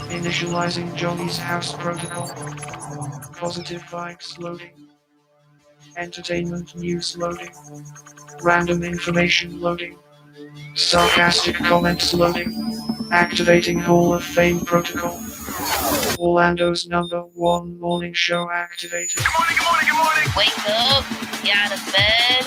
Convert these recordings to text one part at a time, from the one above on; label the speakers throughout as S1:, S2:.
S1: Initializing Johnny's house protocol. Positive vibes loading. Entertainment news loading. Random information loading. Sarcastic comments loading. Activating Hall of Fame protocol. Orlando's #1 morning show activated.
S2: Good morning, good morning, good morning. Wake up, get out of bed.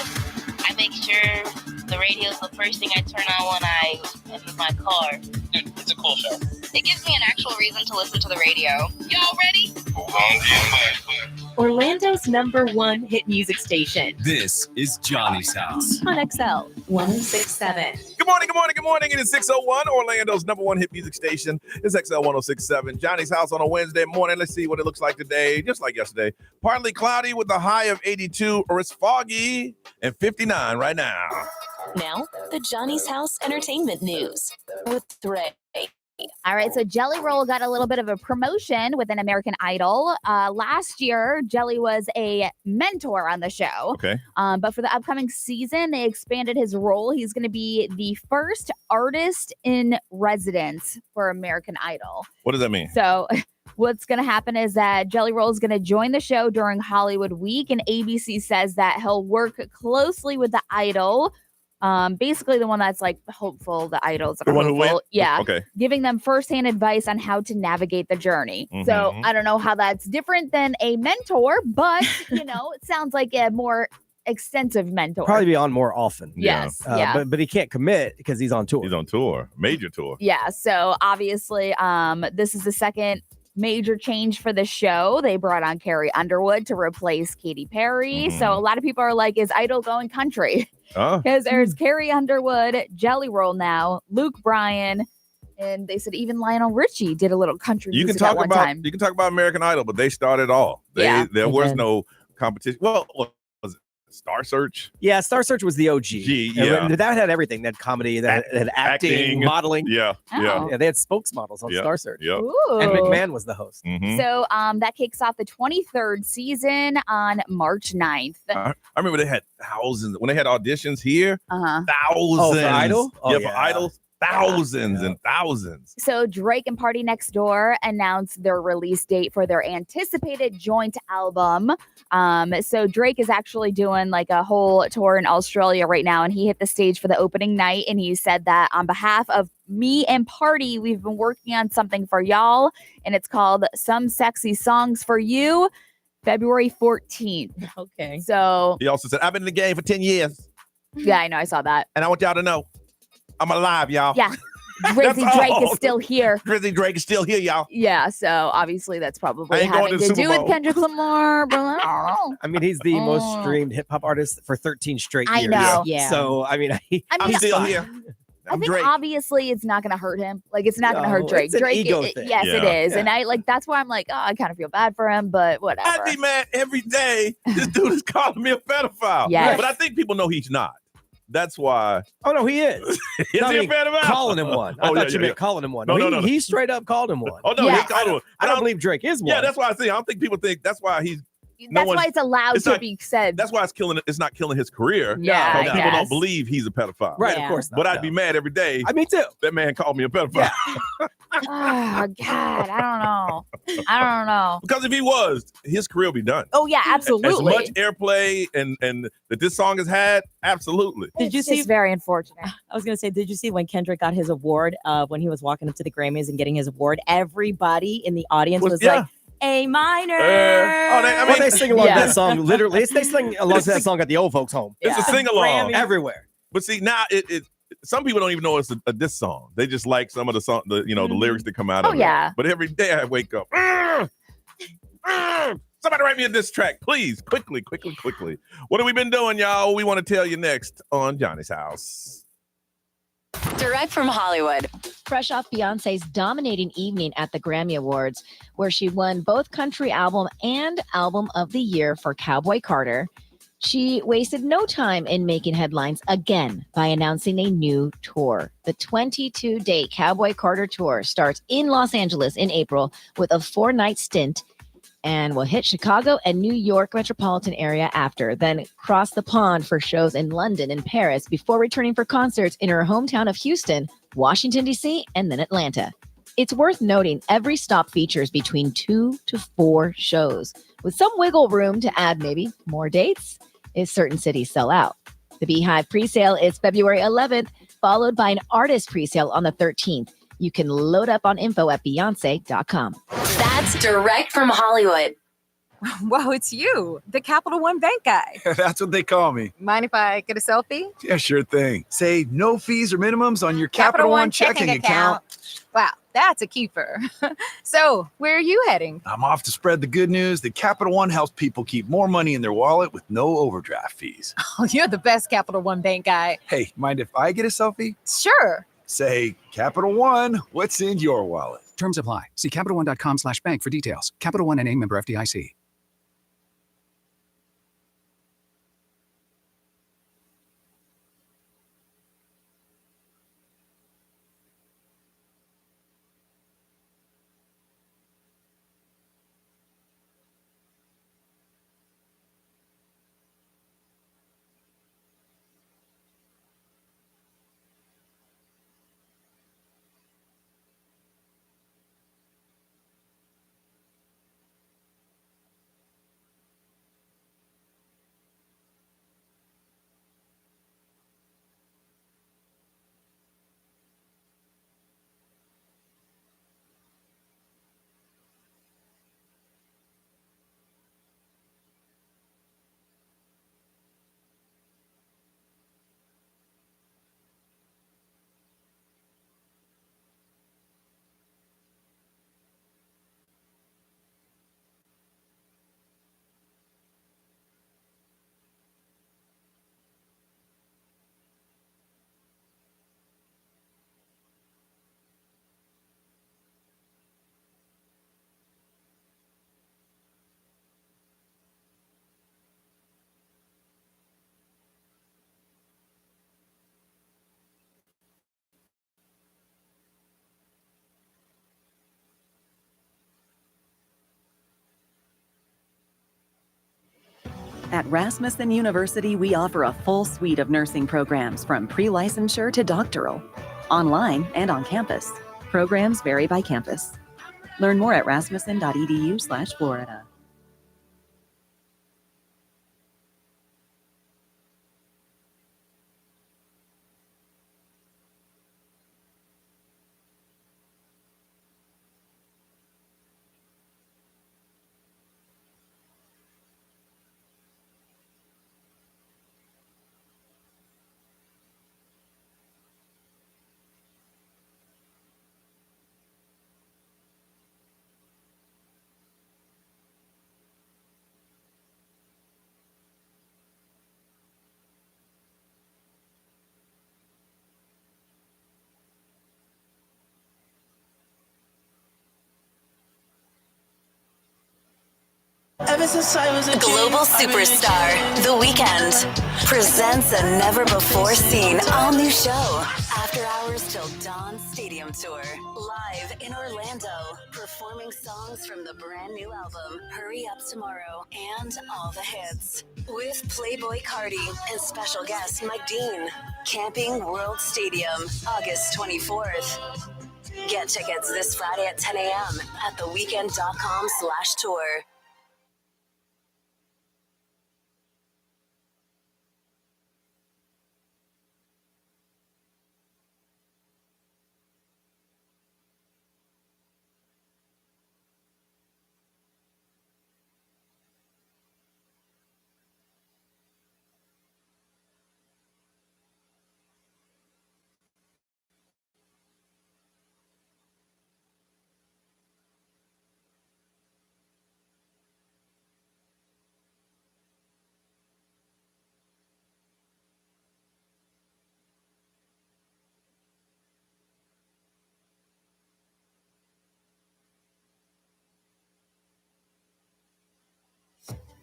S2: I make sure the radio's the first thing I turn on when I enter my car. Dude, it's a cool show. It gives me an actual reason to listen to the radio. Y'all ready? Hold on,
S3: Orlando's #1 hit music station.
S4: This is Johnny's House
S3: On XL 1067.
S5: Good morning, good morning, good morning. It is 6:01, Orlando's #1 hit music station. It's XL 1067. Johnny's House on a Wednesday morning. Let's see what it looks like today, just like yesterday. Partly cloudy with a high of 82, or it's foggy and 59 right now.
S3: Now, the Johnny's House Entertainment News with Ray.
S6: All right, so Jelly Roll got a little bit of a promotion with an American Idol. Last year, Jelly was a mentor on the show.
S5: Okay.
S6: But for the upcoming season, they expanded his role. He's going to be the first artist in residence for American Idol.
S5: What does that mean?
S6: So what's going to happen is that Jelly Roll is going to join the show during Hollywood Week, and ABC says that he'll work closely with the Idol. Basically the one that's like hopeful, the idols that
S5: The
S6: are
S5: one who
S6: hopeful.
S5: went?
S6: Yeah.
S5: Okay.
S6: Giving them firsthand advice on how to navigate the journey.
S5: Mhm.
S6: So I don't know how that's different than a mentor, but it sounds like a more extensive mentor.
S7: Probably be on more often.
S6: Yes. Yeah.
S7: But he can't commit because he's on tour.
S5: He's on tour, major tour.
S6: Yeah. So obviously, this is the second major change for the show. They brought on Carrie Underwood to replace Katy Perry.
S5: Mhm.
S6: So a lot of people are like, is Idol going country?
S5: Oh.
S6: Because there's Carrie Underwood, Jelly Roll now, Luke Bryan, and they said even Lionel Richie did a little country
S5: You can
S6: music at
S5: talk
S6: one
S5: about
S6: time.
S5: you can talk about American Idol, but they started all.
S6: Yeah.
S5: There
S7: They
S5: was
S7: did.
S5: no competition. Well, was it Star Search?
S7: Yeah, Star Search was the OG.
S5: Yeah.
S7: And that had everything. That comedy, that had acting, modeling.
S5: Yeah. Yeah.
S6: Oh.
S7: Yeah, they had spokesmodels on
S5: Yeah.
S7: Star Search.
S5: Yeah.
S6: Ooh.
S7: And McMahon was the host.
S5: Mhm.
S6: So that kicks off the 23rd season on March 9th.
S5: I remember they had thousands when they had auditions here.
S6: Uh-huh.
S5: Thousands.
S7: Oh, for Idol? Oh,
S5: yeah,
S7: yeah.
S5: for Idol. Thousands and thousands.
S6: So Drake and Party Next Door announced their release date for their anticipated joint album. So Drake is actually doing like a whole tour in Australia right now, and he hit the stage for the opening night, and he said that on behalf of me and Party, we've been working on something for y'all, and it's called Some Sexy Songs for You, February 14th.
S3: Okay.
S6: So
S5: He also said, I've been in the game for 10 years,
S6: yeah, I know, I saw that.
S5: and I want y'all to know I'm alive, y'all.
S6: Yeah, Drizzy
S5: That's
S6: Drake
S5: all.
S6: is still here.
S5: Drizzy Drake is still here, y'all.
S6: Yeah, so obviously that's
S5: I
S6: probably
S5: ain't going
S6: having
S5: to
S6: to
S5: the
S6: do
S5: Super Bowl.
S6: with Kendrick Lamar, but I don't know.
S7: I mean, he's the most
S6: Oh.
S7: streamed hip hop artist for 13 straight
S6: I
S7: years.
S6: know.
S3: Yeah.
S7: So, I mean,
S6: I
S5: I'm
S6: mean,
S5: still
S7: fine.
S5: here.
S6: I
S5: I'm
S6: think
S5: Drake.
S6: obviously it's not going to hurt him. Like it's not going to
S7: No,
S6: hurt Drake.
S7: it's an
S6: Drake,
S7: ego thing.
S6: yes, it
S5: Yeah.
S6: is, and I like that's why I'm like, oh, I kind of feel bad for him, but whatever.
S5: I'd be mad every day. This dude is calling me a pedophile.
S6: Yes.
S5: But I think people know he's not. That's why.
S7: Oh, no, he is.
S5: Is
S7: No, I
S5: he a
S7: mean,
S5: pedophile?
S7: calling him one. I
S5: Oh,
S7: thought
S5: yeah,
S7: you
S5: yeah,
S7: meant calling him one.
S5: No, no, no.
S7: He straight up called him one.
S5: Oh, no,
S6: Yeah.
S5: he called him.
S7: I don't believe Drake is one.
S5: Yeah, that's why I say I don't think people think that's why he's.
S6: That's
S5: one-
S6: why it's allowed
S5: it's
S6: to
S5: not-
S6: be said.
S5: That's why it's killing. It's not killing his career.
S6: Yeah,
S5: because
S6: I
S5: people
S6: guess.
S5: don't believe he's a pedophile.
S7: Right,
S3: Yeah.
S7: of course not.
S5: But I'd
S7: no.
S5: be mad every day.
S7: Me too.
S5: That man called me a pedophile.
S6: Oh God, I don't know.
S5: Because if he was, his career would be done.
S6: Oh yeah, absolutely.
S5: As much airplay and that this song has had, absolutely.
S3: Did you
S6: It's
S3: see-
S6: just very unfortunate.
S3: I was going to say, did you see when Kendrick got his award, when he was walking up to the Grammys and getting his award, everybody in the audience was
S5: yeah.
S3: like, A minor.
S5: I mean,
S7: they sing along
S6: Yeah.
S7: that song. Literally, they sing along to that song at the old folks' home.
S5: It's a sing along.
S7: Everywhere.
S5: But see, now it some people don't even know it's a diss song. They just like some of the song, the lyrics that come out
S6: Oh,
S5: of
S6: yeah.
S5: it. But every day I wake up. Somebody write me a diss track, please. Quickly. What have we been doing, y'all? We want to tell you next on Johnny's House.
S8: Direct from Hollywood. Fresh off Beyonce's dominating evening at the Grammy Awards, where she won both Country Album and Album of the Year for Cowboy Carter, she wasted no time in making headlines again by announcing a new tour. The 22-day Cowboy Carter Tour starts in Los Angeles in April with a 4-night stint and will hit Chicago and New York metropolitan area after, then cross the pond for shows in London and Paris before returning for concerts in her hometown of Houston, Washington, D.C., and then Atlanta. It's worth noting every stop features between 2 to 4 shows, with some wiggle room to add maybe more dates if certain cities sell out. The Beehive presale is February 11th, followed by an artist presale on the 13th. You can load up on info at Beyonce.com.
S9: That's direct from Hollywood.
S10: Whoa, it's you, the Capital One Bank guy.
S11: That's what they call me.
S10: Mind if I get a selfie?
S11: Yeah, sure thing. Say no fees or minimums on your Capital One checking account.
S10: Wow, that's a keeper. So, where are you heading?
S11: I'm off to spread the good news that Capital One helps people keep more money in their wallet with no overdraft fees.
S10: Oh, you're the best Capital One Bank guy.
S11: Hey, mind if I get a selfie?
S10: Sure.
S11: Say, Capital One, what's in your wallet?
S12: Terms apply. See CapitalOne.com/bank for details. Capital One N.A. member FDIC.
S13: At Rasmussen University, we offer a full suite of nursing programs from pre-licensure to doctoral, online and on campus. Programs vary by campus. Learn more at rasmussen.edu/Florida.
S9: Global superstar, The Weeknd, presents a never-before-seen all-new show. After Hours Till Dawn Stadium Tour. Live in Orlando. Performing songs from the brand new album, Hurry Up Tomorrow, and all the hits. With Playboy Cardi and special guest Mike Dean. Camping World Stadium, August 24th. Get tickets this Friday at 10 a.m. at theweekend.com/tour.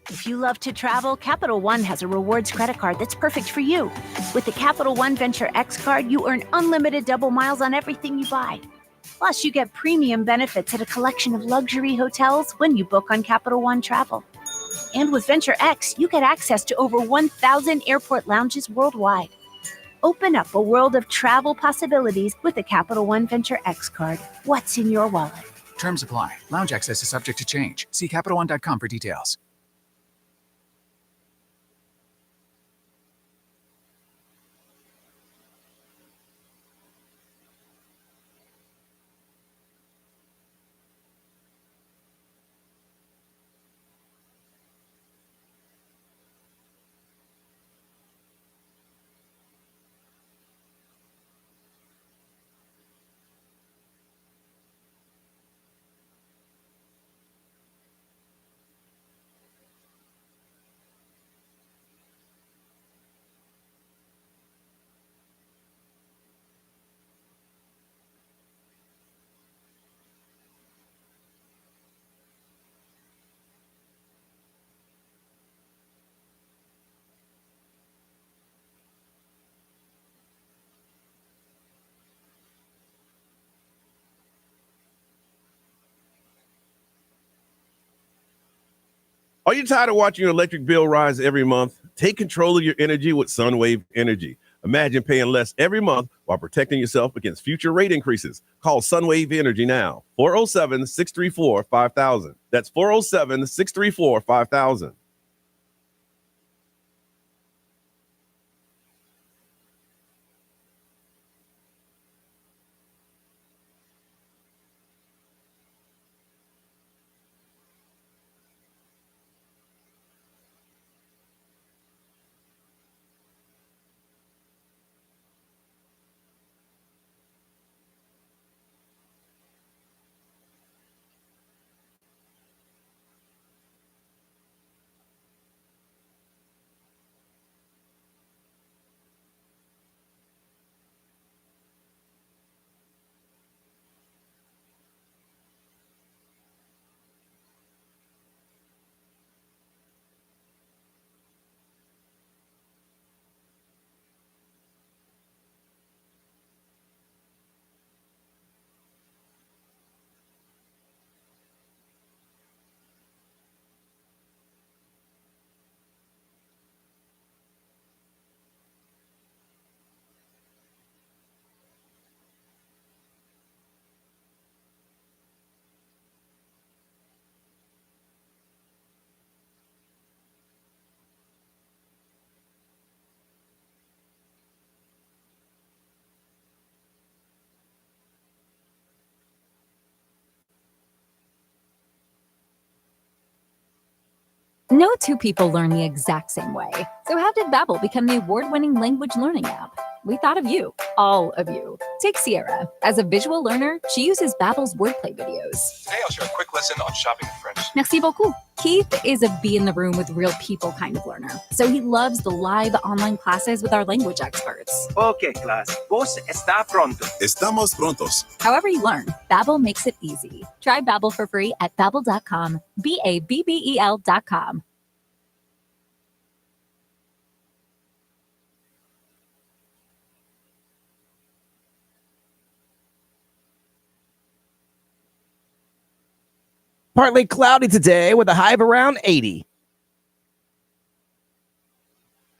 S14: If you love to travel, Capital One has a rewards credit card that's perfect for you. With the Capital One Venture X card, you earn unlimited double miles on everything you buy. Plus, you get premium benefits at a collection of luxury hotels when you book on Capital One Travel. And with Venture X, you get access to over 1,000 airport lounges worldwide. Open up a world of travel possibilities with the Capital One Venture X card. What's in your wallet?
S12: Terms apply. Lounge access is subject to change. See CapitalOne.com for details.
S5: Are you tired of watching your electric bill rise every month? Take control of your energy with Sunwave Energy. Imagine paying less every month while protecting yourself against future rate increases. Call Sunwave Energy now. 407-634-5000. That's 407-634-5000.
S15: No two people learn the exact same way. So how did Babbel become the award-winning language learning app? We thought of you, all of you. Take Sierra. As a visual learner, she uses Babbel's wordplay videos.
S16: Today I'll share a quick lesson on shopping in French.
S15: Merci beaucoup. Keith is a be in the room with real people kind of learner. So he loves the live online classes with our language experts.
S17: Okay, class. Vos está pronto.
S18: Estamos prontos.
S15: However you learn, Babbel makes it easy. Try Babbel for free at babbel.com, BABBEL.com.
S7: Partly cloudy today with a high of around 80.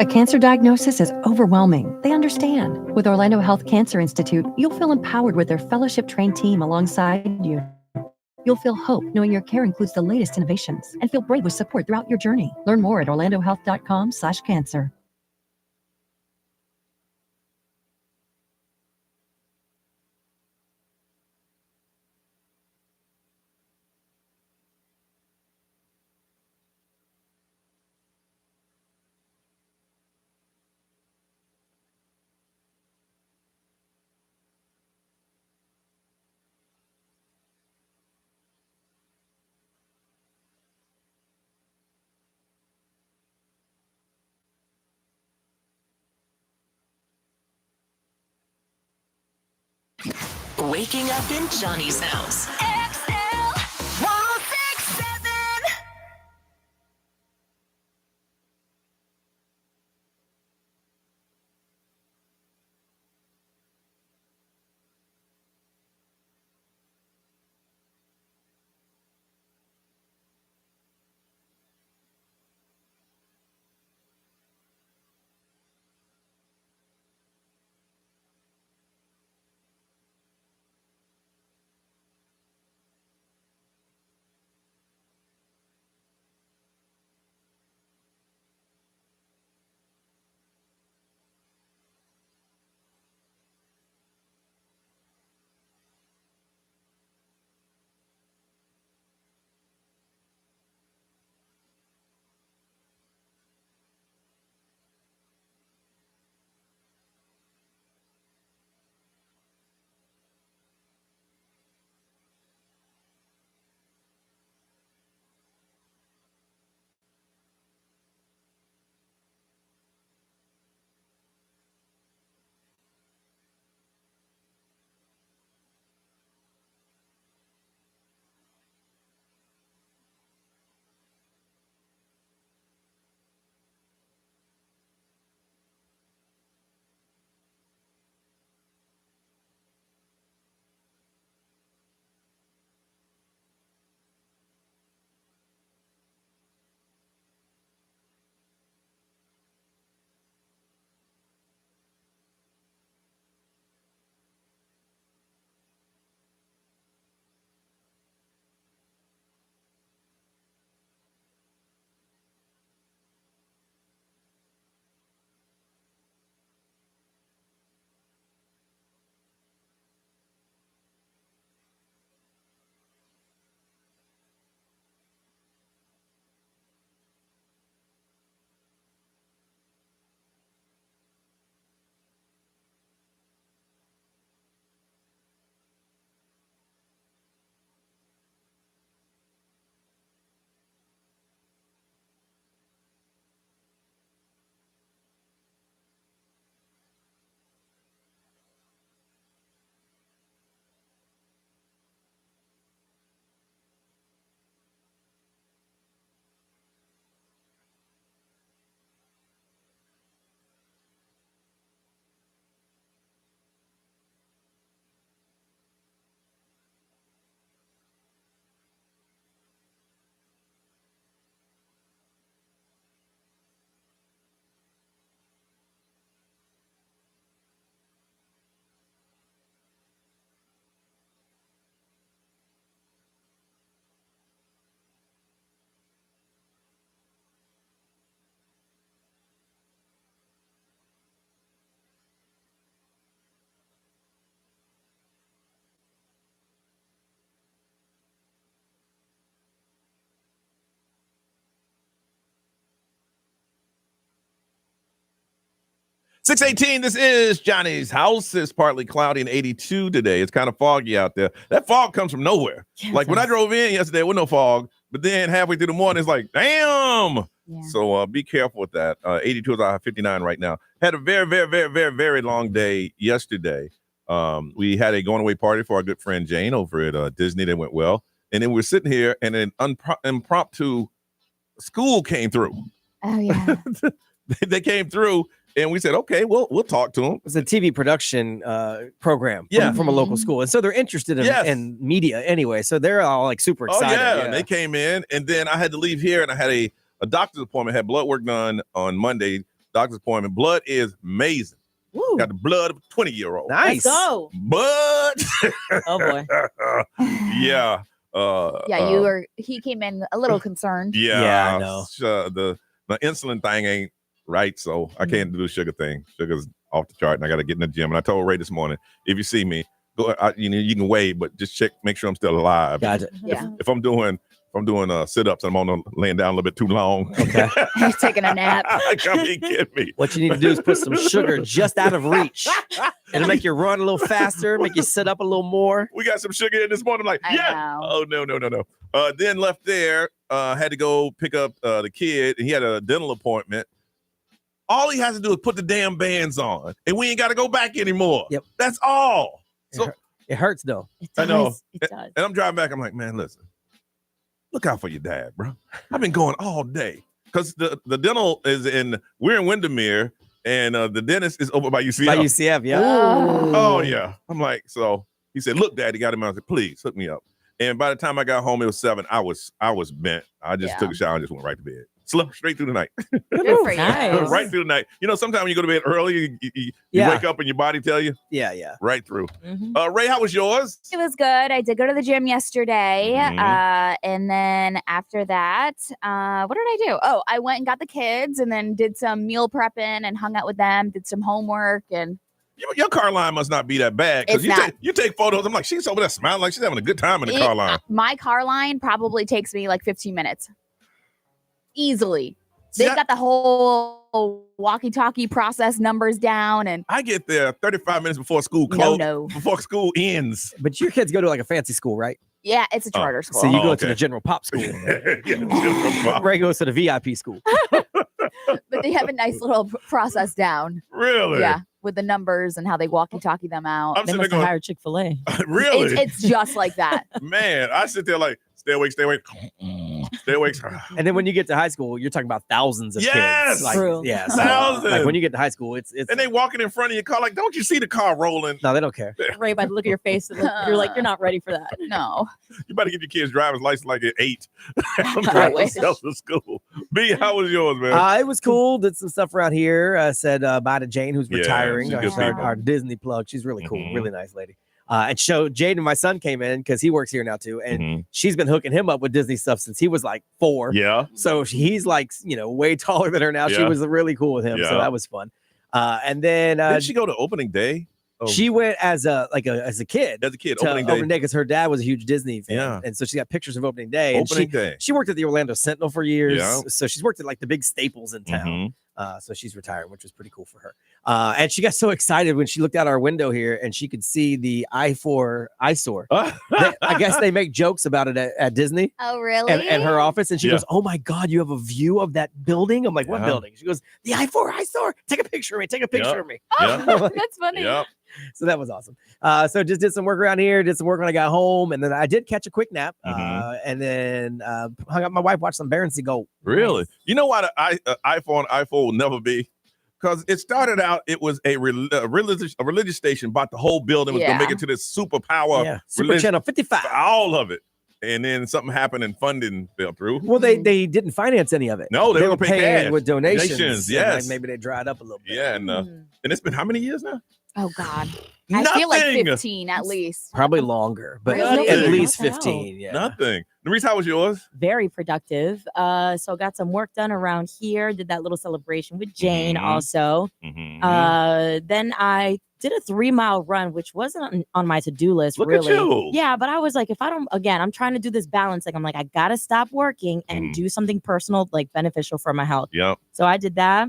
S19: A cancer diagnosis is overwhelming. They understand. With Orlando Health Cancer Institute, you'll feel empowered with their fellowship-trained team alongside you. You'll feel hope knowing your care includes the latest innovations and feel brave with support throughout your journey. Learn more at orlandohealth.com/cancer.
S9: Waking up in Johnny's house. XL 1067.
S5: 618, this is Johnny's house. It's partly cloudy and 82 today. It's kind of foggy out there. That fog comes from nowhere.
S3: Yeah,
S5: like when I drove in yesterday, there was no fog. But then halfway through the morning, it's like, damn.
S6: Yeah.
S5: So be careful with that. 82 is our 59 right now. Had a very, very, very, very, very long day yesterday. We had a going away party for our good friend Jane over at Disney. That went well. And then we were sitting here and an impromptu school came through.
S6: Oh, yeah.
S5: They came through. And we said, okay, well, we'll talk to them.
S7: It's a TV production program
S5: Yeah.
S7: from a local school. And so they're interested in media anyway. So they're all like super excited.
S5: Oh, yeah. And they came in. And then I had to leave here and I had a doctor's appointment. Had blood work done on Monday. Doctor's appointment. Blood is amazing.
S3: Woo.
S5: Got the blood of a 20-year-old.
S7: Nice.
S3: Let's go.
S5: But
S3: Oh, boy.
S5: yeah.
S6: He came in a little concerned.
S5: Yeah.
S7: I know.
S5: The insulin thing ain't right, so I can't do the sugar thing. Sugar's off the chart, and I got to get in the gym. And I told Ray this morning, if you see me, go. You can wave, but just check, make sure I'm still alive.
S7: Gotcha.
S6: Yeah.
S5: If I'm doing sit-ups and I'm on laying down a little bit too long.
S7: Okay.
S6: He's taking a nap.
S5: Come be kidding me.
S7: What you need to do is put some sugar just out of reach. It'll make you run a little faster, make you sit up a little more.
S5: We got some sugar in this morning. I'm like,
S6: I
S5: yeah.
S6: know.
S5: Oh, no. Then left there, had to go pick up the kid, and he had a dental appointment. All he has to do is put the damn bands on, and we ain't got to go back anymore.
S7: Yep.
S5: That's all. So
S7: It hurts though.
S3: It
S5: I know.
S3: does. It does.
S5: And I'm driving back. I'm like, man, listen, look out for your dad, bro. I've been going all day because the dental is we're in Windermere, and the dentist is over by UCF.
S7: By UCF, yeah.
S5: Oh, yeah. I'm like, so he said, look, Daddy, got him out. I said, please hook me up. And by the time I got home, it was 7. I was bent. I just took a shower and just went right to bed. Slept straight through the night.
S6: Good for you.
S3: Nice.
S5: Right through the night. You know, sometimes when you go to bed early, you
S7: Yeah.
S5: wake up and your body tell you.
S7: Yeah.
S5: Right through.
S3: Mhm.
S5: Ray, how was yours?
S6: It was good. I did go to the gym yesterday.
S5: Mhm.
S6: And then after that, what did I do? Oh, I went and got the kids and then did some meal prepping and hung out with them, did some homework. And
S5: Your car line must not be that bad. Because
S6: It's not.
S5: you take photos. I'm like, she's over there smiling like she's having a good time in the car line.
S6: my car line probably takes me like 15 minutes. Easily.
S5: See,
S6: They've got the whole walkie-talkie process numbers down. And
S5: I get there 35 minutes before school closes.
S6: No.
S5: Before school ends.
S7: But your kids go to like a fancy school, right?
S6: yeah, it's a charter school.
S7: So you go
S5: okay.
S7: to the general pop school.
S5: Yeah,
S7: Ray goes to the VIP school.
S6: But they have a nice little process down.
S5: really?
S6: Yeah, with the numbers and how they walkie-talkie them out.
S5: I'm
S3: They
S5: sitting
S3: must
S5: there
S3: have
S5: going,
S3: hired Chick-fil-A.
S5: really?
S6: It's just like that.
S5: Man, I sit there like, stay awake, stay awake. Stay awake.
S7: And then when you get to high school, you're talking about thousands of
S5: Yes!
S7: kids. Like,
S3: True.
S7: yeah, so,
S5: Thousands.
S7: like when you get to high school, it's
S5: And they walking in front of your car like, don't you see the car rolling?
S7: no, they don't care.
S3: Ray, by the look of your face, you're like, you're not ready for that.
S6: No.
S5: You better get your kids' driver's license like at 8. I'm
S6: I
S5: driving
S6: wish.
S5: myself to school. B, how was yours, man?
S7: It was cool. Did some stuff around here. Said bye to Jane, who's
S5: Yeah,
S7: retiring.
S5: she's good people.
S7: Our Disney plug. She's really cool,
S5: Mhm.
S7: really nice lady. And Jaden, my son, came in because he works here now too, and
S5: Mhm.
S7: she's been hooking him up with Disney stuff since he was like 4.
S5: Yeah.
S7: So he's like, way taller than her now. She
S5: Yeah.
S7: was really cool with him, so
S5: Yeah.
S7: that was fun. And then
S5: Did she go to opening day? Oh,
S7: she went as a kid.
S5: as a kid,
S7: To
S5: opening day.
S7: because her dad was a huge Disney fan,
S5: Yeah.
S7: and so she got pictures of opening day. And
S5: Opening day.
S7: she worked at the Orlando Sentinel for years,
S5: Yeah.
S7: so she's worked at like the big staples in town.
S5: Mhm.
S7: So she's retired, which was pretty cool for her. And she got so excited when she looked out our window here and she could see the I-4 eyesore. I guess they make jokes about it at Disney
S6: Oh, really?
S7: and her office. And she
S5: Yeah.
S7: goes, "Oh my God, you have a view of that building?" I'm like, "What
S5: Yeah.
S7: building?" She goes, "The I-4 eyesore. Take a picture of me. Take a picture of me."
S5: Yeah.
S6: That's funny.
S5: Yep.
S7: So that was awesome. So just did some work around here, did some work when I got home, and then I did catch a quick nap. And then hung out. My wife watched some Barons go.
S5: Really? You know why the iPhone will never be? Because it started out, it was a religious station, bought the whole building, was going to make it to this superpower.
S7: Yeah, Super Channel 55.
S5: All of it. And then something happened and funding fell through.
S7: Well, they didn't finance any of it.
S5: No, they
S7: were
S5: were paying
S7: paying
S5: cash.
S7: with donations.
S5: Donations,
S7: and,
S5: yes.
S7: maybe they dried up a little bit.
S5: Yeah, and it's been how many years now?
S6: Oh, God. I feel like 15 at least.
S7: Probably longer, but
S6: Really?
S7: at least
S3: What the
S7: 15. Yeah.
S5: Nothing. Maurice, how was yours?
S3: Very productive. So got some work done around here. Did that little celebration with Jane
S5: Mhm.
S3: also.
S5: Mhm.
S3: Then I did a 3-mile run, which wasn't on my to-do list.
S5: Look at
S3: really.
S5: you.
S3: Yeah, but I was like, if I don't, again, I'm trying to do this balance. Like, I'm like, I gotta stop working and do something personal, like beneficial for my health.
S5: Yep.
S3: So I did that.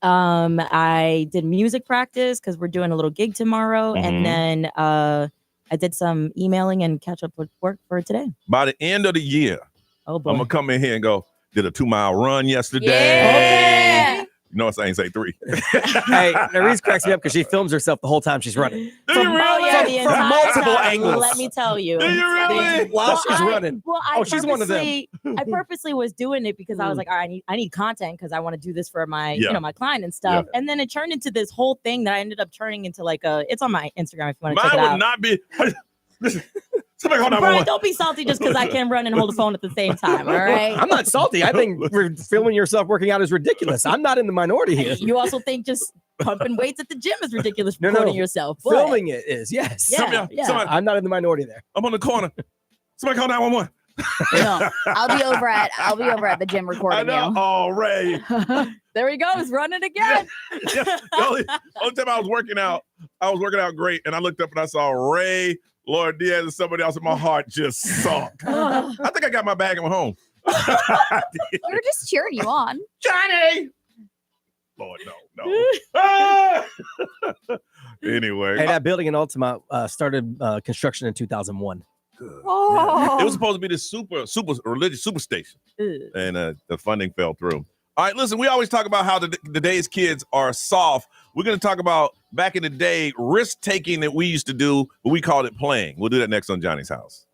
S3: I did music practice because we're doing a little gig tomorrow,
S5: Mhm.
S3: and then I did some emailing and catch up with work for today.
S5: By the end of the year,
S3: Oh boy,
S5: I'm gonna come in here and go. Did a 2-mile run yesterday.
S3: Yeah.
S5: You notice I ain't say 3.
S7: Hey, Nerese cracks me up because she films herself the whole time she's running.
S5: Do you really?
S3: Oh yeah, the
S7: From
S3: entire
S7: multiple
S3: time,
S7: angles.
S3: Let me tell you.
S5: Do you really?
S7: While she's running.
S3: Well,
S7: Oh, she's one of them.
S3: I purposely was doing it because I was like, all right, I need content because I want to do this for my my client and stuff.
S5: Yeah.
S3: And then it turned into this whole thing that I ended up turning into like it's on my Instagram if you want to check it
S5: Mine would
S3: out.
S5: not be. Somebody call 911.
S3: Brian, don't be salty just because I can run and hold the phone at the same time. All right.
S7: I'm not salty. I think filming yourself working out is ridiculous. I'm not in the minority here.
S3: You also think just pumping weights at the gym is ridiculous,
S7: No,
S3: recording
S7: no.
S3: yourself. But
S7: Filming it is, yes.
S3: Yeah, yeah.
S7: I'm not in the minority there.
S5: I'm on the corner. Somebody call 911.
S6: No, I'll be over at the gym recording
S5: I know.
S6: you.
S5: Oh, Ray.
S3: There he goes, running again.
S5: Yeah. The only time I was working out great, and I looked up and I saw Ray, Lord Diaz, and somebody else, and my heart just sunk. I think I got my bag and went home.
S6: We're just cheering you on.
S5: Johnny! Lord, no. Anyway.
S7: Hey, that building in Altamont started construction in 2001.
S5: It was supposed to be this super religious superstation, and the funding fell through. All right, listen, we always talk about how today's kids are soft. We're going to talk about back in the day, risk-taking that we used to do, but we called it playing. We'll do that next on Johnny's House.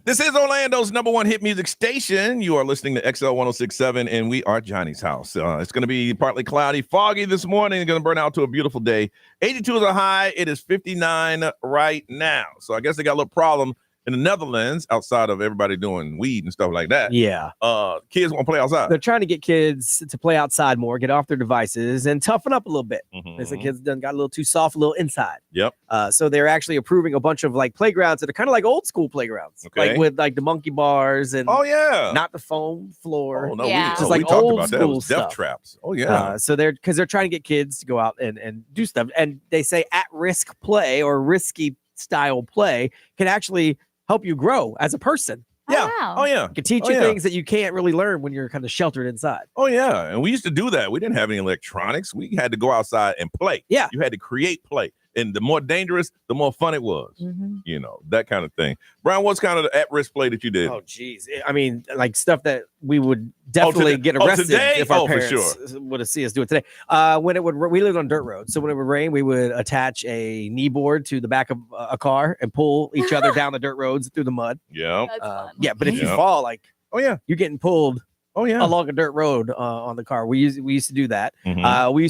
S5: This is Orlando's number one hit music station. You are listening to XL 1067, and we are Johnny's house. It's going to be partly cloudy, foggy this morning. It's going to burn out to a beautiful day. 82 is a high. It is 59 right now. So I guess they got a little problem in the Netherlands outside of everybody doing weed and stuff like that.
S7: Yeah.
S5: Kids want to play outside.
S7: They're trying to get kids to play outside more, get off their devices, and toughen up a little bit.
S5: Mhm.
S7: Because the kids done got a little too soft, a little inside.
S5: Yep.
S7: So they're actually approving a bunch of like playgrounds that are kind of like old school playgrounds,
S5: Okay.
S7: like with like the monkey bars and not the foam floor.
S5: Oh, no,
S6: Yeah.
S5: we
S7: like
S5: talked
S7: old
S5: about that. It was
S7: school
S5: death
S7: stuff.
S5: traps. Oh, yeah.
S7: So they're trying to get kids to go out and do stuff. And they say at-risk play or risky style play can actually help you grow as a person.
S5: Yeah.
S6: wow.
S5: Oh, yeah.
S7: It can teach
S5: Oh,
S7: you
S5: yeah.
S7: things that you can't really learn when you're kind of sheltered inside.
S5: Oh, yeah. And we used to do that. We didn't have any electronics. We had to go outside and play.
S7: Yeah.
S5: You had to create play. And the more dangerous, the more fun it was.
S3: Mhm.
S5: You know, that kind of thing. Brian, what's kind of the at-risk play that you did?
S7: Oh, geez. I mean, like stuff that we would definitely get arrested
S5: today?
S7: if our
S5: Oh, for
S7: parents would have seen us do it today. When it would, we lived on dirt roads, so when it would rain, we would attach a knee board to the back of a car and pull each other down the dirt roads through the mud.
S5: Yeah.
S6: That's fun.
S7: Yeah, but if you
S5: Yeah.
S7: fall, like,
S5: Oh, yeah.
S7: you're getting pulled
S5: Oh, yeah.
S7: along a dirt road on the car. We used to do that.
S5: Mhm.
S7: We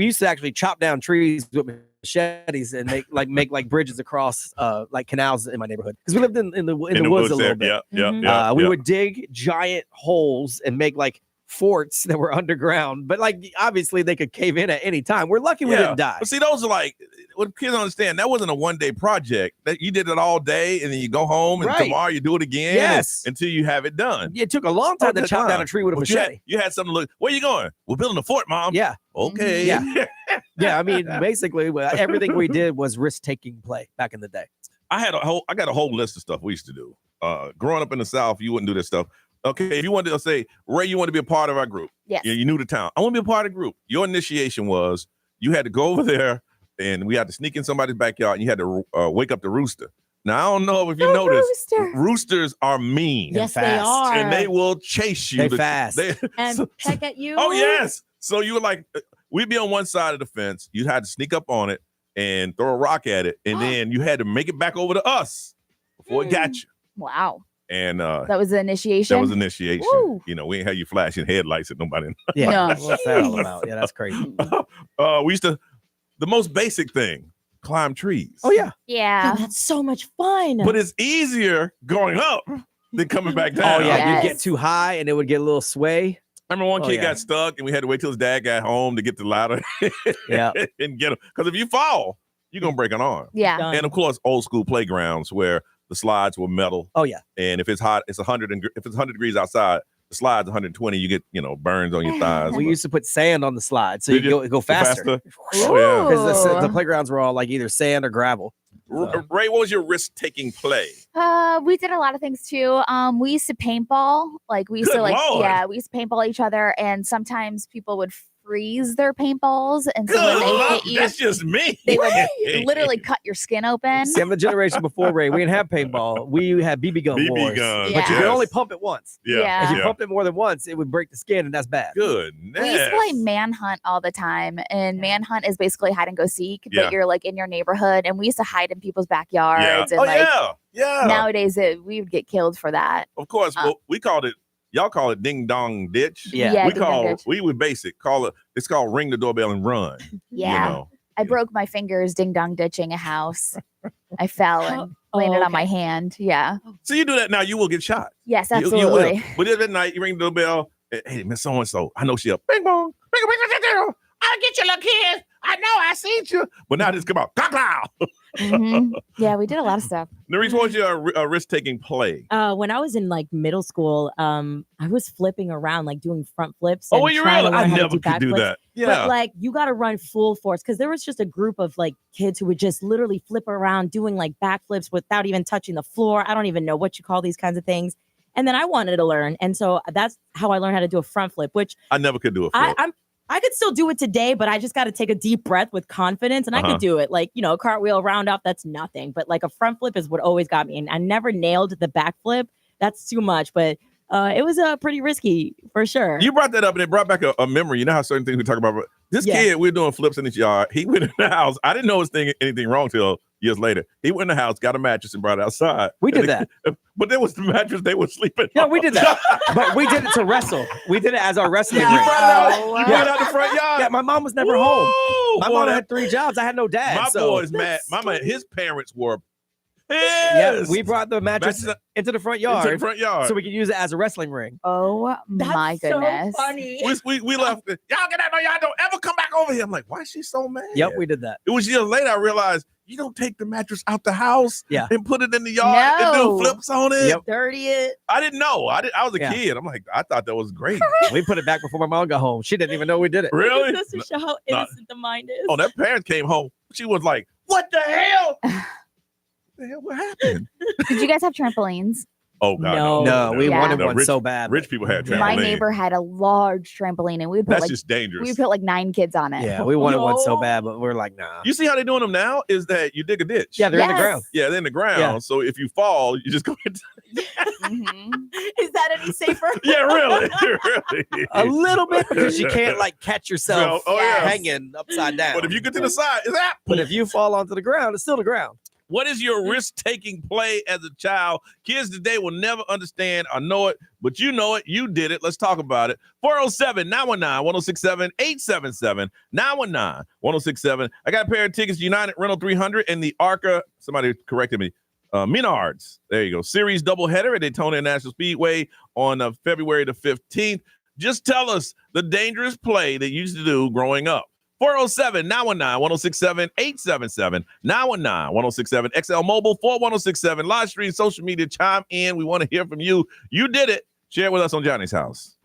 S7: used to actually chop down trees with machetes and make bridges across like canals in my neighborhood because we lived in the woods a
S5: there.
S7: little bit.
S5: Yeah.
S7: We would dig giant holes and make like forts that were underground, but like obviously they could cave in at any time. We're lucky we didn't die.
S5: But see, those are like what kids don't understand. That wasn't a one-day project. That you did it all day, and then you go home, and
S7: Right.
S5: tomorrow you do it again.
S7: Yes.
S5: Until you have it done.
S7: It took a long time to chop down a tree with a
S5: But
S7: machete.
S5: You had something to look. Where you going? We're building a fort, Mom.
S7: Yeah.
S5: Okay.
S7: Yeah. Yeah. I mean, basically, everything we did was risk-taking play back in the day.
S5: I got a whole list of stuff we used to do. Growing up in the South, you wouldn't do this stuff. Okay, if you wanted to say, Ray, you want to be a part of our group.
S6: Yes.
S5: You knew the town. I want to be a part of the group. Your initiation was you had to go over there and we had to sneak in somebody's backyard and you had to wake up the rooster. Now, I don't know if you noticed, roosters are mean.
S3: Yes,
S5: and
S3: they
S5: fast,
S3: are.
S5: And they will chase you.
S7: They fast.
S3: And peck at you.
S5: Oh, yes. So you were like, we'd be on one side of the fence. You had to sneak up on it and throw a rock at it. And then you had to make it back over to us before it got you.
S6: Wow.
S5: And
S6: That was the initiation.
S5: that was initiation.
S6: Woo.
S5: You know, we ain't have you flashing headlights at nobody.
S7: Yeah.
S6: No.
S7: What's that all about? Yeah, that's crazy.
S5: We used to, the most basic thing, climb trees.
S7: Oh, yeah.
S6: Yeah.
S3: Oh, that's so much fun.
S5: But it's easier going up than coming back down.
S7: Oh, yeah.
S6: Yes.
S7: You'd get too high and it would get a little sway.
S5: I remember one
S7: Oh,
S5: kid
S7: yeah.
S5: got stuck and we had to wait till his dad got home to get the ladder
S7: Yeah.
S5: and get him. Because if you fall, you're going to break an arm.
S6: Yeah.
S3: Done.
S5: And of course, old school playgrounds where the slides were metal.
S7: Oh, yeah.
S5: And if it's hot, it's 100. If it's 100 degrees outside, the slide's 120. You get, burns on your thighs.
S7: We used to put sand on the slide so
S5: Did
S7: you
S5: you?
S7: go faster.
S5: Oh, yeah.
S7: Because the
S6: Ooh.
S7: playgrounds were all like either sand or gravel.
S5: Ray, what was your risk-taking play?
S6: We did a lot of things too. We used to paintball. Like we used
S5: Good
S6: to like
S5: Lord.
S6: yeah, we used to paintball each other, and sometimes people would freeze their paintballs, and so when
S5: Good
S6: they
S5: Lord,
S6: hit you,
S5: that's just me.
S6: they would literally cut your skin open.
S7: See, I'm the generation before Ray. We didn't have paintball. We had BB gun
S5: BB
S7: wars.
S5: guns,
S7: But you
S6: yes.
S7: could only pump it once.
S6: Yeah.
S7: If you
S5: yeah.
S7: pumped it more than once, it would break the skin, and that's bad.
S5: Good.
S6: We used to play manhunt all the time, and manhunt is basically hide and go seek,
S5: Yeah.
S6: but you're like in your neighborhood, and we used to hide in people's backyards.
S5: Yeah.
S6: And
S5: Oh,
S6: like
S5: yeah.
S6: nowadays, we would get killed for that.
S5: Of course, well, we called it, y'all call it ding dong ditch.
S6: Yeah,
S5: we
S6: ding dong ditch.
S5: we would basic call it, it's called ring the doorbell and run.
S6: Yeah.
S5: You know.
S6: I broke my fingers ding dong ditching a house. I fell and landed on my hand. Yeah.
S5: So you do that now, you will get shot.
S6: Yes,
S5: You will.
S6: absolutely.
S5: But at night, you ring the doorbell. Hey, Miss So-and-so, I know she up. Bing bong. Bing, bing, bing, bing, bing. I'll get you, little kid. I know I seen you. But now this come out.
S6: Mhm. Yeah, we did a lot of stuff.
S5: Nerese, what was your risk-taking play?
S3: When I was in like middle school, I was flipping around, like doing front flips.
S5: Oh,
S3: and
S5: were you
S3: trying to
S5: really? I
S3: learn how to
S5: never could do
S3: backflips.
S5: that. Yeah.
S3: But like you got to run full force because there was just a group of like kids who would just literally flip around doing like backflips without even touching the floor. I don't even know what you call these kinds of things. And then I wanted to learn, and so that's how I learned how to do a front flip, which
S5: I never could do a flip.
S3: I could still do it today, but I just got to take a deep breath with confidence, and I could do it. Like, a cartwheel, round off, that's nothing. But like a front flip is what always got me. And I never nailed the back flip. That's too much. But it was pretty risky for sure.
S5: You brought that up, and it brought back a memory. You know how certain things we talk about. This kid, we're doing flips in his yard. He went in the house. I didn't know anything wrong till years later. He went in the house, got a mattress, and brought it outside.
S7: We did that.
S5: But there was the mattress they were sleeping
S7: Yeah,
S5: on.
S7: we did that. But we did it to wrestle. We did it as our wrestling
S5: You
S7: ring.
S5: brought it out the front yard.
S7: Yeah, my mom was never home. My
S5: boy,
S7: mom
S5: that-
S7: had 3 jobs. I had no dad.
S5: My
S7: so.
S5: boy's mad. His parents were
S7: Yeah,
S5: pissed.
S7: we brought the mattress into the front yard.
S5: Into the front yard.
S7: So we could use it as a wrestling ring.
S6: Oh my goodness.
S3: So funny.
S5: We left. Y'all get out. No, y'all don't ever come back over here. I'm like, why is she so mad?
S7: Yep, we did that.
S5: It was years later I realized you don't take the mattress out the house
S7: Yeah.
S5: and put it in the yard and do flips on it.
S7: Yep.
S3: Dirty it.
S5: I didn't know. I was a
S7: Yeah.
S5: kid. I'm like, I thought that was great.
S7: We put it back before my mom got home. She didn't even know we did it.
S5: Really?
S3: That's to show how innocent the mind is.
S5: Oh, that parent came home. She was like, what the hell? The hell, what happened?
S6: Did you guys have trampolines?
S5: Oh, God.
S7: No, we
S6: Yeah.
S7: wanted
S5: No,
S7: one so bad.
S5: Rich people had trampoline.
S6: My neighbor had a large trampoline, and we would put
S5: That's just dangerous.
S6: we put like 9 kids on it.
S7: Yeah, we wanted one so bad, but we're like, nah.
S5: You see how they're doing them now? Is that you dig a ditch?
S7: Yeah, they're in the
S6: Yes.
S7: ground.
S5: Yeah, they're in the ground.
S7: Yeah.
S5: So if you fall, you just go into.
S3: Is that any safer?
S5: Yeah, really. Really.
S7: A little bit because you can't like catch yourself
S5: Well, yeah.
S7: hanging upside down.
S5: But if you get to the side, is that?
S7: But if you fall onto the ground, it's still the ground.
S5: What is your risk-taking play as a child? Kids today will never understand or know it, but you know it. You did it. Let's talk about it. 407-919-1067, 877-919-1067. I got a pair of tickets, United Rental 300 and the ARCA. Somebody corrected me. Menards. There you go. Series doubleheader at Daytona National Speedway on February the 15th. Just tell us the dangerous play that you used to do growing up. 407-919-1067, 877-919-1067, XL Mobile 41067, live stream, social media, chime in. We want to hear from you. You did it. Share it with us on Johnny's House.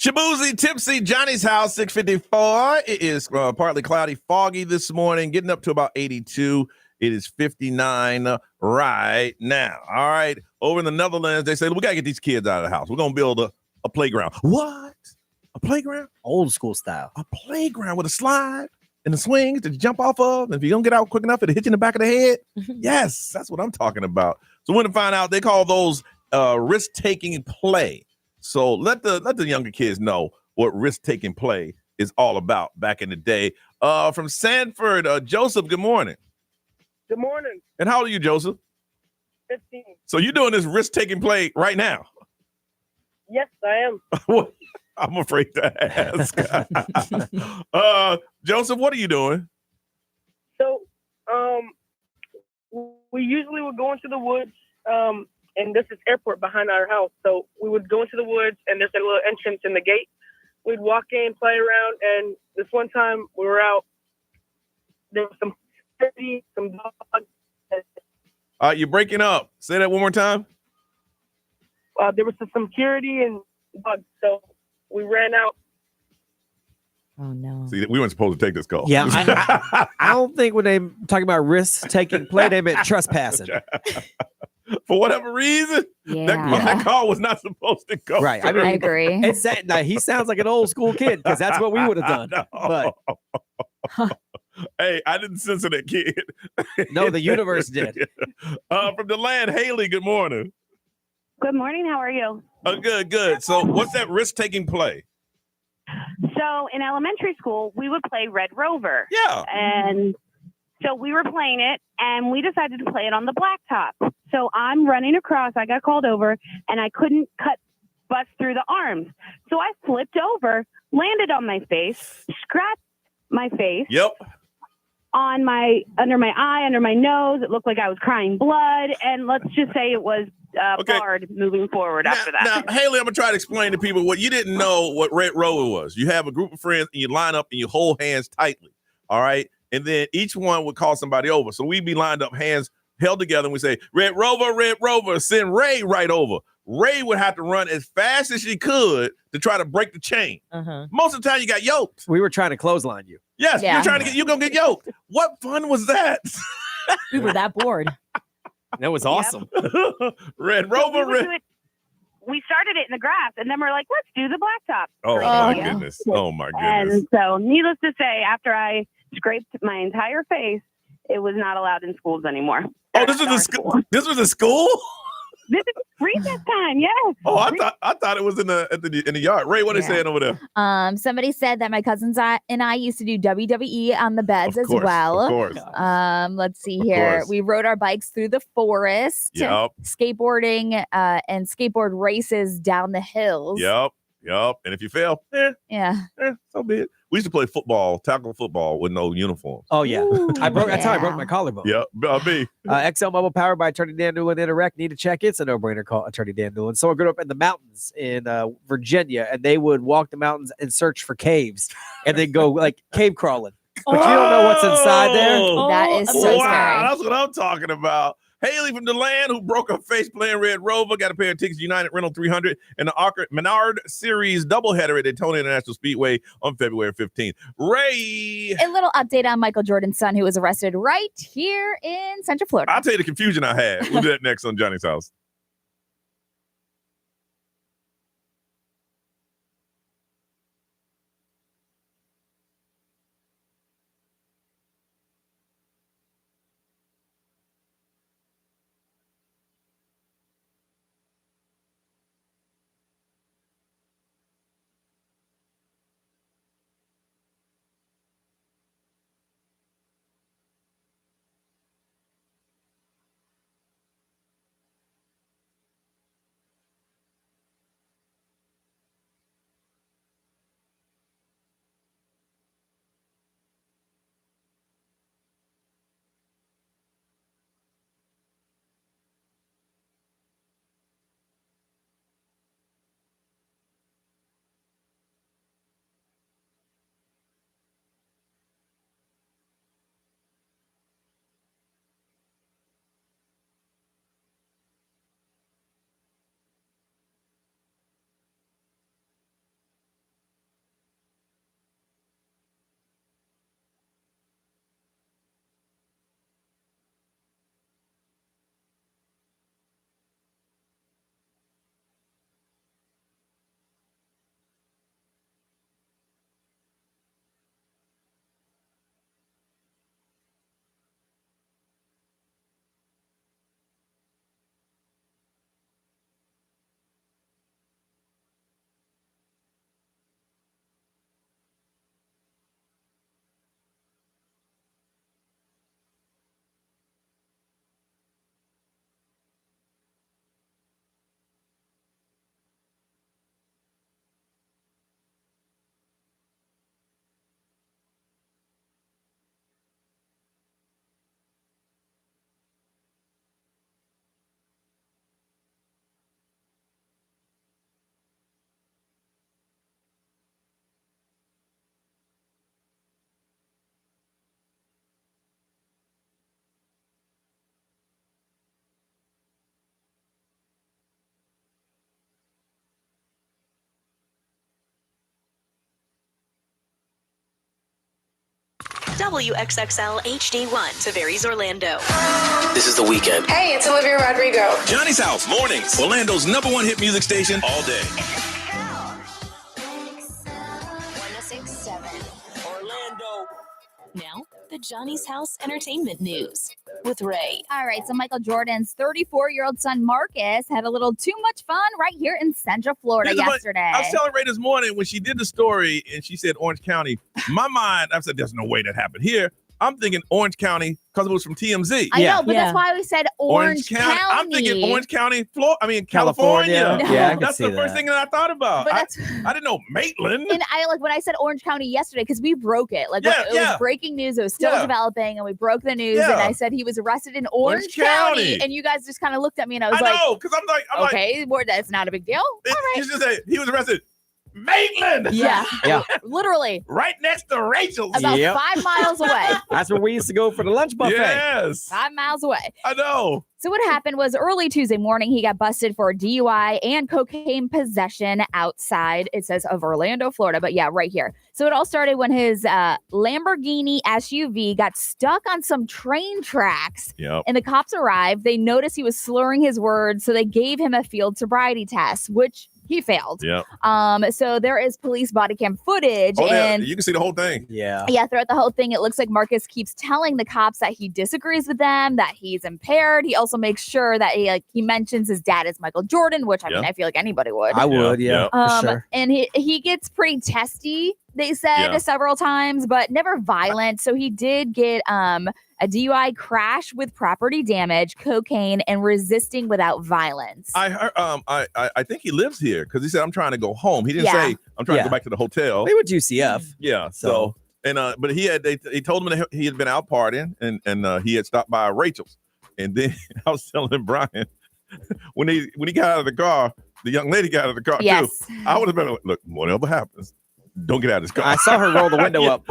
S5: Shabuzi, Tipsy, Johnny's house, 654. It is partly cloudy, foggy this morning, getting up to about 82. It is 59 right now. All right. Over in the Netherlands, they say, we got to get these kids out of the house. We're going to build a playground. What? A playground?
S7: Old school style.
S5: A playground with a slide and the swings to jump off of. And if you don't get out quick enough, it'll hit you in the back of the head. Yes, that's what I'm talking about. So when to find out, they call those risk-taking play. So let the younger kids know what risk-taking play is all about back in the day. From Sanford, Joseph, good morning.
S18: Good morning.
S5: And how old are you, Joseph?
S18: 15.
S5: So you're doing this risk-taking play right now?
S18: Yes, I am.
S5: I'm afraid to ask. Joseph, what are you doing?
S18: So, we usually would go into the woods, and this is airport behind our house. So we would go into the woods, and there's a little entrance in the gate. We'd walk in, play around, and this one time we were out. There was some dogs.
S5: You're breaking up. Say that one more time.
S18: There was some security and dogs, so we ran out.
S3: Oh no!
S5: See, we weren't supposed to take this call.
S7: Yeah, I don't think when they talking about risk-taking play, they meant trespassing.
S5: For whatever reason, that call was not supposed to go.
S7: Right.
S6: I agree.
S7: Now, he sounds like an old school kid because that's what we would have done. But
S5: hey, I didn't censor that kid.
S7: No, the universe did.
S5: From the land, Haley, good morning.
S20: Good morning. How are you?
S5: Good. So what's that risk-taking play?
S20: So in elementary school, we would play Red Rover.
S5: Yeah.
S20: And so we were playing it, and we decided to play it on the blacktop. So I'm running across. I got called over, and I couldn't bust through the arms. So I flipped over, landed on my face, scratched my face.
S5: Yep.
S20: Under my eye, under my nose. It looked like I was crying blood. And let's just say it was barred moving forward after that.
S5: Now, Haley, I'm going to try to explain to people what you didn't know what Red Rover was. You have a group of friends, and you line up, and you hold hands tightly. All right? And then each one would call somebody over. So we'd be lined up, hands held together, and we say, Red Rover, send Ray right over. Ray would have to run as fast as she could to try to break the chain. Most of the time, you got yoked.
S7: We were trying to clothesline you.
S5: Yes, you're going to get yoked. What fun was that?
S3: We were that bored.
S7: That was awesome.
S5: Red Rover,
S20: we started it in the grass, and then we're like, let's do the blacktop.
S5: Oh, my goodness. Oh, my goodness.
S20: And so, needless to say, after I scraped my entire face, it was not allowed in schools anymore.
S5: Oh, this was a school? This was a school?
S20: This is recess time, yes.
S5: Oh, I thought it was in the yard. Ray, what are they saying over there?
S6: Somebody said that my cousins and I used to do WWE on the beds as well.
S5: Of course.
S6: Let's see here. We rode our bikes through the forest.
S5: Yep.
S6: Skateboarding and skateboard races down the hills.
S5: Yep. And if you fail, so be it. We used to play tackle football with no uniforms.
S7: Oh, yeah. That's how I broke my collarbone.
S5: Yep, me.
S7: XL Mobile powered by Attorney Dan Newland. Interact. Need to check it. It's a no-brainer. Call Attorney Dan Newland. Someone grew up in the mountains in Virginia, and they would walk the mountains and search for caves, and then go like cave crawling. But you don't know what's inside there.
S6: That is so scary.
S5: That's what I'm talking about. Haley from DeLand, who broke her face playing Red Rover, got a pair of tickets to United Rental 300 and the Menard Series doubleheader at Daytona International Speedway on February 15th. Ray.
S6: A little update on Michael Jordan's son, who was arrested right here in Central Florida.
S5: I'll tell you the confusion I had. We'll do that next on Johnny's House.
S9: WXXL HD1 to Varys, Orlando.
S4: This is The Weekend.
S21: Hey, it's Olivia Rodrigo.
S5: Johnny's House, mornings. Orlando's #1 hit music station all day.
S9: 1067 Orlando. Now, the Johnny's House Entertainment News with Ray.
S6: All right, so Michael Jordan's 34-year-old son Marcus had a little too much fun right here in Central Florida yesterday.
S5: I was telling Ray this morning when she did the story and she said Orange County. My mind, I said, there's no way that happened here. I'm thinking Orange County because it was from TMZ.
S6: I know, but that's why we said Orange County.
S5: I'm thinking Orange County, California.
S7: Yeah,
S5: that's the first thing that I thought about.
S6: But
S5: I didn't know Maitland.
S6: And I when I said Orange County yesterday, because we broke it. It was breaking news. It was still developing, and we broke the news. And I said he was arrested in Orange County. And you guys just kind of looked at me, and I was like,
S5: know, because I'm
S6: okay, well, that's not a big deal. All right.
S5: You should say he was arrested. Maitland.
S6: Yeah. Literally.
S5: Right next to Rachel's.
S6: About 5 miles away.
S7: That's where we used to go for the lunch buffet.
S5: Yes.
S6: 5 miles away.
S5: I know.
S6: So what happened was early Tuesday morning, he got busted for DUI and cocaine possession outside, it says, of Orlando, Florida. But yeah, right here. So it all started when his Lamborghini SUV got stuck on some train tracks.
S5: Yep.
S6: And the cops arrived. They noticed he was slurring his words. So they gave him a field sobriety test, which he failed.
S5: Yep.
S6: So there is police body cam footage. And
S5: you can see the whole thing.
S7: Yeah.
S6: Yeah, throughout the whole thing, it looks like Marcus keeps telling the cops that he disagrees with them, that he's impaired. He also makes sure that he mentions his dad is Michael Jordan, which I mean, I feel like anybody would.
S7: I would, yeah. For sure.
S6: And he gets pretty testy, they said several times, but never violent. So he did get a DUI crash with property damage, cocaine, and resisting without violence.
S5: I heard, I think he lives here because he said, I'm trying to go home. He didn't say, I'm trying to go back to the hotel.
S7: They were UCF.
S5: Yeah. So but they told him that he had been out partying and he had stopped by Rachel's. And then I was telling Brian, when he got out of the car, the young lady got out of the car too. I would have been like, look, whatever happens, don't get out of this car.
S7: I saw her roll the window up.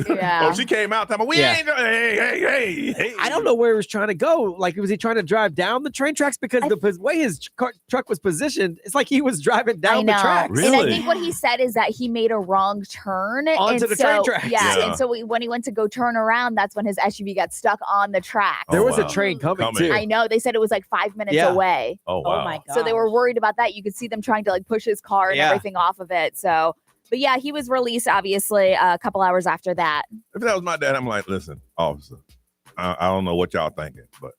S6: Yeah.
S5: Oh, she came out talking about, hey.
S7: I don't know where he was trying to go. Like, was he trying to drive down the train tracks? Because the way his truck was positioned, it's like he was driving down the tracks.
S5: Really?
S6: And I think what he said is that he made a wrong turn.
S7: Onto the train tracks.
S6: Yeah. And so when he went to go turn around, that's when his SUV got stuck on the track.
S7: There was a train coming too.
S6: I know. They said it was like 5 minutes away.
S5: Oh, wow.
S3: Oh, my God.
S6: So they were worried about that. You could see them trying to like push his car and everything off of it. So, but yeah, he was released obviously a couple hours after that.
S5: If that was my dad, I'm like, listen, officer, I don't know what y'all thinking, but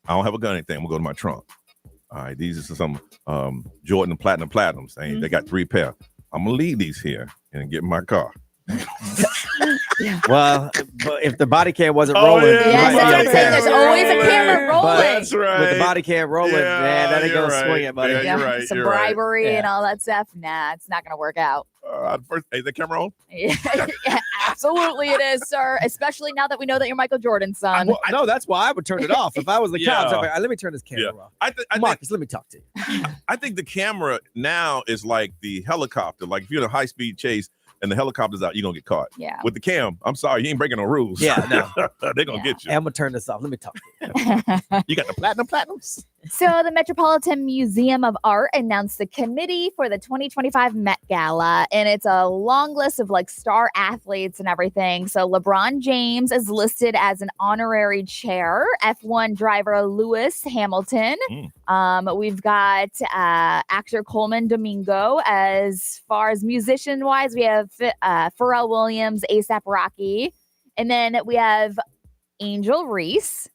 S5: I don't have a gun or anything. I'm gonna go to my trunk. All right, these are some Jordan Platinums. They got 3 pair. I'm gonna leave these here and get in my car.
S7: Well, but if the body cam wasn't rolling,
S6: there's always a camera rolling.
S5: That's right.
S7: With the body cam rolling, man, that ain't gonna swing it, buddy.
S5: Yeah, you're right.
S6: Some bribery and all that stuff. Nah, it's not gonna work out.
S5: First, is the camera on?
S6: Yeah, absolutely it is, sir. Especially now that we know that you're Michael Jordan's son.
S7: No, that's why I would turn it off. If I was the cops, I'd be like, let me turn this camera off. Marcus, let me talk to you.
S5: I think the camera now is like the helicopter. Like if you're in a high-speed chase and the helicopter's out, you're going to get caught.
S6: Yeah.
S5: With the cam, I'm sorry, you ain't breaking no rules.
S7: Yeah, no.
S5: They're going to get you.
S7: Hey, I'm going to turn this off. Let me talk to you.
S5: You got the Platinums?
S6: So the Metropolitan Museum of Art announced the committee for the 2025 Met Gala, and it's a long list of like star athletes and everything. So LeBron James is listed as an honorary chair. F1 driver Lewis Hamilton. We've got actor Coleman Domingo. As far as musician-wise, we have Pharrell Williams, A$AP Rocky, and then we have Angel Reese.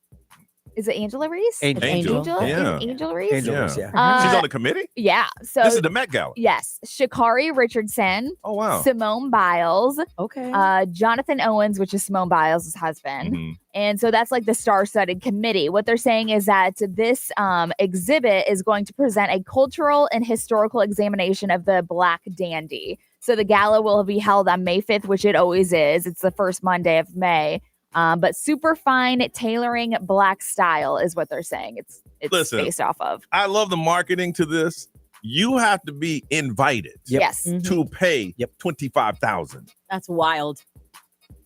S6: Is it Angela Reese?
S5: Angel. Yeah.
S6: Angel Reese?
S7: Angel Reese, yeah.
S5: She's on the committee?
S6: Yeah. So
S5: this is the Met Gala.
S6: Yes. Sha'Carri Richardson.
S5: Oh, wow.
S6: Simone Biles.
S3: Okay.
S6: Jonathan Owens, which is Simone Biles' husband.
S5: Mm-hmm.
S6: And so that's like the star-studded committee. What they're saying is that this exhibit is going to present a cultural and historical examination of the Black dandy. So the gala will be held on May 5th, which it always is. It's the first Monday of May. But super fine tailoring Black style is what they're saying. It's
S5: Listen,
S6: based off of.
S5: I love the marketing to this. You have to be invited.
S6: Yes.
S5: To pay $25,000.
S3: That's wild.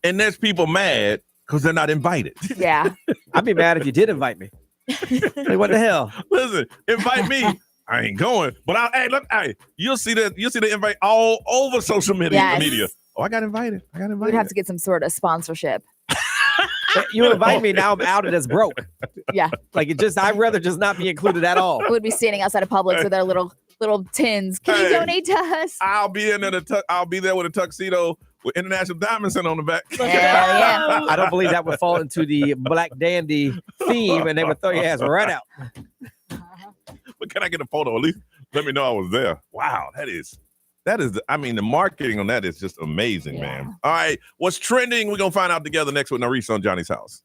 S5: And there's people mad because they're not invited.
S6: Yeah.
S7: I'd be mad if you did invite me. Like, what the hell?
S5: Listen, invite me. I ain't going, but you'll see the invite all over social media.
S6: Yes.
S5: Oh, I got invited.
S6: We'd have to get some sort of sponsorship.
S7: You invite me, now I'm outed as broke.
S6: Yeah.
S7: Like I'd rather just not be included at all.
S6: We'd be standing outside of Publix with our little tins. Can you donate to us?
S5: I'll be in there. I'll be there with a tuxedo with International Diamond Center on the back.
S6: Yeah.
S7: I don't believe that would fall into the Black Dandy theme, and they would throw your ass right out.
S5: But can I get a photo? At least let me know I was there. Wow, that is. The marketing on that is just amazing, man. All right, what's trending? We're gonna find out together next with Narice on Johnny's House.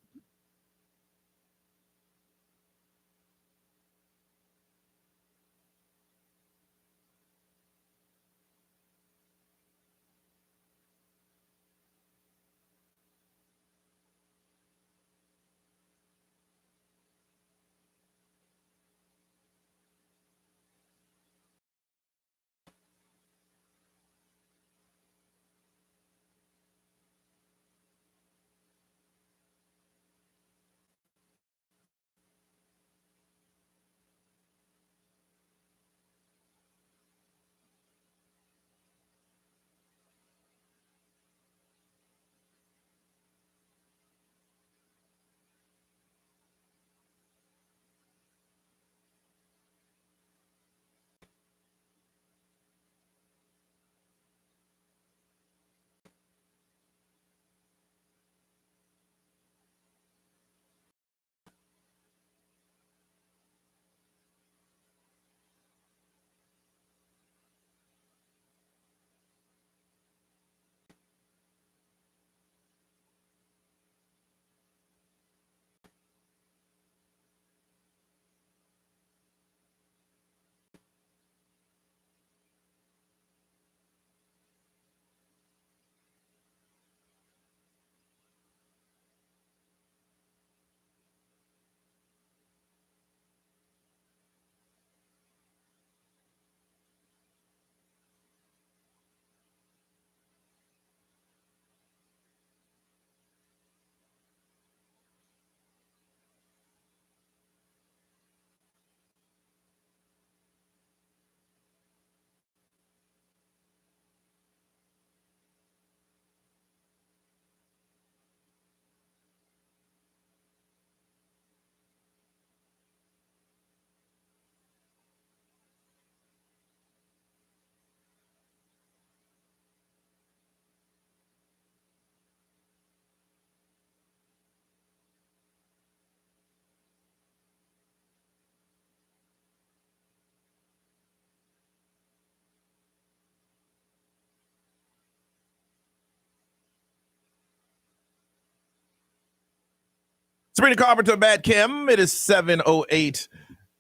S5: Sabrina Carpenter, Bad Kim. It is 7:08,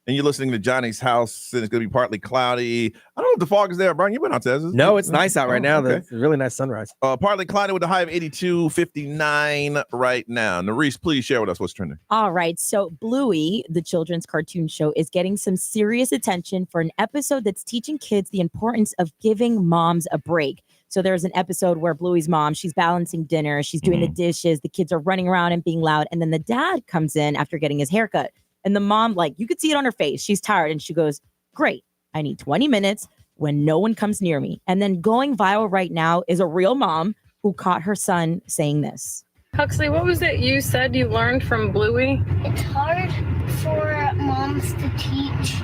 S5: and you're listening to Johnny's House, and it's going to be partly cloudy. I don't know if the fog is there, Brian. You went out there.
S7: No, it's nice out right now.
S5: Okay.
S7: It's a really nice sunrise.
S5: Partly cloudy with a high of 82, 59 right now. Narice, please share with us what's trending.
S3: All right. So Bluey, the children's cartoon show, is getting some serious attention for an episode that's teaching kids the importance of giving moms a break. So there's an episode where Bluey's mom, she's balancing dinner, she's doing the dishes, the kids are running around and being loud, and then the dad comes in after getting his haircut. And the mom, you could see it on her face, she's tired, and she goes, great, I need 20 minutes when no one comes near me. And then going viral right now is a real mom who caught her son saying this.
S21: Huxley, what was it you said you learned from Bluey?
S22: It's hard for moms to teach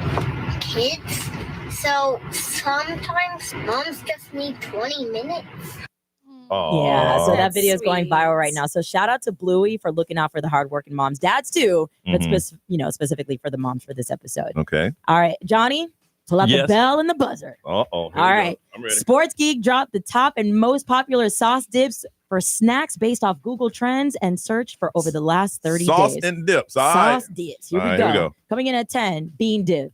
S22: kids. So sometimes moms just need 20 minutes.
S5: Oh,
S3: yeah, so that video is going viral right now. So shout out to Bluey for looking out for the hardworking moms, dads too, but specifically for the moms for this episode.
S5: Okay.
S3: All right, Johnny, pull out the bell and the buzzer.
S5: All
S3: right.
S5: I'm ready.
S3: Sports Geek dropped the top and most popular sauce dips for snacks based off Google Trends and search for over the last 30
S5: Sauce
S3: days.
S5: and dips. All
S3: Sauce
S5: right.
S3: dips. Here
S5: All
S3: we
S5: right,
S3: go.
S5: here we go.
S3: Coming in at 10, bean dip.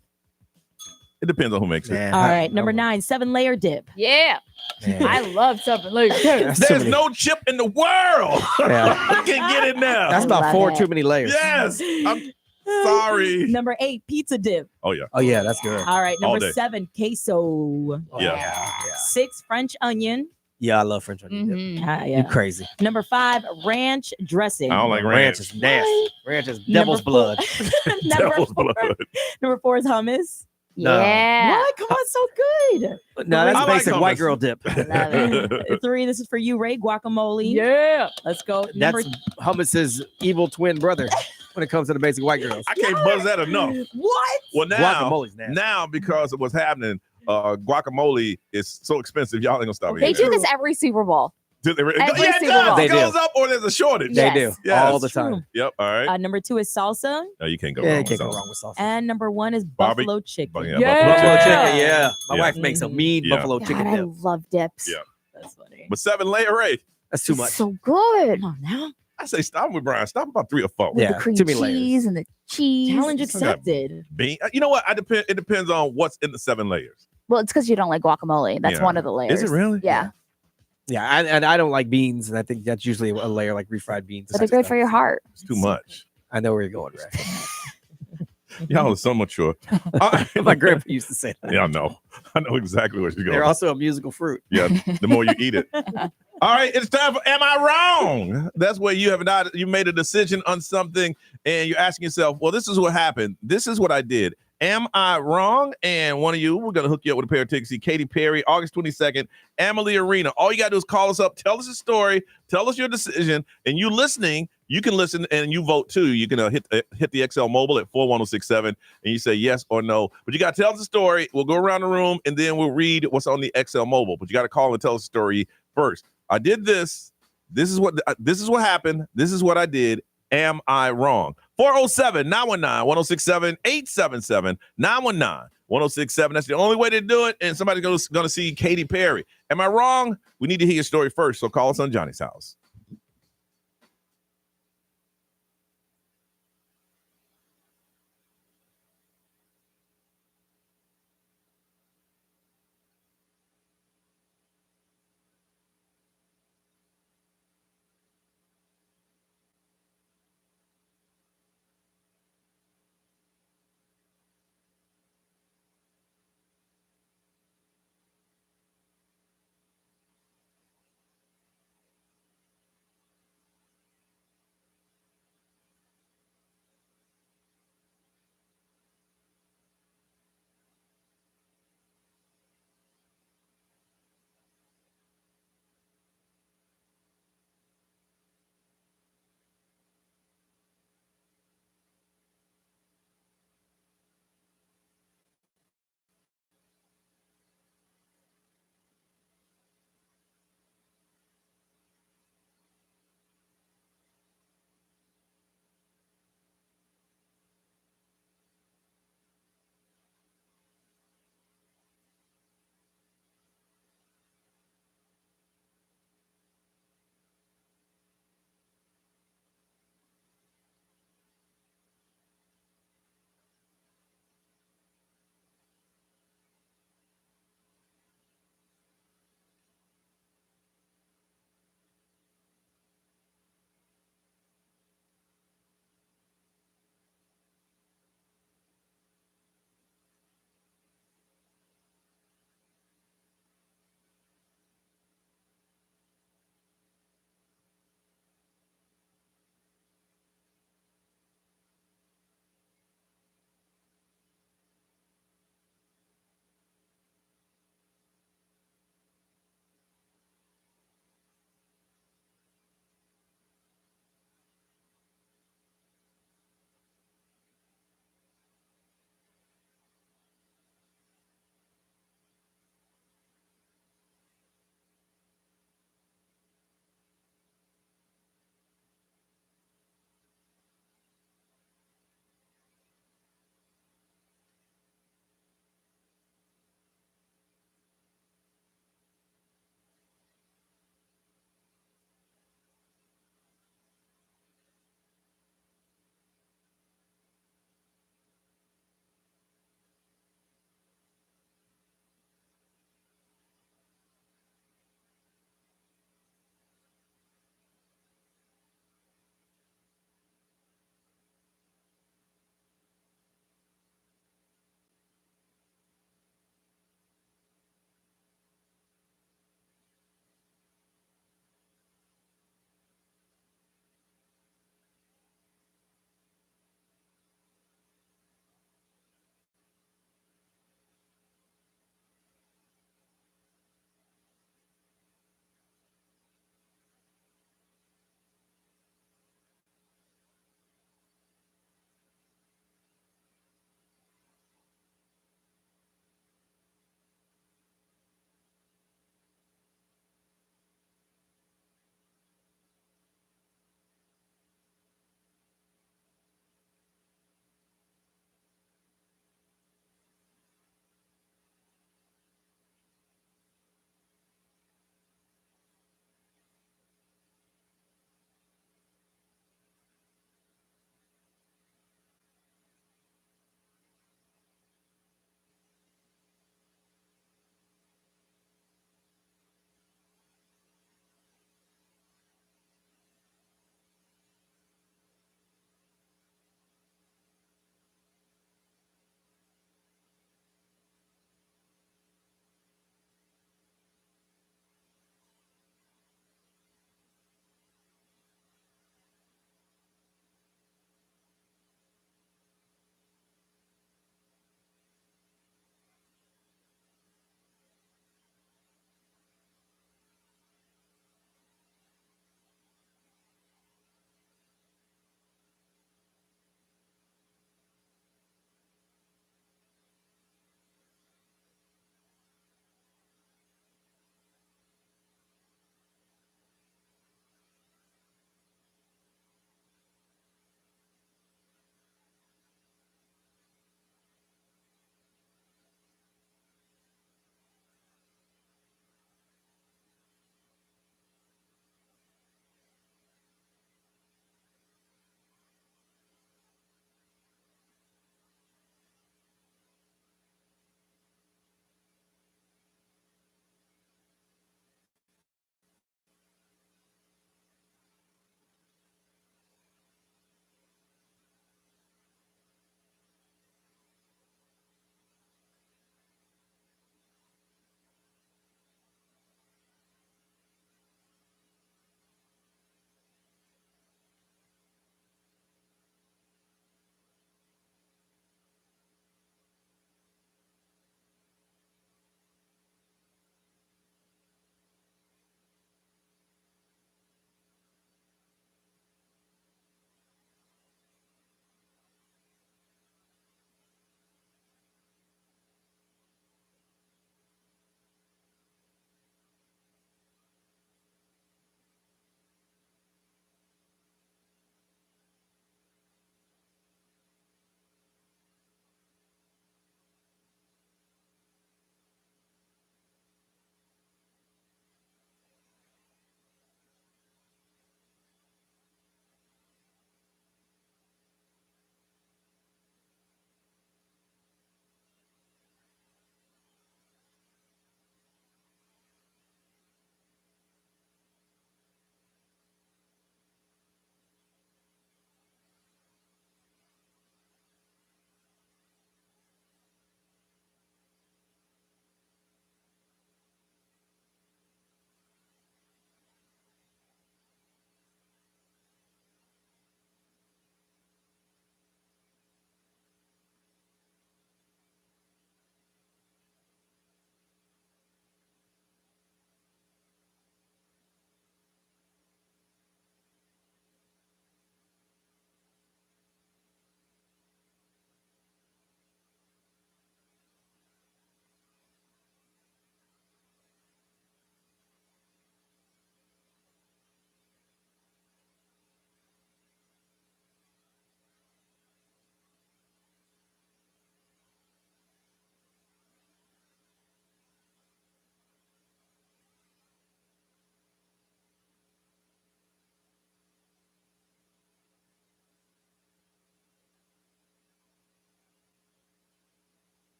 S5: It depends on who makes it.
S3: All right, number 9, 7-layer dip.
S6: Yeah. I love something like that.
S5: There's no chip in the world. I can get it now.
S7: That's about 4 too many layers.
S5: Yes. I'm sorry.
S3: Number 8, pizza dip.
S5: Oh, yeah.
S7: Oh, yeah, that's good.
S3: All right,
S5: All
S3: number
S5: day.
S3: 7, queso.
S5: Yeah.
S3: 6, French onion.
S7: Yeah, I love French onion dip.
S3: Yeah.
S7: You crazy.
S3: Number 5, ranch dressing.
S5: I don't like ranch.
S7: Ranch is nasty. Ranch is devil's blood.
S3: Number 4 is hummus.
S6: Yeah.
S3: What? Come on, so good.
S7: No, that's
S5: I like
S7: basic white
S5: hummus.
S7: girl dip.
S6: Love it.
S3: 3, this is for you, Ray. Guacamole.
S6: Yeah.
S3: Let's go. Number
S7: That's hummus's evil twin brother when it comes to the basic white girls.
S5: I can't buzz that enough.
S3: What?
S5: Well, now,
S7: Guacamole's nasty.
S5: now because of what's happening, guacamole is so expensive. Y'all ain't gonna stop
S6: They
S5: eating
S6: do
S5: that.
S6: this every Super Bowl.
S5: Do they really?
S6: Every
S5: Yeah, it
S6: Super
S5: does.
S6: Bowl.
S7: They
S5: It goes
S7: do.
S5: up or there's a shortage.
S7: They
S6: Yes.
S7: do
S5: Yes.
S7: all the time.
S5: Yep. All right.
S3: number 2 is salsa.
S5: No, you can't go
S7: Yeah,
S5: wrong
S7: you
S5: with
S7: can't go
S5: salsa.
S7: wrong with salsa.
S3: And number 1 is
S5: Barbie-
S3: buffalo chicken.
S5: Yeah,
S6: Yeah.
S7: Buffalo
S5: chicken.
S7: chicken, yeah. My
S5: Yeah.
S7: wife makes a mean
S5: Yeah.
S7: buffalo
S6: God,
S7: chicken
S6: I
S7: dip.
S6: love dips.
S5: Yeah.
S3: That's funny.
S5: But 7-layer Ray.
S7: That's too
S6: It's
S7: much.
S6: so good.
S3: Come on now.
S5: I say stop with Brian. Stop about 3 or 4.
S6: With
S7: Yeah,
S6: the cream
S7: too many
S6: cheese
S7: layers.
S6: and the cheese.
S3: Challenge
S5: Okay.
S3: accepted.
S5: Bean. You know what? It depends on what's in the 7 layers.
S6: Well, it's because you don't like guacamole. That's
S5: Yeah.
S6: one of the layers.
S5: Is it really?
S6: Yeah.
S7: Yeah, and I don't like beans, and I think that's usually a layer like refried beans.
S6: But they're good for your heart.
S5: It's too much.
S7: I know where you're going, Ray.
S5: Y'all are so mature. All right.
S7: My grandpa used to say that.
S5: Yeah, I know. I know exactly where she's going.
S7: They're also a musical fruit.
S5: Yeah, the more you eat it. All right, it's time for Am I Wrong? That's where you made a decision on something and you're asking yourself, well, this is what happened. This is what I did. Am I wrong? And one of you, we're going to hook you up with a pair of tickets. See Katy Perry, August 22nd, Amalie Arena. All you got to do is call us up, tell us a story, tell us your decision, and you listening, you can listen and you vote too. You can hit the XL Mobile at 41067 and you say yes or no. But you got to tell us the story. We'll go around the room and then we'll read what's on the XL Mobile. But you got to call and tell us the story first. I did this. This is what happened. This is what I did. Am I wrong? 407-919-1067, 877-919-1067. That's the only way to do it. And somebody's going to see Katy Perry. Am I wrong? We need to hear your story first. So call us on Johnny's house.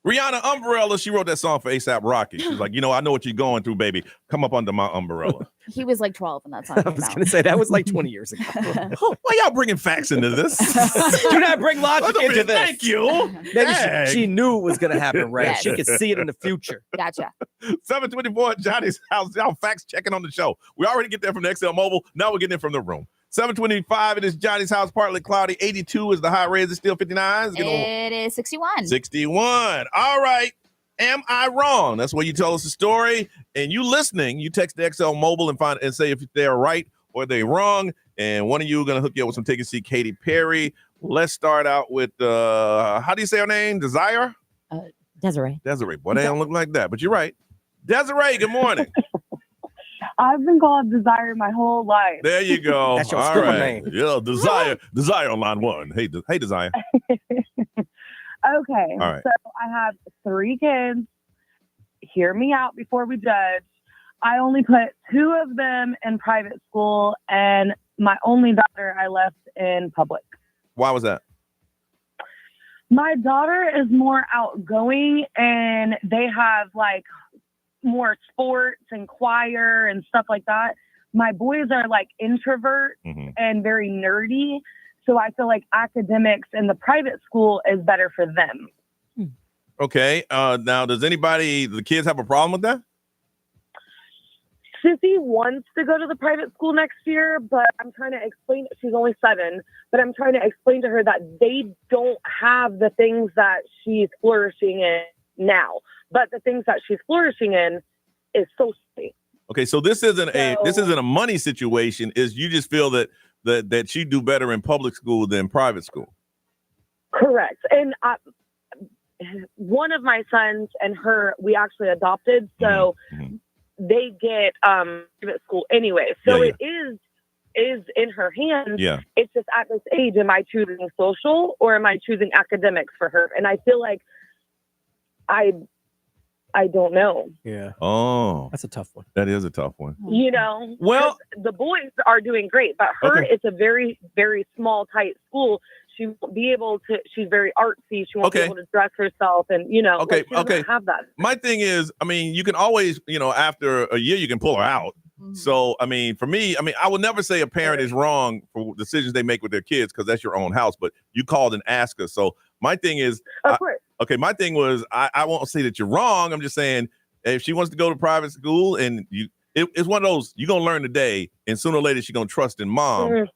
S5: Rihanna Umbrella, she wrote that song for A$AP Rocky. She's like, I know what you're going through, baby. Come up under my umbrella.
S6: He was like 12 when that song
S7: I
S6: came
S7: was
S6: out.
S7: going to say that was like 20 years ago.
S5: Why y'all bringing facts into this?
S7: Do not bring logic into this.
S5: Thank you.
S7: Maybe she knew it was going to happen, Ray.
S6: Yes.
S7: She could see it in the future.
S6: Gotcha.
S5: 724 at Johnny's house. Y'all facts checking on the show. We already get that from the XL Mobile. Now we're getting it from the room. 725, it is Johnny's house, partly cloudy. 82 is the high. Is it still 59?
S6: It is 61.
S5: 61. All right. Am I wrong? That's where you tell us the story. And you listening, you text the XL Mobile and say if they're right or they're wrong. And one of you are going to hook you up with some tickets to see Katy Perry. Let's start out with, how do you say her name? Desire?
S3: Desiree.
S5: Desiree. Boy, they don't look like that, but you're right. Desiree, good morning.
S1: I've been called Desire my whole life.
S5: There you go.
S7: That's your
S5: All
S7: school
S5: right.
S7: name.
S5: Yeah, Desire on line one. Hey, Desire.
S1: Okay.
S5: All right.
S1: So I have 3 kids. Hear me out before we judge. I only put 2 of them in private school, and my only daughter I left in public.
S5: Why was that?
S1: My daughter is more outgoing, and they have like more sports and choir and stuff like that. My boys are like introvert and very nerdy. So I feel like academics in the private school is better for them.
S5: Okay. Now, does the kids have a problem with that?
S1: Sissy wants to go to the private school next year, but I'm trying to explain, she's only 7, but I'm trying to explain to her that they don't have the things that she's flourishing in now. But the things that she's flourishing in is socially.
S5: Okay, so this isn't a money situation. Is you just feel that she do better in public school than private school?
S1: Correct. And one of my sons and her, we actually adopted, so they get private school anyway. So it is in her hands.
S5: Yeah.
S1: It's just at this age, am I choosing social or am I choosing academics for her? And I feel like I don't know.
S7: Yeah.
S5: Oh,
S7: that's a tough one.
S5: That is a tough one.
S1: You know,
S5: well,
S1: the boys are doing great, but her,
S5: Okay.
S1: it's a very, very small, tight school. She won't be able to, she's very artsy. She won't be able to dress herself and, you know,
S5: Okay,
S1: like, she doesn't have that.
S5: My thing is, I mean, you can always, after a year, you can pull her out. So, I mean, for me, I would never say a parent is wrong for decisions they make with their kids because that's your own house, but you called and asked her. So my thing is, my thing was, I won't say that you're wrong. I'm just saying if she wants to go to private school and it's one of those, you're going to learn today and sooner or later she's going to trust in mom,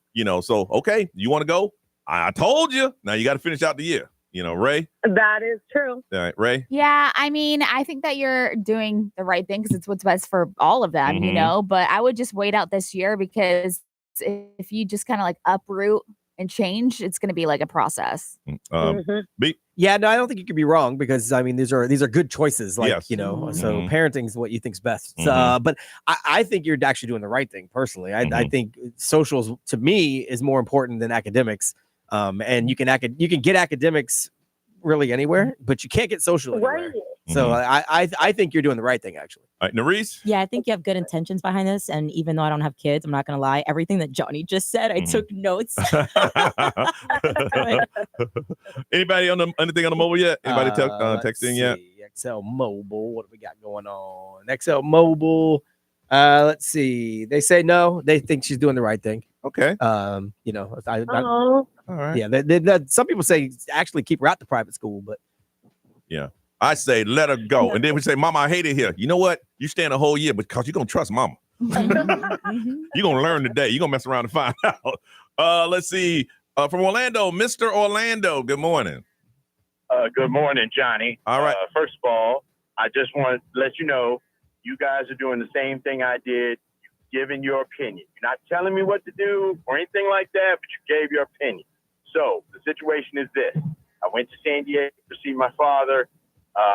S5: so, okay, you want to go? I told you. Now you got to finish out the year. Ray?
S1: That is true.
S5: All right, Ray?
S6: Yeah, I mean, I think that you're doing the right thing because it's what's best for all of them, but I would just wait out this year because if you just kind of like uproot and change, it's going to be like a process.
S7: Yeah, no, I don't think you could be wrong because I mean these are good choices. Like
S5: Yes.
S7: so parenting is what you think's best.
S5: Mhm.
S7: But I think you're actually doing the right thing personally. I think socials to me is more important than academics. And you can get academics really anywhere, but you can't get social anywhere. So I think you're doing the right thing actually.
S5: All right, Nerese?
S3: Yeah, I think you have good intentions behind this. And even though I don't have kids, I'm not going to lie. Everything that Johnny just said, I took notes.
S5: Anybody anything on the mobile yet? Anybody texting yet?
S7: XL Mobile. What do we got going on? XL Mobile. Let's see. They say no. They think she's doing the right thing.
S5: Okay.
S7: All right. Yeah. Some people say actually keep her out to private school, but
S5: yeah. I say let her go. And then we say, Mama, I hate it here. You know what? You staying a whole year because you're going to trust Mama. You're going to learn today. You're going to mess around and find out. Let's see. From Orlando, Mr. Orlando. Good morning.
S2: Good morning, Johnny.
S5: All right.
S2: First of all, I just want to let you know you guys are doing the same thing I did. You're giving your opinion. You're not telling me what to do or anything like that, but you gave your opinion. So the situation is this. I went to San Diego to see my father.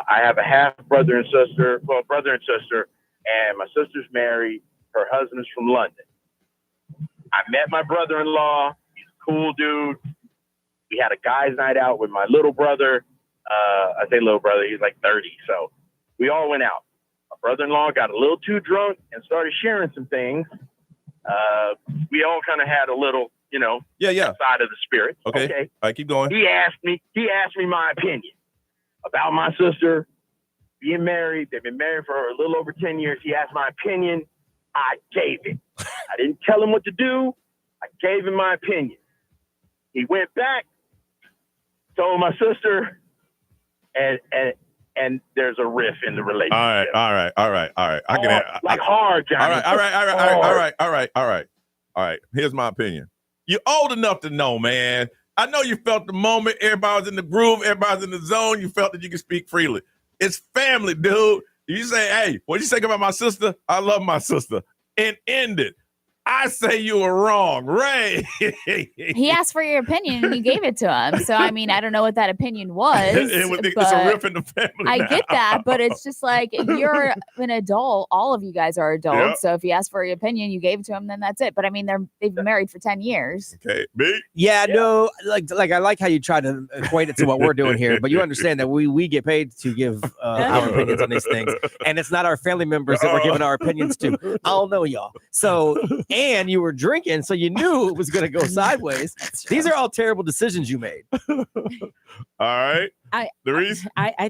S2: I have a half brother and sister, and my sister's married. Her husband's from London. I met my brother-in-law. He's a cool dude. We had a guys' night out with my little brother. I say little brother, he's like 30. So we all went out. My brother-in-law got a little too drunk and started sharing some things. We all kind of had a little, side of the spirit.
S5: Okay. All right, keep going.
S2: He asked me my opinion. about my sister being married. They've been married for a little over 10 years. He asked my opinion. I gave it. I didn't tell him what to do. I gave him my opinion. He went back, told my sister, and there's a riff in the relationship.
S5: All right. I can
S2: hard, Johnny.
S5: All right. Here's my opinion. You're old enough to know, man. I know you felt the moment. Everybody was in the groove. Everybody was in the zone. You felt that you could speak freely. It's family, dude. You say, hey, what you think about my sister? I love my sister. And end it. I say you were wrong, Ray.
S6: He asked for your opinion and you gave it to him. So, I mean, I don't know what that opinion was.
S5: It's a riff in the family.
S6: I
S5: now.
S6: get that, but it's just like, you're an adult. All of you guys are adults.
S5: Yep.
S6: So if he asked for your opinion, you gave it to him, then that's it. But I mean, they've been married for 10 years.
S5: Okay, me?
S7: Yeah, no, like I like how you try to equate it to what we're doing here, but you understand that we get paid to give our opinions on these things, and it's not our family members that we're giving our opinions to. I don't know y'all. So, and you were drinking, so you knew it was going to go sideways. These are all terrible decisions you made.
S5: All right.
S3: I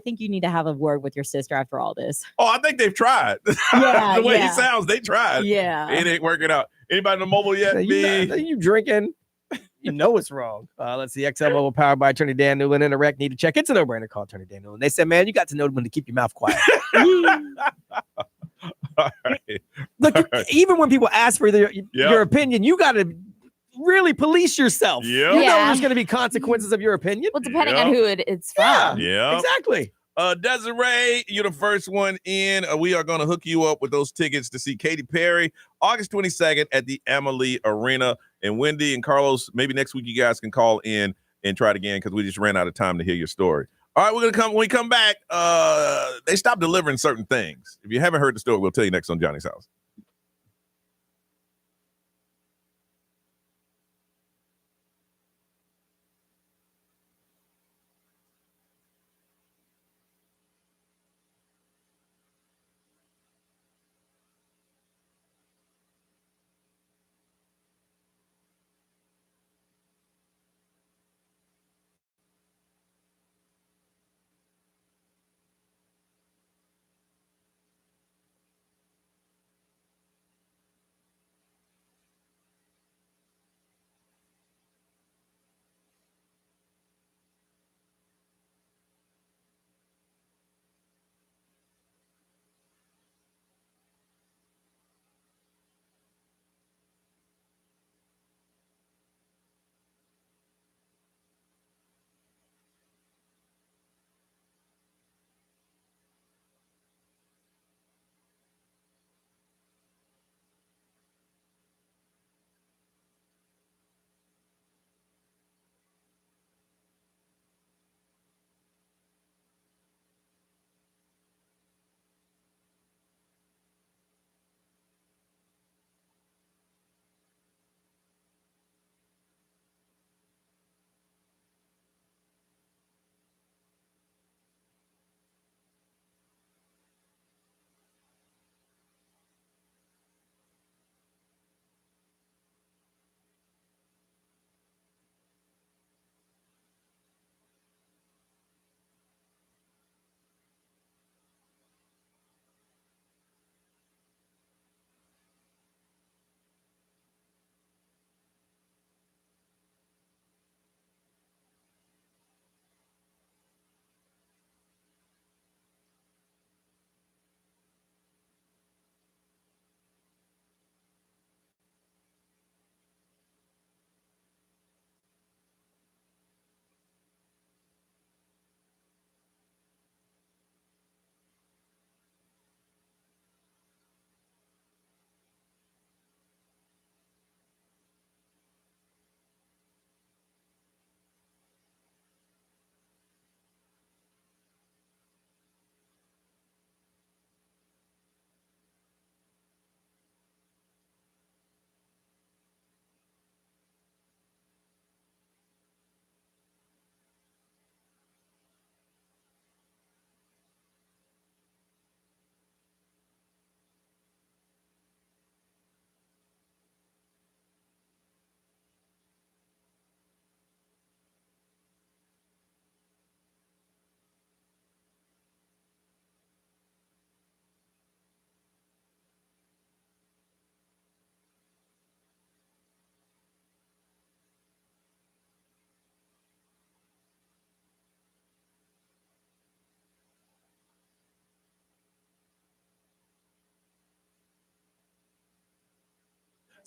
S3: think you need to have a word with your sister after all this.
S5: Oh, I think they've tried.
S3: Yeah,
S5: the way
S3: yeah.
S5: he sounds, they tried.
S3: Yeah.
S5: It ain't working out. Anybody in the mobile yet?
S7: You drinking? You know it's wrong. Let's see. XL Mobile powered by Attorney Dan Newland. Interact. Need to check. It's a no-brainer. Call Attorney Dan Newland. They said, man, you got to know when to keep your mouth quiet.
S5: All right.
S7: Look, even when people ask for your
S5: Yep.
S7: opinion, you got to really police yourself.
S5: Yep.
S7: You know
S6: Yeah.
S7: there's going to be consequences of your opinion.
S6: Well, depending
S5: Yep.
S6: on who it's from.
S5: Yeah.
S7: Exactly.
S5: Desiree, you're the first one in. We are going to hook you up with those tickets to see Katy Perry August 22nd at the Amalie Arena. And Wendy and Carlos, maybe next week you guys can call in and try it again because we just ran out of time to hear your story. All right, when we come back, they stopped delivering certain things. If you haven't heard the story, we'll tell you next on Johnny's House.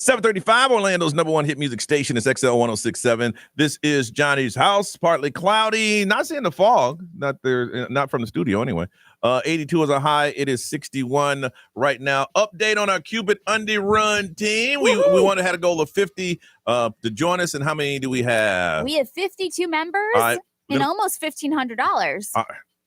S5: 735, Orlando's number one hit music station is XL 1067. This is Johnny's house, partly cloudy, not seeing the fog, not from the studio anyway. 82 is a high. It is 61 right now. Update on our Cupid Undie Run team. We wanted to have a goal of 50 to join us, and how many do we have?
S6: We have 52 members and almost $1,500.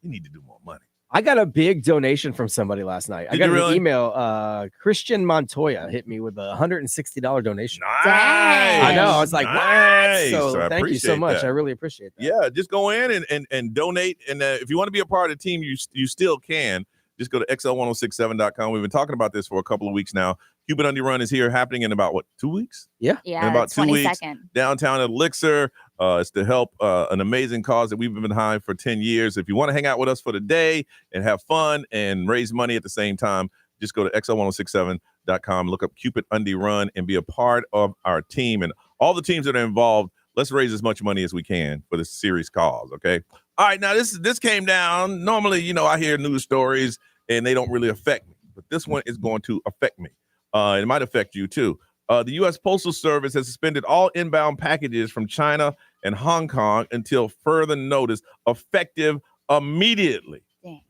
S5: You need to do more money.
S7: I got a big donation from somebody last night. I got an email. Christian Montoya hit me with a $160 donation.
S5: Nice.
S7: I know. I was like,
S5: nice.
S7: what? So thank you so much.
S5: That.
S7: I really appreciate that.
S5: Yeah, just go in and donate. And if you want to be a part of the team, you still can. Just go to xl1067.com. We've been talking about this for a couple of weeks now. Cupid Undie Run is here, happening in about 2 weeks?
S7: Yeah.
S6: Yeah,
S5: in about 2 weeks.
S6: 22nd.
S5: Downtown at Elixir. It's to help an amazing cause that we've been behind for 10 years. If you want to hang out with us for the day and have fun and raise money at the same time, just go to xl1067.com, look up Cupid Undie Run, and be a part of our team. And all the teams that are involved, let's raise as much money as we can for this serious cause, okay? All right, now this came down. Normally, I hear news stories, and they don't really affect me. But this one is going to affect me. It might affect you, too. The U.S. Postal Service has suspended all inbound packages from China and Hong Kong until further notice, effective immediately.
S6: Dang.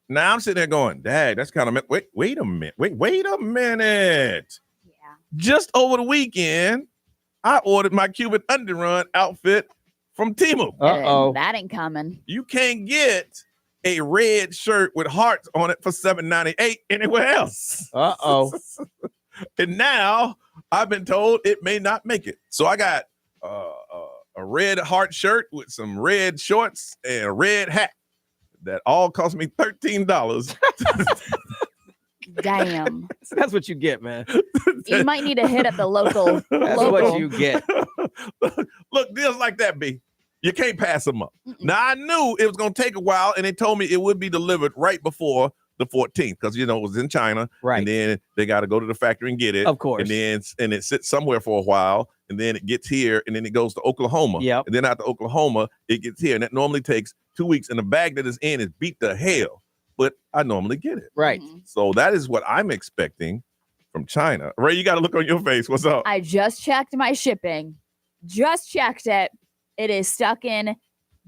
S5: Now I'm sitting there going, Dad, that's kind of wait a minute. Wait a minute.
S6: Yeah.
S5: Just over the weekend, I ordered my Cupid Undie Run outfit from Temu.
S7: Uh-oh.
S6: That ain't coming.
S5: You can't get a red shirt with hearts on it for $7.98 anywhere else.
S7: Uh-oh.
S5: And now I've been told it may not make it. So I got a red heart shirt with some red shorts and a red hat that all cost me $13.
S6: Damn.
S7: So that's what you get, man.
S6: You might need to hit up the local.
S7: That's what you get.
S5: Look, deals like that, B. You can't pass them up. Now, I knew it was going to take a while, and they told me it would be delivered right before the 14th because, it was in China.
S7: Right.
S5: And then they got to go to the factory and get it.
S7: Of course.
S5: And it sits somewhere for a while, and then it gets here, and then it goes to Oklahoma.
S7: Yep.
S5: And then after Oklahoma, it gets here. And that normally takes 2 weeks, and the bag that is in is beat to hell. But I normally get it.
S7: Right.
S5: So that is what I'm expecting from China. Ray, you got to look on your face. What's up?
S6: I just checked my shipping. Just checked it. It is stuck in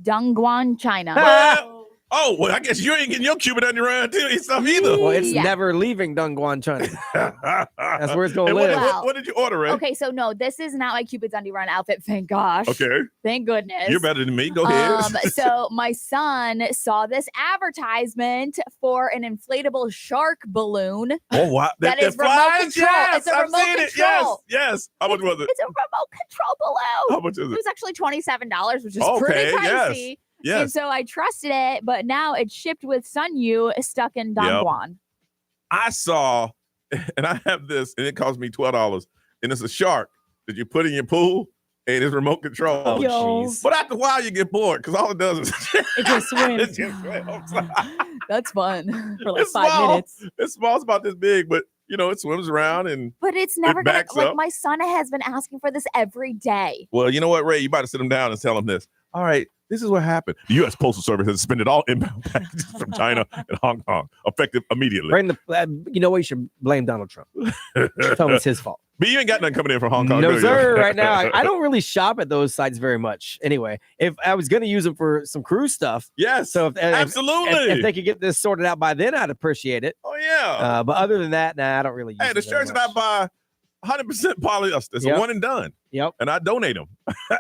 S6: Dongguan, China.
S5: Well, I guess you ain't getting your Cupid Undie Run stuff either.
S7: Well, it's never leaving Dongguan, China. That's where it's going to live.
S5: What did you order, Ray?
S6: Okay, so no, this is not my Cupid Undie Run outfit. Thank gosh.
S5: Okay.
S6: Thank goodness.
S5: You're better than me. Go ahead.
S6: So my son saw this advertisement for an inflatable shark balloon.
S5: Oh, wow.
S6: That is remote control.
S5: Yes,
S6: it's a
S5: I've
S6: remote
S5: seen
S6: control.
S5: It. Yes. How much was it?
S6: It's a remote control balloon.
S5: How much is it?
S6: It was actually $27, which is pretty pricey.
S5: Yes.
S6: And so I trusted it, but now it's shipped with Sunyu stuck in Dongguan.
S5: I saw, and I have this, and it cost me $12, and it's a shark that you put in your pool, and it's remote control.
S7: Oh, jeez.
S5: But after a while, you get bored because all it does is
S3: it just swims.
S6: That's fun
S3: for like
S5: it's
S3: 5
S5: small.
S3: minutes.
S5: It's small. It's about this big, but it swims around and.
S6: But it's never gonna
S5: backs
S6: like
S5: up.
S6: my son has been asking for this every day.
S5: Well, you know what, Ray? You about to sit him down and tell him this. All right, this is what happened. The U.S. Postal Service has suspended all inbound packages from China and Hong Kong, effective immediately.
S7: You know what? You should blame Donald Trump. Tell him it's his fault.
S5: But you ain't got nothing coming in from Hong Kong.
S7: No,
S5: do you?
S7: sir. Right now, I don't really shop at those sites very much. Anyway, if I was going to use them for some cruise stuff,
S5: yes.
S7: So
S5: absolutely,
S7: if they could get this sorted out by then, I'd appreciate it.
S5: Oh yeah.
S7: But other than that, I don't really. Use
S5: the shirts that I buy, 100% polyester. It's a one and done.
S7: Yep.
S5: And I donate them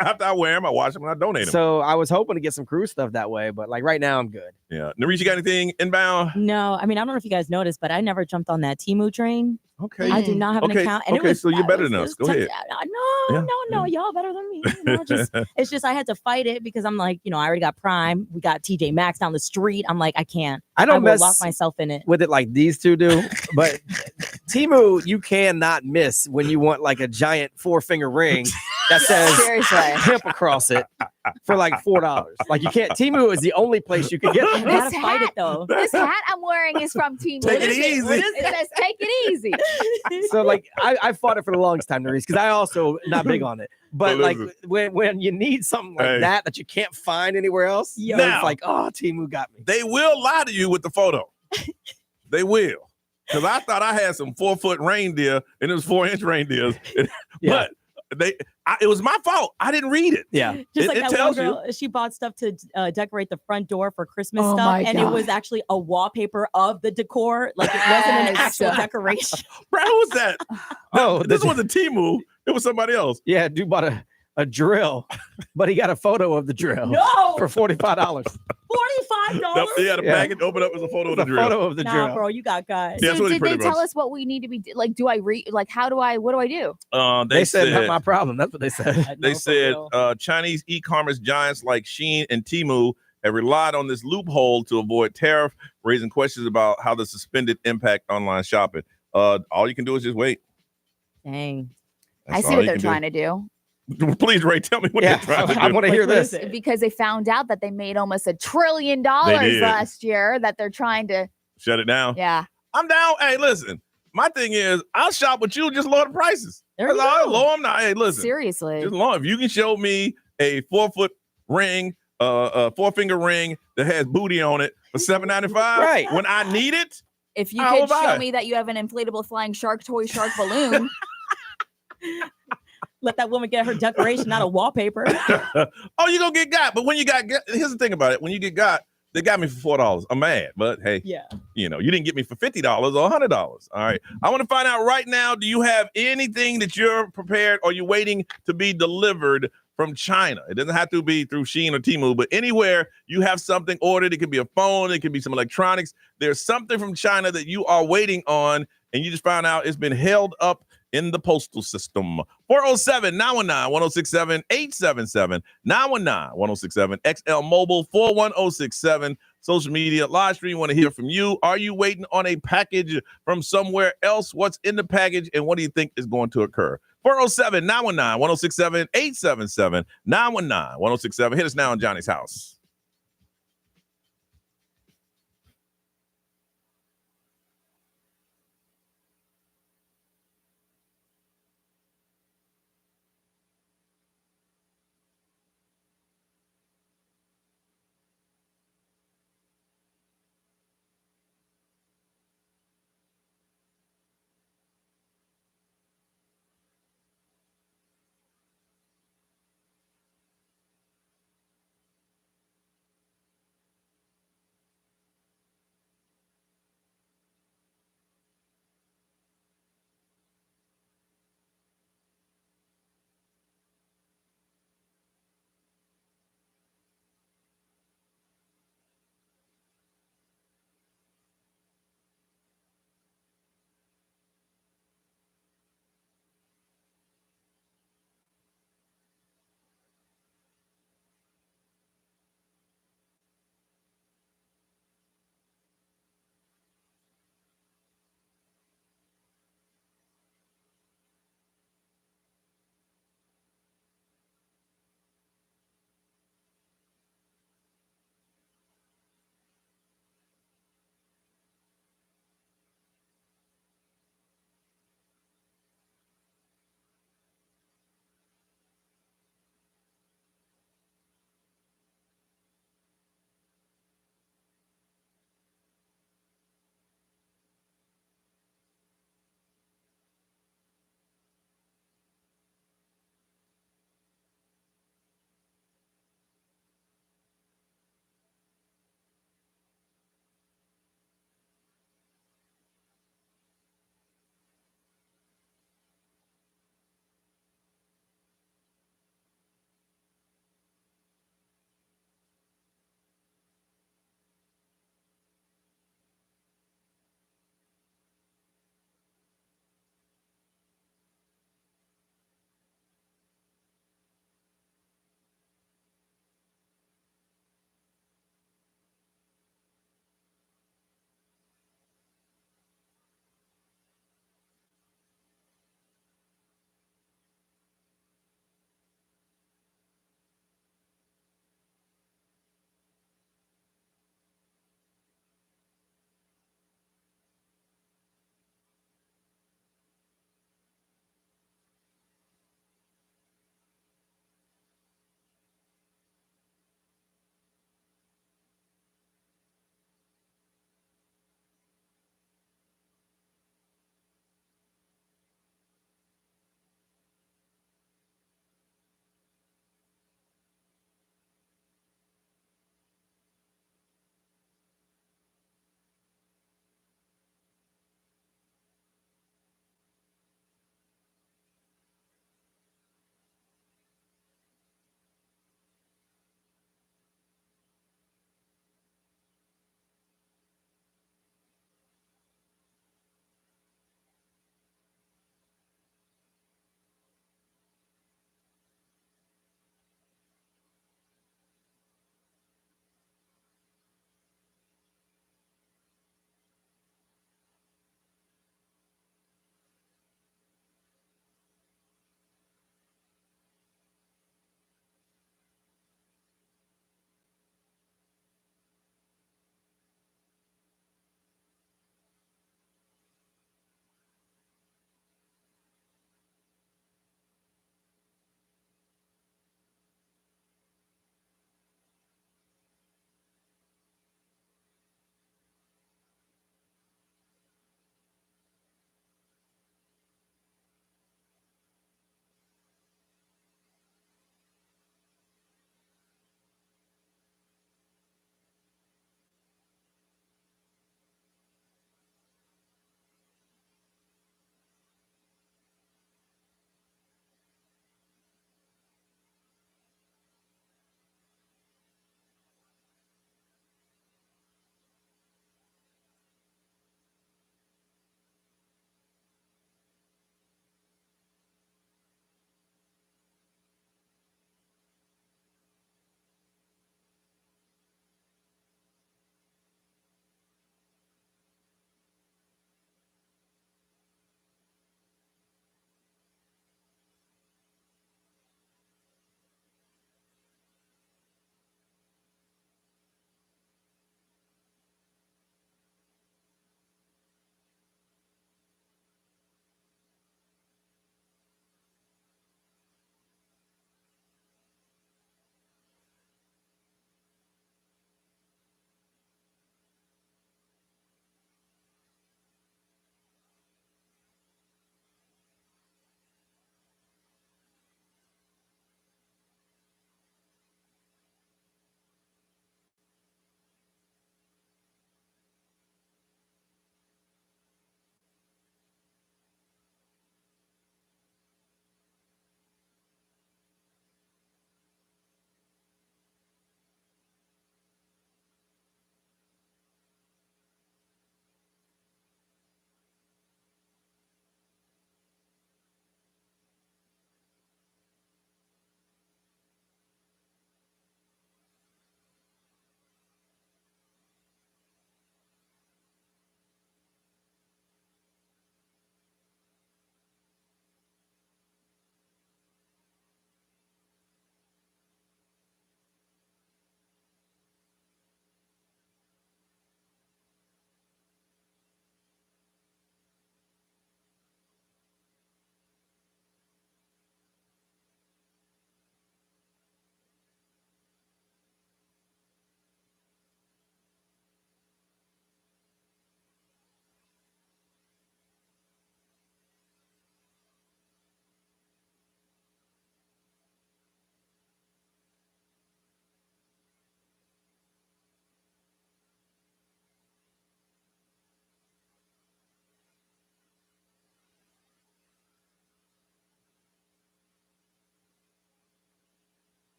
S5: after I wear them. I wash them and I donate them.
S7: So I was hoping to get some cruise stuff that way, but like right now, I'm good.
S5: Yeah. Narice, you got anything inbound?
S3: No, I mean, I don't know if you guys noticed, but I never jumped on that Temu train.
S5: Okay.
S3: I do not have an account. And it was,
S5: so you're better than us. Go ahead.
S3: No, y'all better than me. It's just I had to fight it because I'm like, I already got Prime. We got TJ Maxx down the street. I'm like, I can't.
S7: I don't
S3: will lock myself in it
S7: with it like these two do. But Temu, you cannot miss when you want like a giant 4-finger ring that says hemp across it for like $4. Like you can't. Temu is the only place you can get
S3: this
S6: This
S3: fight
S6: hat,
S3: it though.
S6: this hat I'm wearing is from Temu.
S5: Take it easy.
S6: It says "Take it easy."
S7: So like I fought it for the longest time, Narice, because I also not big on it. But like when you need something like that you can't find anywhere else, it's like, oh, Temu got me.
S5: They will lie to you with the photo. They will. because I thought I had some 4-foot reindeer and it was 4-inch reindeers.
S7: Yeah.
S5: But it was my fault. I didn't read it.
S7: Yeah.
S3: Just like
S5: it
S3: that one
S5: tells
S3: girl, she bought stuff to decorate the front door for Christmas
S6: Oh
S3: stuff,
S6: my
S3: and it was actually a wallpaper of the decor. Like it wasn't an actual decoration.
S5: Bro, who was that?
S7: Oh,
S5: this wasn't Temu. It was somebody else.
S7: Yeah, dude bought a drill, but he got a photo of the drill.
S3: No!
S7: For $45.
S3: $45?
S5: Yeah, the package opened up as a photo of the drill.
S7: Photo of the
S3: Nah,
S7: drill.
S3: bro, you got guys.
S5: Yeah,
S6: So
S5: that's
S6: did
S5: pretty
S6: they tell
S5: much.
S6: us what we need to be like? Do I read? Like, what do I do?
S7: They said not my problem. That's what they said.
S5: They said Chinese e-commerce giants like Shein and Temu have relied on this loophole to avoid tariff, raising questions about how the suspended impact online shopping. All you can do is just wait.
S3: Dang.
S6: I see what they're trying to do.
S5: Please, Ray, tell me what they're trying to do.
S7: I want to hear this.
S6: Because they found out that they made almost $1 trillion
S5: did.
S6: last year, that they're trying to
S5: Shut it down.
S6: Yeah.
S5: I'm down. Hey, listen. My thing is, I'll shop with you, just lower the prices.
S6: There you
S5: I'll
S6: go.
S5: lower them now. Hey, listen.
S6: Seriously.
S5: Just lower. If you can show me a 4-foot ring, a 4-finger ring that has booty on it for $7.95,
S7: right?
S5: When I need it,
S6: If you
S5: I will
S6: could
S5: buy
S6: show
S5: it.
S6: me that you have an inflatable flying shark toy shark balloon.
S3: Let that woman get her decoration, not a wallpaper.
S5: oh, you gonna get got. But when you got, here's the thing about it: when you get got, they got me for $4. I'm mad, but hey,
S3: Yeah.
S5: you know, you didn't get me for $50 or $100. All right, I want to find out right now: do you have anything that you're prepared, or you waiting to be delivered from China? It doesn't have to be through Shein or Temu, but anywhere you have something ordered, it could be a phone, it could be some electronics. There's something from China that you are waiting on, and you just found out it's been held up in the postal system. 407-919-1067, 877-919-1067, XL Mobile 41067, social media, live stream. Want to hear from you. Are you waiting on a package from somewhere else? What's in the package, and what do you think is going to occur? 407-919-1067, 877-919-1067. Hit us now on Johnny's House.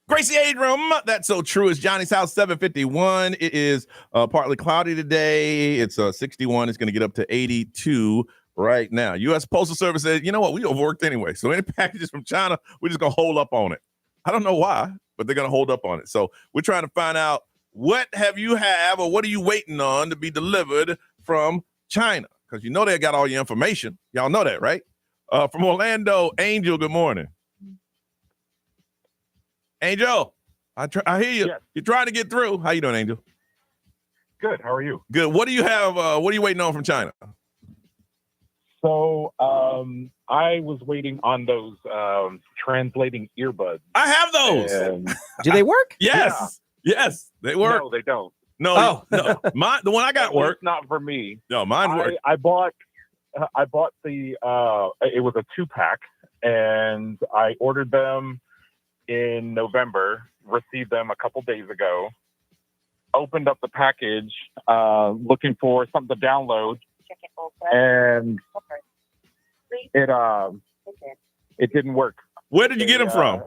S5: Gracie Abram, that's so true. It's Johnny's house, 751. It is partly cloudy today. It's 61. It's going to get up to 82 right now. U.S. Postal Service says, you know what? We overworked anyway. So any packages from China, we're just going to hold up on it. I don't know why, but they're going to hold up on it. So we're trying to find out what or what are you waiting on to be delivered from China? Because you know they got all your information. Y'all know that, right? From Orlando, Angel, good morning. Angel, I hear you. Yes. You're trying to get through. How you doing, Angel?
S8: Good. How are you?
S5: Good. What do you have? What are you waiting on from China?
S8: So I was waiting on those translating earbuds.
S5: I have those.
S7: Do they work?
S5: Yes. Yeah. Yes, they work.
S8: No, they don't.
S5: No. No. The one I got worked.
S8: Not for me.
S5: No, mine worked.
S8: I bought the it was a 2-pack, and I ordered them in November, received them a couple days ago, opened up the package, looking for something to download, and it didn't work.
S5: Where did you get them from?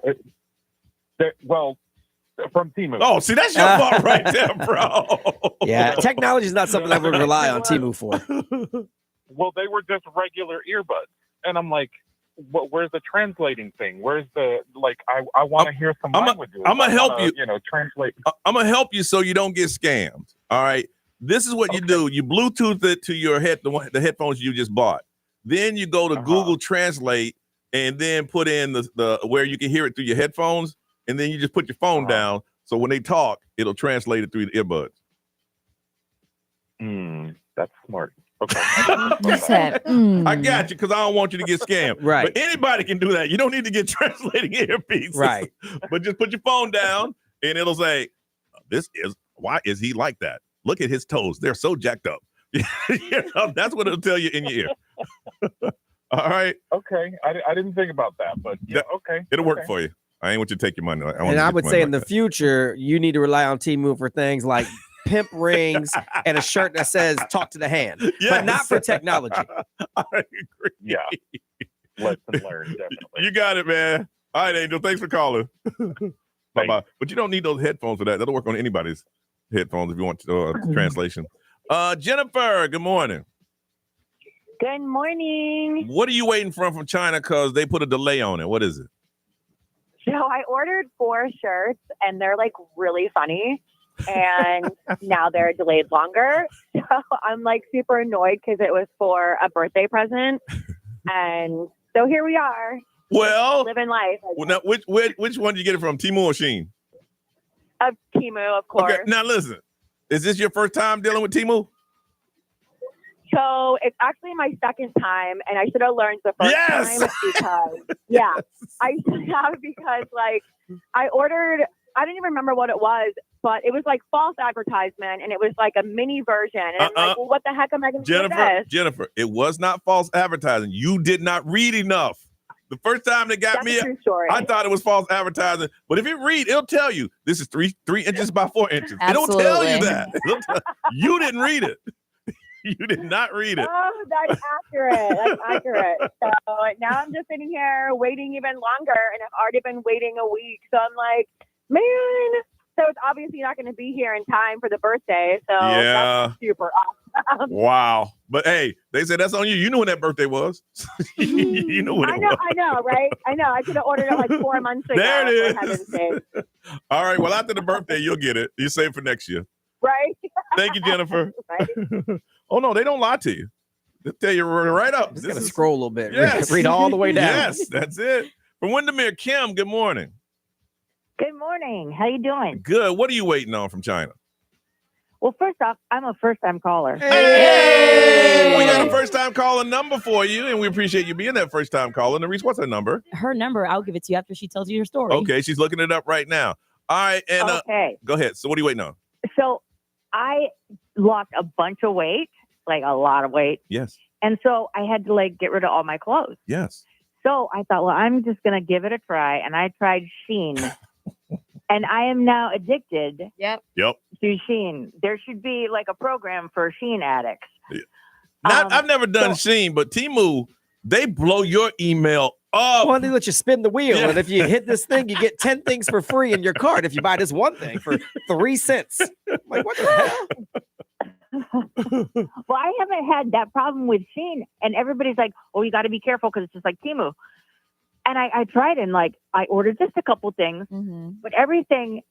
S8: From Temu.
S5: Oh, see, that's your fault right there, bro.
S7: Yeah, technology is not something I would rely on Temu for.
S8: Well, they were just regular earbuds, and I'm like, where's the translating thing? Where's the I want to hear some languages.
S5: I'm gonna help you.
S8: Translate.
S5: I'm gonna help you so you don't get scammed. All right. This is what you do. You Bluetooth it to your the headphones you just bought. Then you go to Google Translate and then put in the where you can hear it through your headphones, and then you just put your phone down. So when they talk, it'll translate it through the earbuds.
S8: That's smart. Okay.
S5: I got you because I don't want you to get scammed.
S7: Right.
S5: But anybody can do that. You don't need to get translating earpieces.
S7: Right.
S5: But just put your phone down and it'll say, why is he like that? Look at his toes. They're so jacked up. That's what it'll tell you in your ear. All right.
S8: Okay. I didn't think about that, but okay.
S5: It'll work for you. I ain't want you to take your money.
S7: I would say in the future, you need to rely on Temu for things like pimp rings and a shirt that says "Talk to the hand," but not for technology.
S5: I agree.
S8: Yeah, lesson learned. Definitely.
S5: You got it, man. All right, Angel. Thanks for calling. Bye-bye. But you don't need those headphones for that. That'll work on anybody's headphones if you want translation. Jennifer, good morning.
S10: Good morning.
S5: What are you waiting from China? Because they put a delay on it. What is it?
S10: So I ordered 4 shirts, and they're like really funny. And now they're delayed longer. So I'm like super annoyed because it was for a birthday present. And so here we are.
S5: Well,
S10: living life.
S5: Well, now, which one did you get it from? Temu or Shein?
S10: Temu, of course.
S5: Okay, now listen. Is this your first time dealing with Temu?
S10: So it's actually my second time, and I should have learned the first time because, I should have because I ordered, I didn't even remember what it was, but it was like false advertisement, and it was like a mini version. And I'm like, well, what the heck am I going to do with this?
S5: Jennifer, it was not false advertising. You did not read enough. The first time they got me, I thought it was false advertising. But if you read, it'll tell you this is 3 inches by 4 inches.
S6: Absolutely.
S5: It'll tell you that. You didn't read it. You did not read it.
S10: Oh, that's accurate. That's accurate. So now I'm just sitting here waiting even longer, and I've already been waiting a week. So I'm like, man. So it's obviously not going to be here in time for the birthday. So that's super awesome.
S5: Wow. But hey, they said that's on you. You knew when that birthday was. You knew when it was.
S10: I know, right? I know. I could have ordered it like 4 months ago.
S5: There it
S10: for heaven's sake.
S5: All right. Well, after the birthday, you'll get it. You save for next year.
S10: Right.
S5: Thank you, Jennifer.
S10: Right.
S5: Oh, no, they don't lie to you. They'll tell you right up.
S7: Just got to scroll a little bit.
S5: Yes.
S7: Read all the way down.
S5: Yes, that's it. From Windermere, Kim, good morning.
S10: Good morning. How you doing?
S5: Good. What are you waiting on from China?
S10: Well, first off, I'm a first-time caller.
S5: Hey! We got a first-time caller number for you, and we appreciate you being that first-time caller. Nerese, what's her number?
S3: Her number, I'll give it to you after she tells you your story.
S5: Okay, she's looking it up right now. All right, and
S10: okay.
S5: Go ahead. So what are you waiting on?
S10: So I lost a bunch of weight, like a lot of weight.
S5: Yes.
S10: And so I had to get rid of all my clothes.
S5: Yes.
S10: So I thought, well, I'm just going to give it a try. And I tried Shein. And I am now addicted
S5: Yep.
S10: to Shein. There should be a program for Shein addicts.
S5: Yeah. I've never done Shein, but Temu, they blow your email
S7: Well, they let you spin the wheel,
S5: Yeah.
S7: and if you hit this thing, you get 10 things for free in your cart if you buy this one thing for 3 cents. I'm like, what the hell?
S11: Well, I haven't had that problem with Shein, and everybody's like, "Oh, you got to be careful because it's just like Temu." And I tried, and like I ordered just a couple things, but everything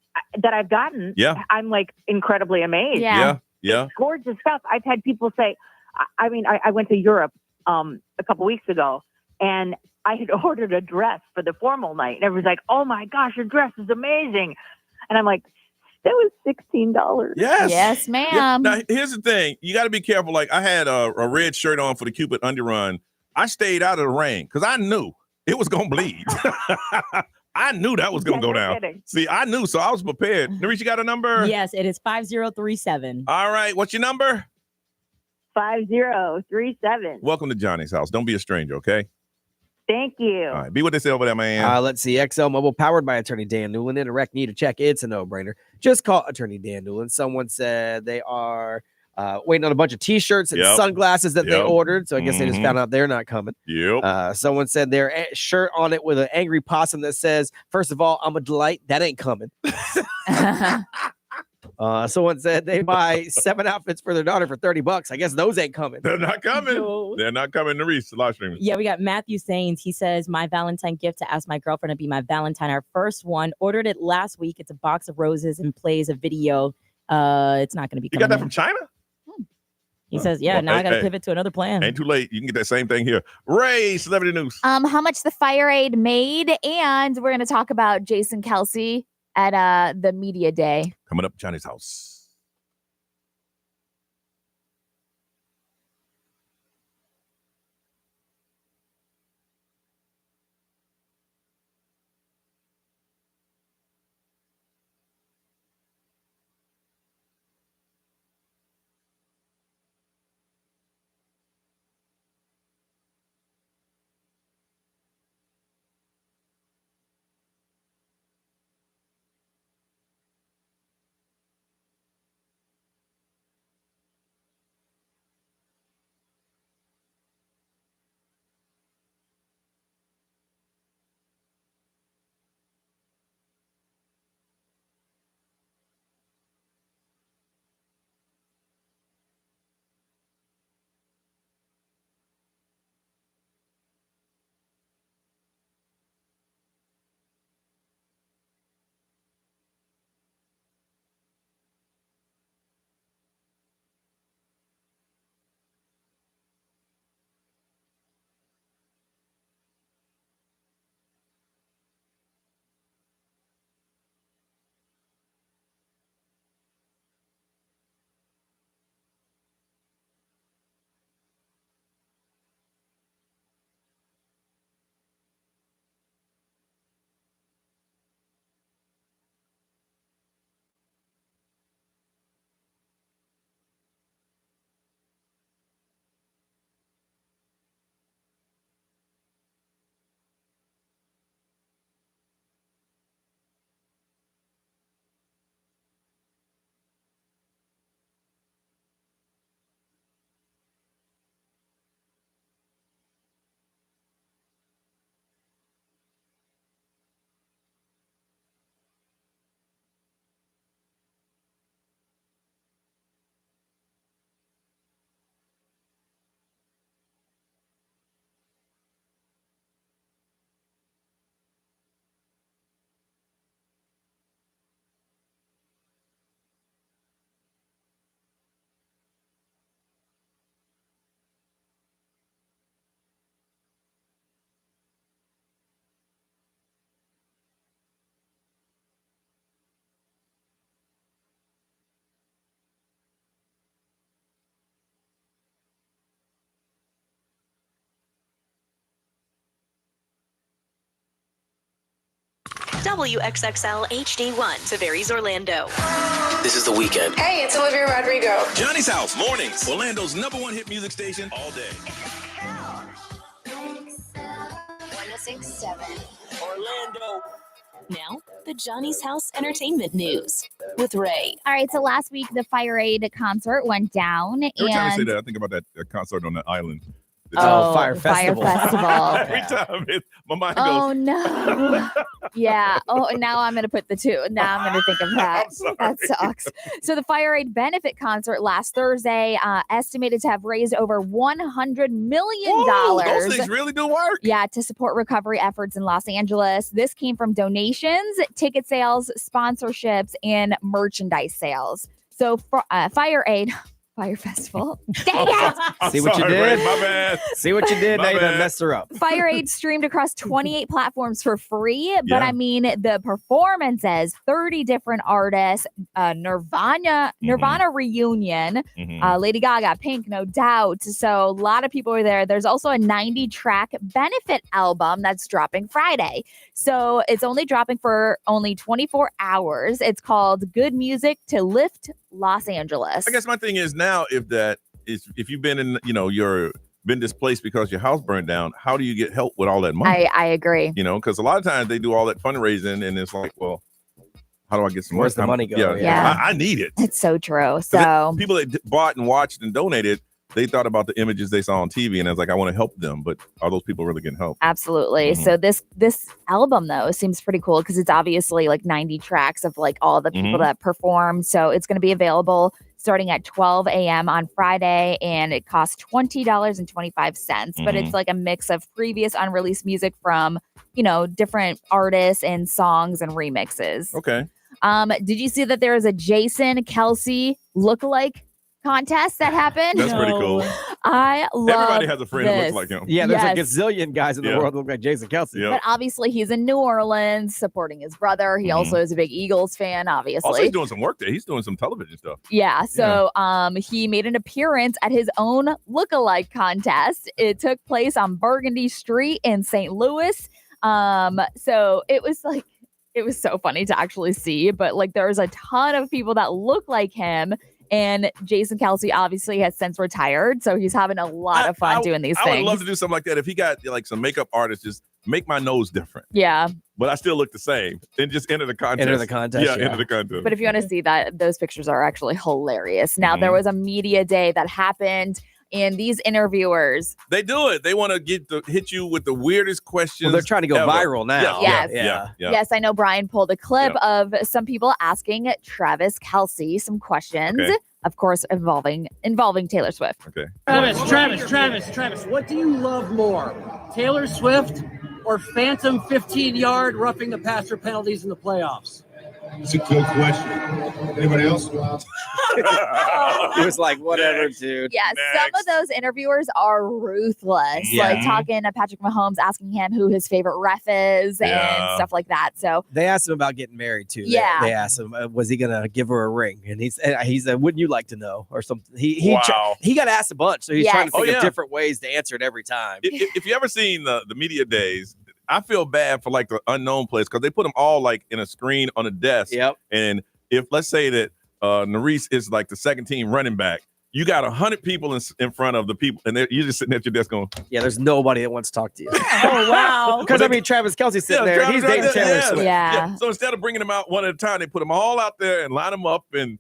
S11: that I've gotten, I'm like incredibly amazed.
S5: Yeah.
S11: It's gorgeous stuff. I've had people say, I went to Europe a couple weeks ago, and I had ordered a dress for the formal night, and everyone's like, "Oh my gosh, your dress is amazing," and I'm like, that was $16.
S5: Yes.
S6: Yes, ma'am.
S5: Yeah. Now, here's the thing. You got to be careful. Like, I had a red shirt on for the Cupid Underrun. I stayed out of the rain because I knew it was going to bleed. I knew that was going to go down.
S11: Kidding.
S5: See, I knew, so I was prepared. Narish, you got a number?
S3: Yes, it is 5037.
S5: All right. What's your number?
S11: 5037.
S5: Welcome to Johnny's house. Don't be a stranger, okay?
S11: Thank you.
S5: All right. Be what they say over there, man.
S7: Let's see. XL Mobile powered by Attorney Dan Newland. Interact, need a check. It's a no-brainer. Just call Attorney Dan Newland. Someone said they are waiting on a bunch of T-shirts and sunglasses that they ordered. So I guess they just found out they're not coming.
S5: Yep.
S7: Someone said their shirt on it with an angry possum that says, "First of all, I'm a delight." That ain't coming. Someone said they buy 7 outfits for their daughter for $30. I guess those ain't coming.
S5: They're not coming.
S3: No.
S5: They're not coming. Narish, live streaming.
S3: Yeah, we got Matthew Sains. He says, my Valentine gift to ask my girlfriend to be my Valentine. Our first one. Ordered it last week. It's a box of roses and plays a video. It's not going to be
S5: You
S3: coming
S5: got that
S3: in.
S5: from China?
S3: He says, yeah,
S5: Well,
S3: now I got to
S5: hey,
S3: pivot to another plan.
S5: Ain't too late. You can get that same thing here. Ray, celebrity news.
S6: How much the fire aid made, and we're going to talk about Jason Kelsey at the media day.
S5: Coming up, Johnny's house.
S9: WXXL HD1, Tavares, Orlando.
S4: This is The Weekend.
S13: Hey, it's Olivia Rodrigo.
S5: Johnny's house, mornings. Orlando's #1 hit music station all day.
S9: 1067. Orlando. Now, the Johnny's House Entertainment News with Ray.
S6: All right, so last week the Fire Aid concert went down,
S5: Every time I say
S6: and
S5: that, I think about that concert on that island.
S7: Fire
S6: the Fire
S7: Festival.
S6: Festival.
S5: Every time my mind goes.
S6: Oh no. Yeah. Oh, now I'm gonna put the two. Now I'm gonna think of that. That sucks. So the Fire Aid benefit concert last Thursday, estimated to have raised over $100 million.
S5: Whoa, those things really do work.
S6: Yeah, to support recovery efforts in Los Angeles. This came from donations, ticket sales, sponsorships, and merchandise sales. So for Fire Aid. Fire Festival. Dang it!
S7: See what you did?
S5: Ray, my bad.
S7: See what you did?
S5: My
S7: Now you done
S5: bad.
S7: messed her up.
S6: Fire Aid streamed across 28 platforms for free, but
S5: Yeah.
S6: I mean the performances, 30 different artists, Nirvana reunion, Lady Gaga, Pink, no doubt. So a lot of people were there. There's also a 90-track benefit album that's dropping Friday. So it's only dropping for only 24 hours. It's called Good Music to Lift Los Angeles.
S5: I guess my thing is now, if you've been in, you're been displaced because your house burned down, how do you get help with all that money?
S6: I agree.
S5: Because a lot of times they do all that fundraising and it's like, well, how do I get some
S7: Where's the money go?
S6: Yeah.
S5: I need it.
S6: It's so true. So
S5: People that bought and watched and donated, they thought about the images they saw on TV and I was like, I want to help them, but are those people really getting help?
S6: absolutely.
S5: Mhm.
S6: So this album though seems pretty cool because it's obviously like 90 tracks of like all the people
S5: Mhm.
S6: that perform. So it's going to be available starting at 12 a.m. on Friday, and it costs $20.25. But it's
S5: Mhm.
S6: like a mix of previous unreleased music from different artists and songs and remixes.
S5: Okay.
S6: Did you see that there is a Jason Kelsey lookalike contest that happened?
S5: That's pretty cool.
S6: I love
S5: Everybody has a friend who
S6: this.
S5: looks like him.
S7: Yeah, there's
S6: Yes.
S7: a gazillion guys in the
S5: Yeah.
S7: world that look like Jason Kelsey.
S5: Yeah.
S6: But obviously, he's in New Orleans supporting his brother. He also is a big Eagles fan, obviously.
S5: Also, he's doing some work there. He's doing some television stuff.
S6: Yeah, so he made an appearance at his own lookalike contest. It took place on Burgundy Street in St. Louis. So it was so funny to actually see, but like there's a ton of people that look like him. And Jason Kelsey obviously has since retired, so he's having a lot of fun doing these
S5: I
S6: things.
S5: would love to do something like that. If he got like some makeup artists, just make my nose different,
S6: Yeah,
S5: but I still look the same. Then just enter the contest.
S7: Enter the contest,
S5: Yeah,
S7: yeah.
S5: enter the contest.
S6: but if you want to see that, those pictures are actually hilarious. Now,
S5: Mm-hmm.
S6: there was a media day that happened, and these interviewers,
S5: They do it. They want to hit you with the weirdest questions.
S7: Well, they're trying to go
S5: ever.
S7: viral now.
S6: Yes.
S5: Yeah.
S6: yes, I know Brian pulled a clip of some people asking Travis Kelsey some questions,
S5: Okay.
S6: of course, involving Taylor Swift.
S5: Okay.
S13: Travis, what do you love more, Taylor Swift or phantom 15-yard roughing the passer penalties in the playoffs?
S14: It's a good question. Anybody else?
S7: He was like, whatever, dude.
S6: Yeah, some of those interviewers are ruthless.
S7: Yeah.
S6: Like talking to Patrick Mahomes, asking him who his favorite ref is and
S7: Yeah.
S6: stuff like that. So
S7: They asked him about getting married too.
S6: Yeah.
S7: They asked him, was he gonna give her a ring? And he said, "Wouldn't you like to know?" Or something. He got asked a bunch, so he's trying to
S5: Yes.
S7: think
S5: Oh,
S7: of
S5: yeah.
S7: different ways to answer it every time.
S5: If you ever seen the media days, I feel bad for like the unknown players because they put them all like in a screen on a desk.
S7: Yep.
S5: And if let's say that Nerese is like the second team running back, you got 100 people in front of the people, and you're just sitting at your desk going,
S7: Yeah, there's nobody that wants to talk to you.
S6: Oh wow!
S7: Because I mean, Travis Kelsey's sitting there, and he's
S5: Travis
S7: dating
S5: right there,
S7: Taylor Swift.
S6: Yeah.
S5: So instead of bringing them out one at a time, they put them all out there and line them up, and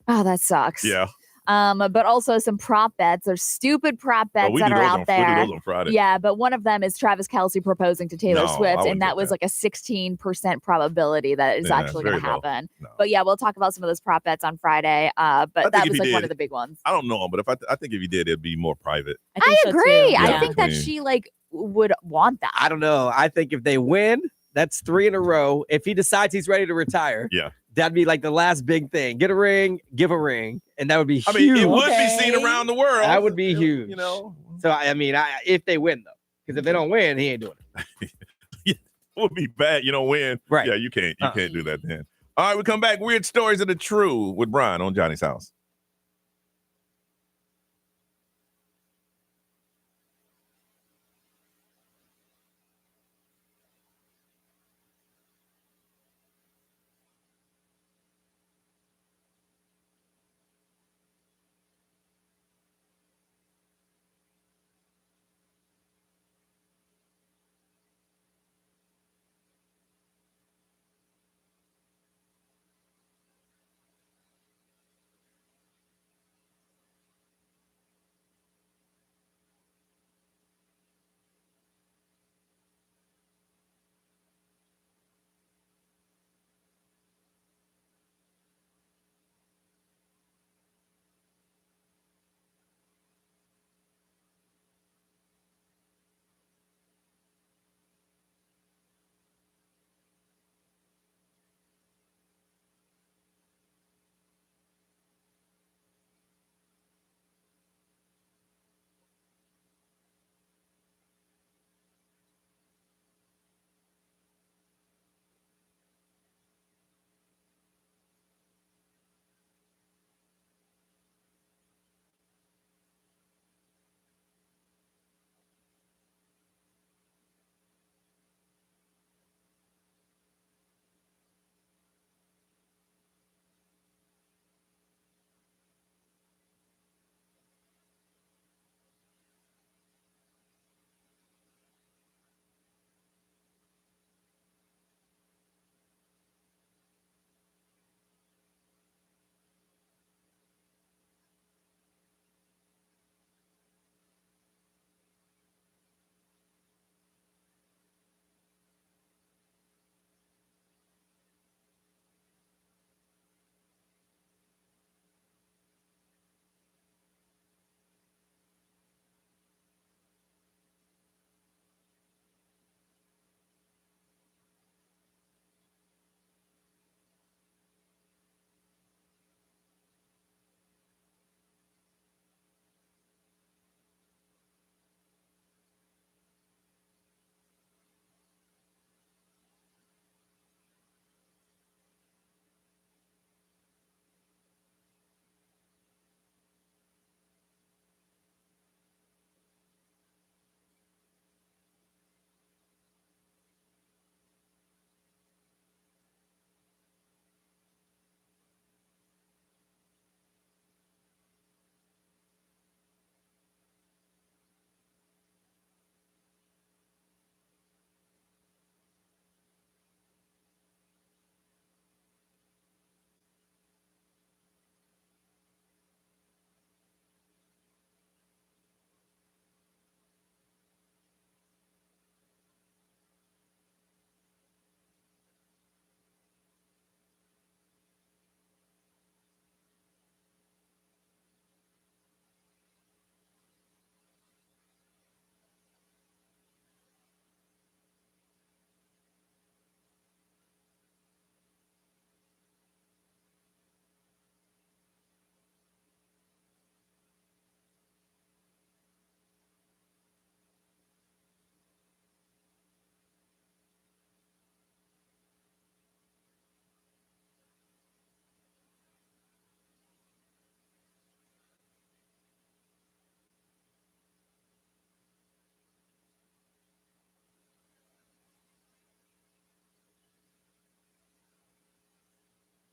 S6: Oh, that sucks.
S5: yeah.
S6: But also some prop bets. There's stupid prop bets
S5: we
S6: that
S5: do
S6: are
S5: those
S6: out
S5: on-
S6: there.
S5: we do those on Friday.
S6: Yeah, but one of them is Travis Kelsey proposing to Taylor
S5: No, I
S6: Swift,
S5: wouldn't
S6: and
S5: do
S6: that was like a 16% probability that is
S5: Yeah,
S6: actually
S5: very
S6: going to
S5: low.
S6: happen. But yeah, we'll talk about some of those prop bets on Friday. But
S5: think
S6: that
S5: if
S6: was
S5: he
S6: like one
S5: did-
S6: of the big ones.
S5: I don't know him, but I think if you did, it'd be more private.
S6: I agree.
S5: Yeah.
S6: I think that
S5: Yeah.
S6: she like would want that.
S7: I don't know. I think if they win, that's 3 in a row. If he decides he's ready to retire,
S5: Yeah.
S7: that'd be like the last big thing. Get a ring, give a ring, and that would be
S5: I
S7: huge.
S5: mean, it would be seen around the world.
S7: That would be huge.
S5: know.
S7: So I mean, if they win though, because if they don't win, he ain't doing it.
S5: It would be bad. You don't win.
S7: Right.
S5: Yeah, you can't do that then. All right, we come back. Weird stories of the true with Brian on Johnny's House.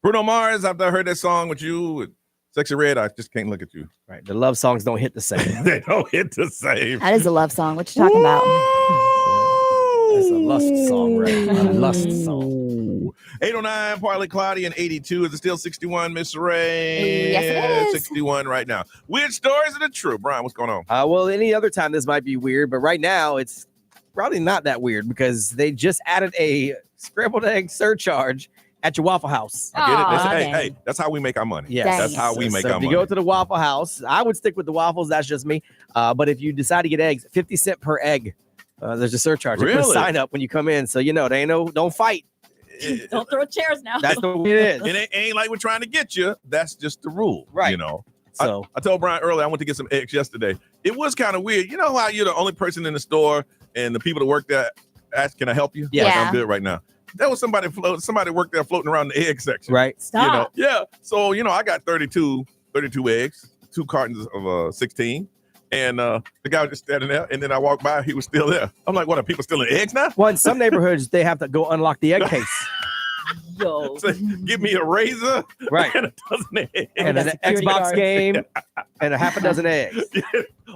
S5: Bruno Mars, after I heard that song with you, with Sexy Red, I just can't look at you.
S7: Right. The love songs don't hit the same.
S5: They don't hit the same.
S6: That is a love song. What you talking about?
S7: It's a lust song, right? A lust song.
S5: 809, partly cloudy, and 82. Is it still 61, Miss Ray?
S6: Yes, it is.
S5: 61 right now. Weird stories are the true. Brian, what's going on?
S7: Well, any other time this might be weird, but right now it's probably not that weird because they just added a scrambled egg surcharge at your Waffle House.
S5: I get it.
S6: Aw,
S5: Hey, that's how we make our money.
S7: Yes.
S6: Dang.
S5: That's how we make
S7: So
S5: our
S7: if you
S5: money.
S7: go to the Waffle House, I would stick with the waffles. That's just me. But if you decide to get eggs, 50 cents per egg. There's a surcharge. They put a
S5: Really?
S7: sign up when you come in, so you know they ain't don't fight.
S3: Don't throw chairs now.
S7: That's the way it is.
S5: It ain't like we're trying to get you. That's just the rule.
S7: Right.
S5: You know.
S7: So
S5: I told Brian earlier I went to get some eggs yesterday. It was kind of weird. You know how you're the only person in the store and the people that work there ask, "Can I help you?"
S7: Yeah.
S5: Like, I'm good right now. There was somebody worked there floating around the egg section.
S7: right.
S3: Stop.
S5: You know? Yeah. So, I got 32 eggs, 2 cartons of 16. And the guy was just standing there. And then I walked by, he was still there. I'm like, what, are people stealing eggs now?
S7: Well, in some neighborhoods, they have to go unlock the egg case.
S3: Yo.
S5: So, give me a razor
S7: Right.
S5: and a dozen eggs.
S7: And an
S3: security
S7: Xbox
S3: guard.
S7: game and a half a dozen eggs.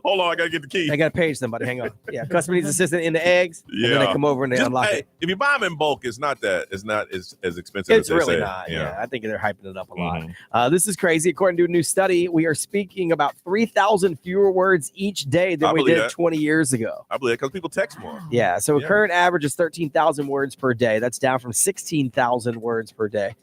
S5: Hold on, I got to get the key.
S7: I got to page somebody. Hang on. Yeah. Customer needs assistant in the eggs. And then
S5: Yeah.
S7: they come over and they
S5: Just,
S7: unlock
S5: hey,
S7: it.
S5: if you buy them in bulk, it's not as expensive
S7: It's
S5: as they
S7: really
S5: say.
S7: not. Yeah. I think they're hyping it up a lot.
S5: Mhm.
S7: This is crazy. According to a new study, we are speaking about 3,000 fewer words each day than
S5: I
S7: we
S5: believe
S7: did
S5: that.
S7: 20 years ago.
S5: I believe it because people text more.
S7: Yeah. So
S5: Yeah.
S7: a current average is 13,000 words per day. That's down from 16,000 words per day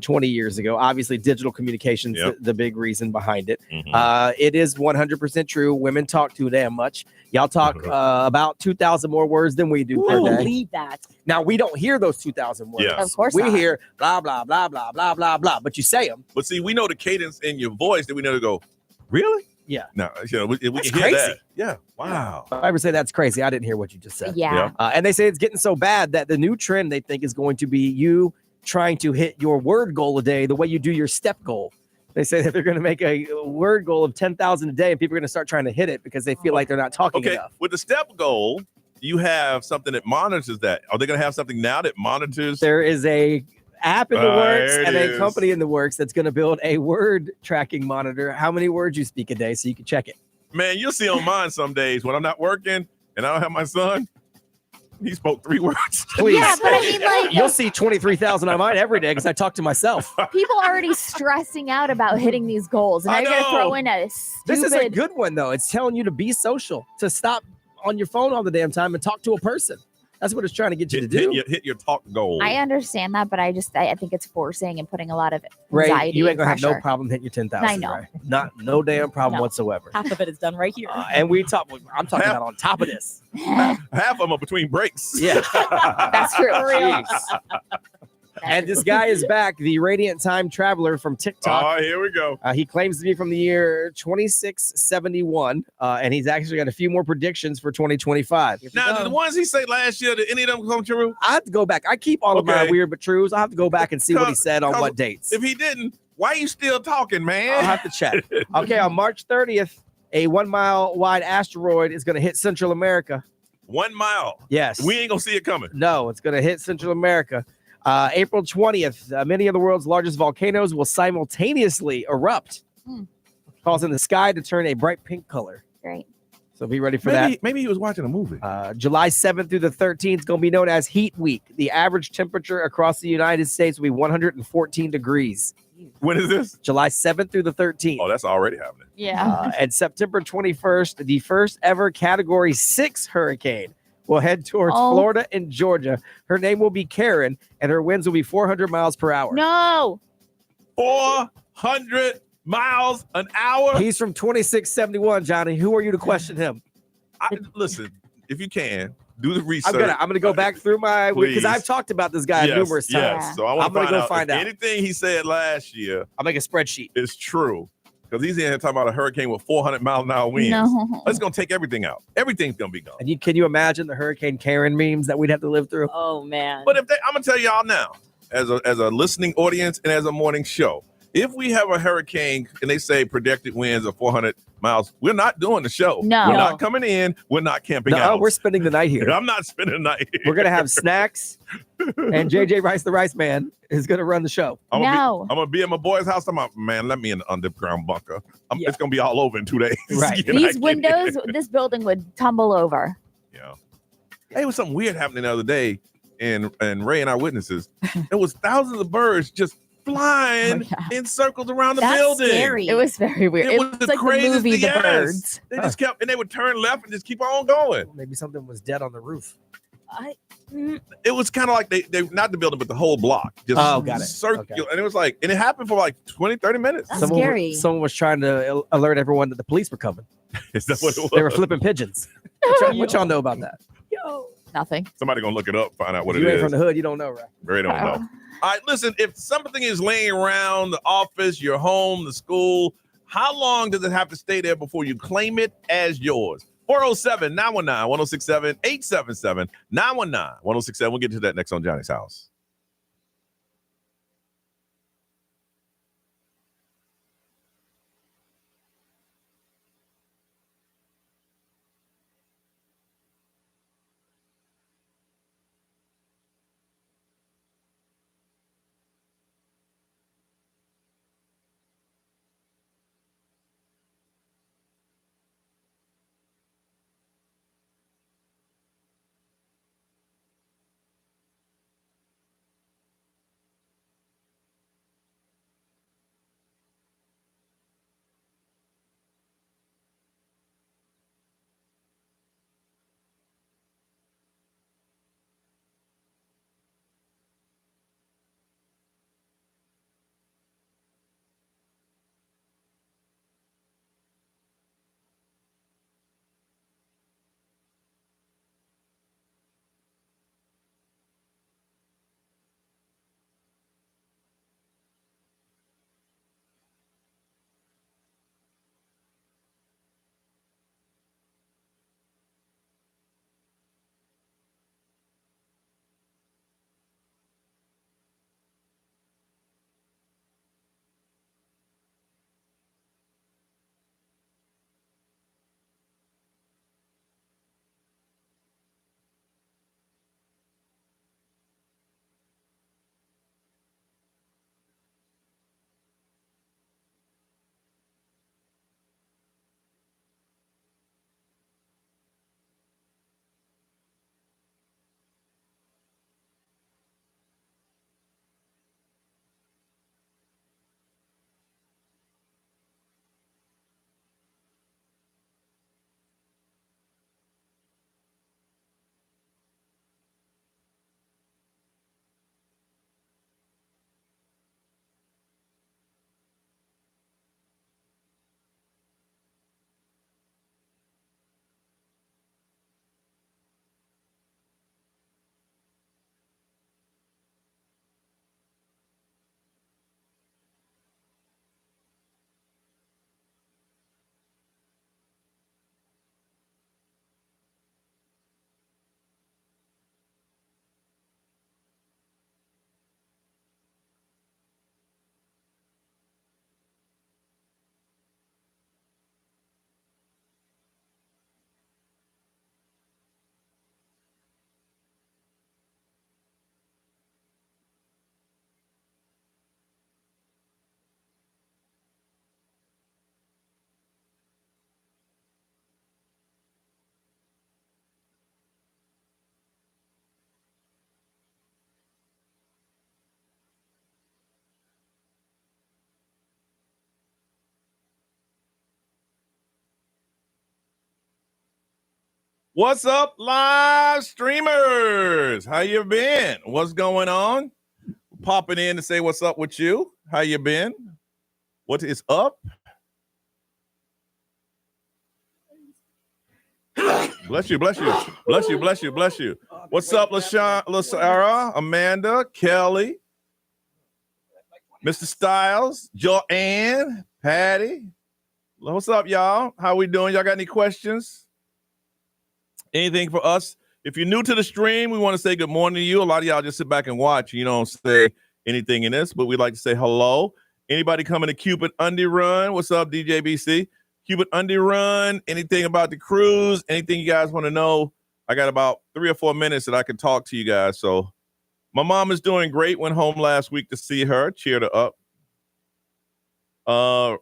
S7: 20 years ago. Obviously, digital communications
S5: Yep.
S7: the big reason behind it.
S5: Mhm.
S7: It is 100% true. Women talk too damn much. Y'all talk about 2,000 more words than we do
S3: I
S7: per day.
S3: believe that.
S7: Now, we don't hear those 2,000 words.
S5: Yes.
S6: Of course
S7: We
S6: not.
S7: hear blah, blah, blah, blah, blah, blah, blah, but you say them.
S5: But see, we know the cadence in your voice that we know to go, really?
S7: Yeah.
S5: No, we
S7: That's
S5: can hear that.
S7: crazy.
S5: Yeah. Wow.
S7: If I ever say that's crazy, I didn't hear what you just said.
S6: Yeah.
S7: And they say it's getting so bad that the new trend they think is going to be you trying to hit your word goal a day the way you do your step goal. They say that they're going to make a word goal of 10,000 a day and people are going to start trying to hit it because they feel like they're not talking
S5: Okay.
S7: enough.
S5: With the step goal, you have something that monitors that. Are they going to have something now that monitors?
S7: There is a app in the works
S5: There it
S7: and a
S5: is.
S7: company in the works that's going to build a word tracking monitor, how many words you speak a day so you can check it.
S5: Man, you'll see on mine some days when I'm not working and I don't have my son. He spoke 3 words.
S7: Please.
S6: Yeah, but I mean, like,
S7: You'll see 23,000 on mine every day because I talk to myself.
S6: people are already stressing out about hitting these goals, and
S5: I
S6: now you're gonna
S5: know.
S6: throw in a
S7: This is a
S6: stupid.
S7: good one, though. It's telling you to be social, to stop on your phone all the damn time and talk to a person. That's what it's trying to get you to do.
S5: Hit your talk goal.
S6: I understand that, but I think it's forcing and putting a lot of
S7: Ray,
S6: anxiety.
S7: you ain't
S6: and
S7: gonna have no
S6: pressure.
S7: problem hitting your 10,000.
S6: I know.
S7: Right? No damn problem
S3: No.
S7: whatsoever.
S3: Half of it is done right here.
S7: And I'm talking about on top of this.
S5: Half of them are between breaks.
S7: Yeah.
S6: That's true.
S7: Jeez. And this guy is back, the Radiant Time Traveler from TikTok.
S5: Oh, here we go.
S7: He claims to be from the year 2671, and he's actually got a few more predictions for 2025.
S5: Now, the ones he said last year, did any of them come true?
S7: I have to go back. I keep all of my
S5: Okay.
S7: weird but trues. I'll have to go back and see what he said on
S5: Cause
S7: what dates.
S5: If he didn't, why you still talking, man?
S7: I'll have to check. Okay, on March 30th, a 1 mile wide asteroid is going to hit Central America.
S5: 1 mile.
S7: Yes.
S5: We ain't gonna see it coming.
S7: No, it's going to hit Central America. April 20th, many of the world's largest volcanoes will simultaneously erupt, causing the sky to turn a bright pink color.
S6: Great.
S7: So be ready for that.
S5: Maybe he was watching a movie.
S7: July 7th through the 13th is going to be known as Heat Week. The average temperature across the United States will be 114 degrees.
S5: When is this?
S7: July 7th through the 13th.
S5: Oh, that's already happening.
S6: Yeah.
S7: And September 21st, the first ever Category 6 hurricane will head towards Florida and Georgia. Her name will be Karen, and her winds will be 400 miles per hour.
S6: No.
S5: 400 miles an hour?
S7: He's from 2671, Johnny. Who are you to question him?
S5: Listen, if you can, do the research.
S7: I'm gonna go back through my because
S5: Please.
S7: I've talked about this guy numerous times.
S5: Yes. So I want
S7: I'm
S5: to
S7: gonna
S5: find
S7: go
S5: out
S7: find
S5: if
S7: out.
S5: anything he said last year.
S7: I'll make a spreadsheet.
S5: Is true. Because he's in here talking about a hurricane with 400 mile an hour winds.
S6: No.
S5: That's going to take everything out. Everything's going to be gone.
S7: And can you imagine the Hurricane Karen memes that we'd have to live through?
S3: Oh man.
S5: But I'm going to tell y'all now, as a listening audience and as a morning show, if we have a hurricane and they say projected winds of 400 Miles, we're not doing the show.
S6: No.
S5: We're not coming in. We're not camping
S7: No,
S5: out.
S7: we're spending the night here.
S5: I'm not spending the night here.
S7: We're going to have snacks, and JJ Rice, the Rice Man, is going to run the show.
S5: I'm gonna be at my boy's house. I'm like, man, let me in the underground bunker. It's gonna be all over in 2 days.
S7: Right.
S6: These windows, this building would tumble over.
S5: Yeah. Hey, it was something weird happening the other day, and Ray and our witnesses. There was thousands of birds just flying in circles around the building.
S6: Scary. It was very weird.
S5: It was the
S6: like
S5: craziest
S6: the movie,
S5: thing.
S6: The Birds.
S5: They just kept, and they would turn left and just keep on going.
S7: Maybe something was dead on the roof.
S5: It was kind of like they not the building, but the whole block. Just
S7: got it.
S5: Circular. And it was like, and it happened for like 20, 30 minutes.
S7: Someone was trying to alert everyone that the police were coming.
S5: Is that what it was?
S7: They were flipping pigeons. What y'all know about that?
S6: Nothing.
S5: Somebody gonna look it up, find out what
S7: you
S5: it
S7: ain't
S5: is.
S7: from the hood, you don't know, right?
S5: Ray don't know. All right, listen, if something is laying around the office, your home, the school, how long does it have to stay there before you claim it as yours? 407-919-1067, 877-919-1067. We'll get to that next on Johnny's House. What's up, live streamers? How you been? What's going on? Popping in to say what's up with you. How you been? What is up? Bless you, bless you, bless you, bless you, bless you. What's up, LaSara, Amanda, Kelly, Mr. Styles, Joanne, Patty. What's up, y'all? How we doing? Y'all got any questions? Anything for us? If you're new to the stream, we want to say good morning to you. A lot of y'all just sit back and watch. You don't say anything in this, but we'd like to say hello. Anybody coming to Cupid Undie Run? What's up, DJ BC? Cupid Underrun, anything about the cruise, anything you guys want to know. I got about 3 or 4 minutes that I can talk to you guys. So my mom is doing great. Went home last week to see her, cheered her up.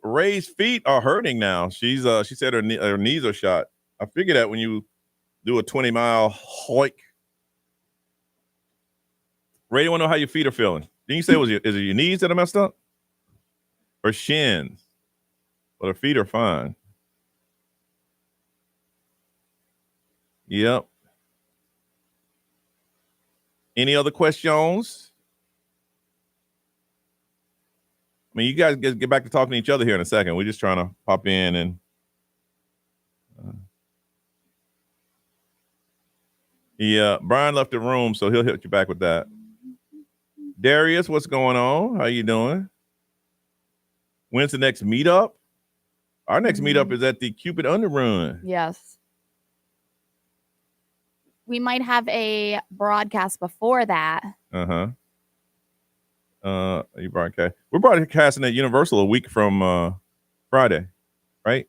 S5: Ray's feet are hurting now. She said her knees are shot. I figured that when you do a 20-mile hike. Ray, you want to know how your feet are feeling? Didn't you say is it your knees that are messed up? Or shins? But her feet are fine. Yep. Any other questions? I mean, you guys get back to talking to each other here in a second. We're just trying to pop in and yeah, Brian left the room, so he'll hit you back with that. Darius, what's going on? How you doing? When's the next meetup? Our next meetup is at the Cupid Underrun.
S6: Yes. We might have a broadcast before that.
S5: You broadcast. We're broadcasting at Universal a week from Friday, right?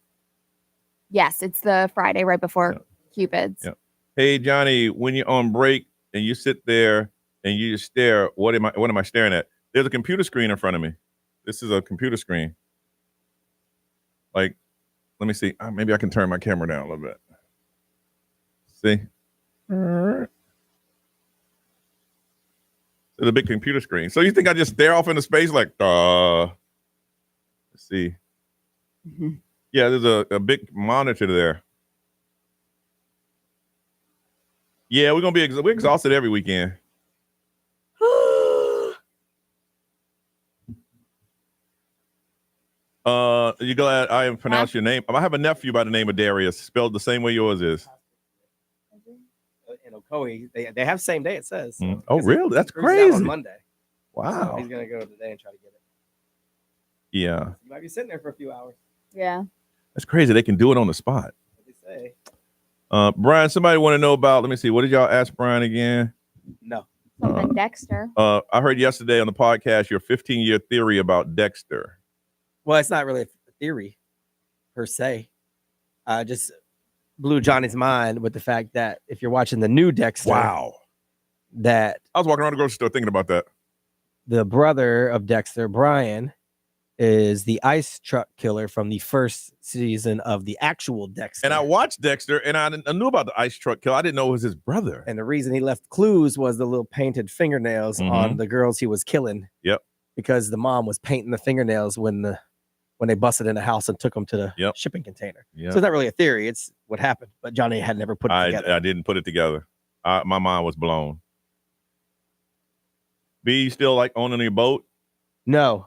S6: Yes, it's the Friday right before Cupid's.
S5: Yeah. Hey Johnny, when you're on break and you sit there and you just stare, what am I staring at? There's a computer screen in front of me. This is a computer screen. Like, let me see. Maybe I can turn my camera down a little bit. See? There's a big computer screen. So you think I just stare off into space like, let's see. Mm-hmm. Yeah, there's a big monitor there. Yeah, we're we're exhausted every weekend. You glad I pronounced your name? I have a nephew by the name of Darius, spelled the same way yours is.
S7: In Ocoee, they have same day, it says. So.
S5: Oh, really? That's
S7: Out
S5: crazy.
S7: on Monday.
S5: Wow.
S7: So he's gonna go today and try to get it.
S5: Yeah.
S7: You might be sitting there for a few hours.
S6: Yeah.
S5: That's crazy. They can do it on the spot.
S7: What they say.
S5: Brian, somebody want to know about, let me see, what did y'all ask Brian again?
S7: No.
S6: Something Dexter.
S5: I heard yesterday on the podcast your 15-year theory about Dexter.
S7: Well, it's not really a theory per se. Just blew Johnny's mind with the fact that if you're watching the new Dexter, that
S5: I was walking around the grocery store thinking about that.
S7: The brother of Dexter, Brian, is the ice truck killer from the first season of the actual Dexter.
S5: And I watched Dexter, and I knew about the ice truck killer. I didn't know it was his brother.
S7: And the reason he left clues was the little painted fingernails on the girls he was killing.
S5: Yep.
S7: Because the mom was painting the fingernails when they busted in the house and took them to the shipping container.
S5: Yep.
S7: So it's not really a theory. It's what happened. But Johnny had never put it together.
S5: I didn't put it together. My mind was blown. B, you still like owning your boat?
S7: No.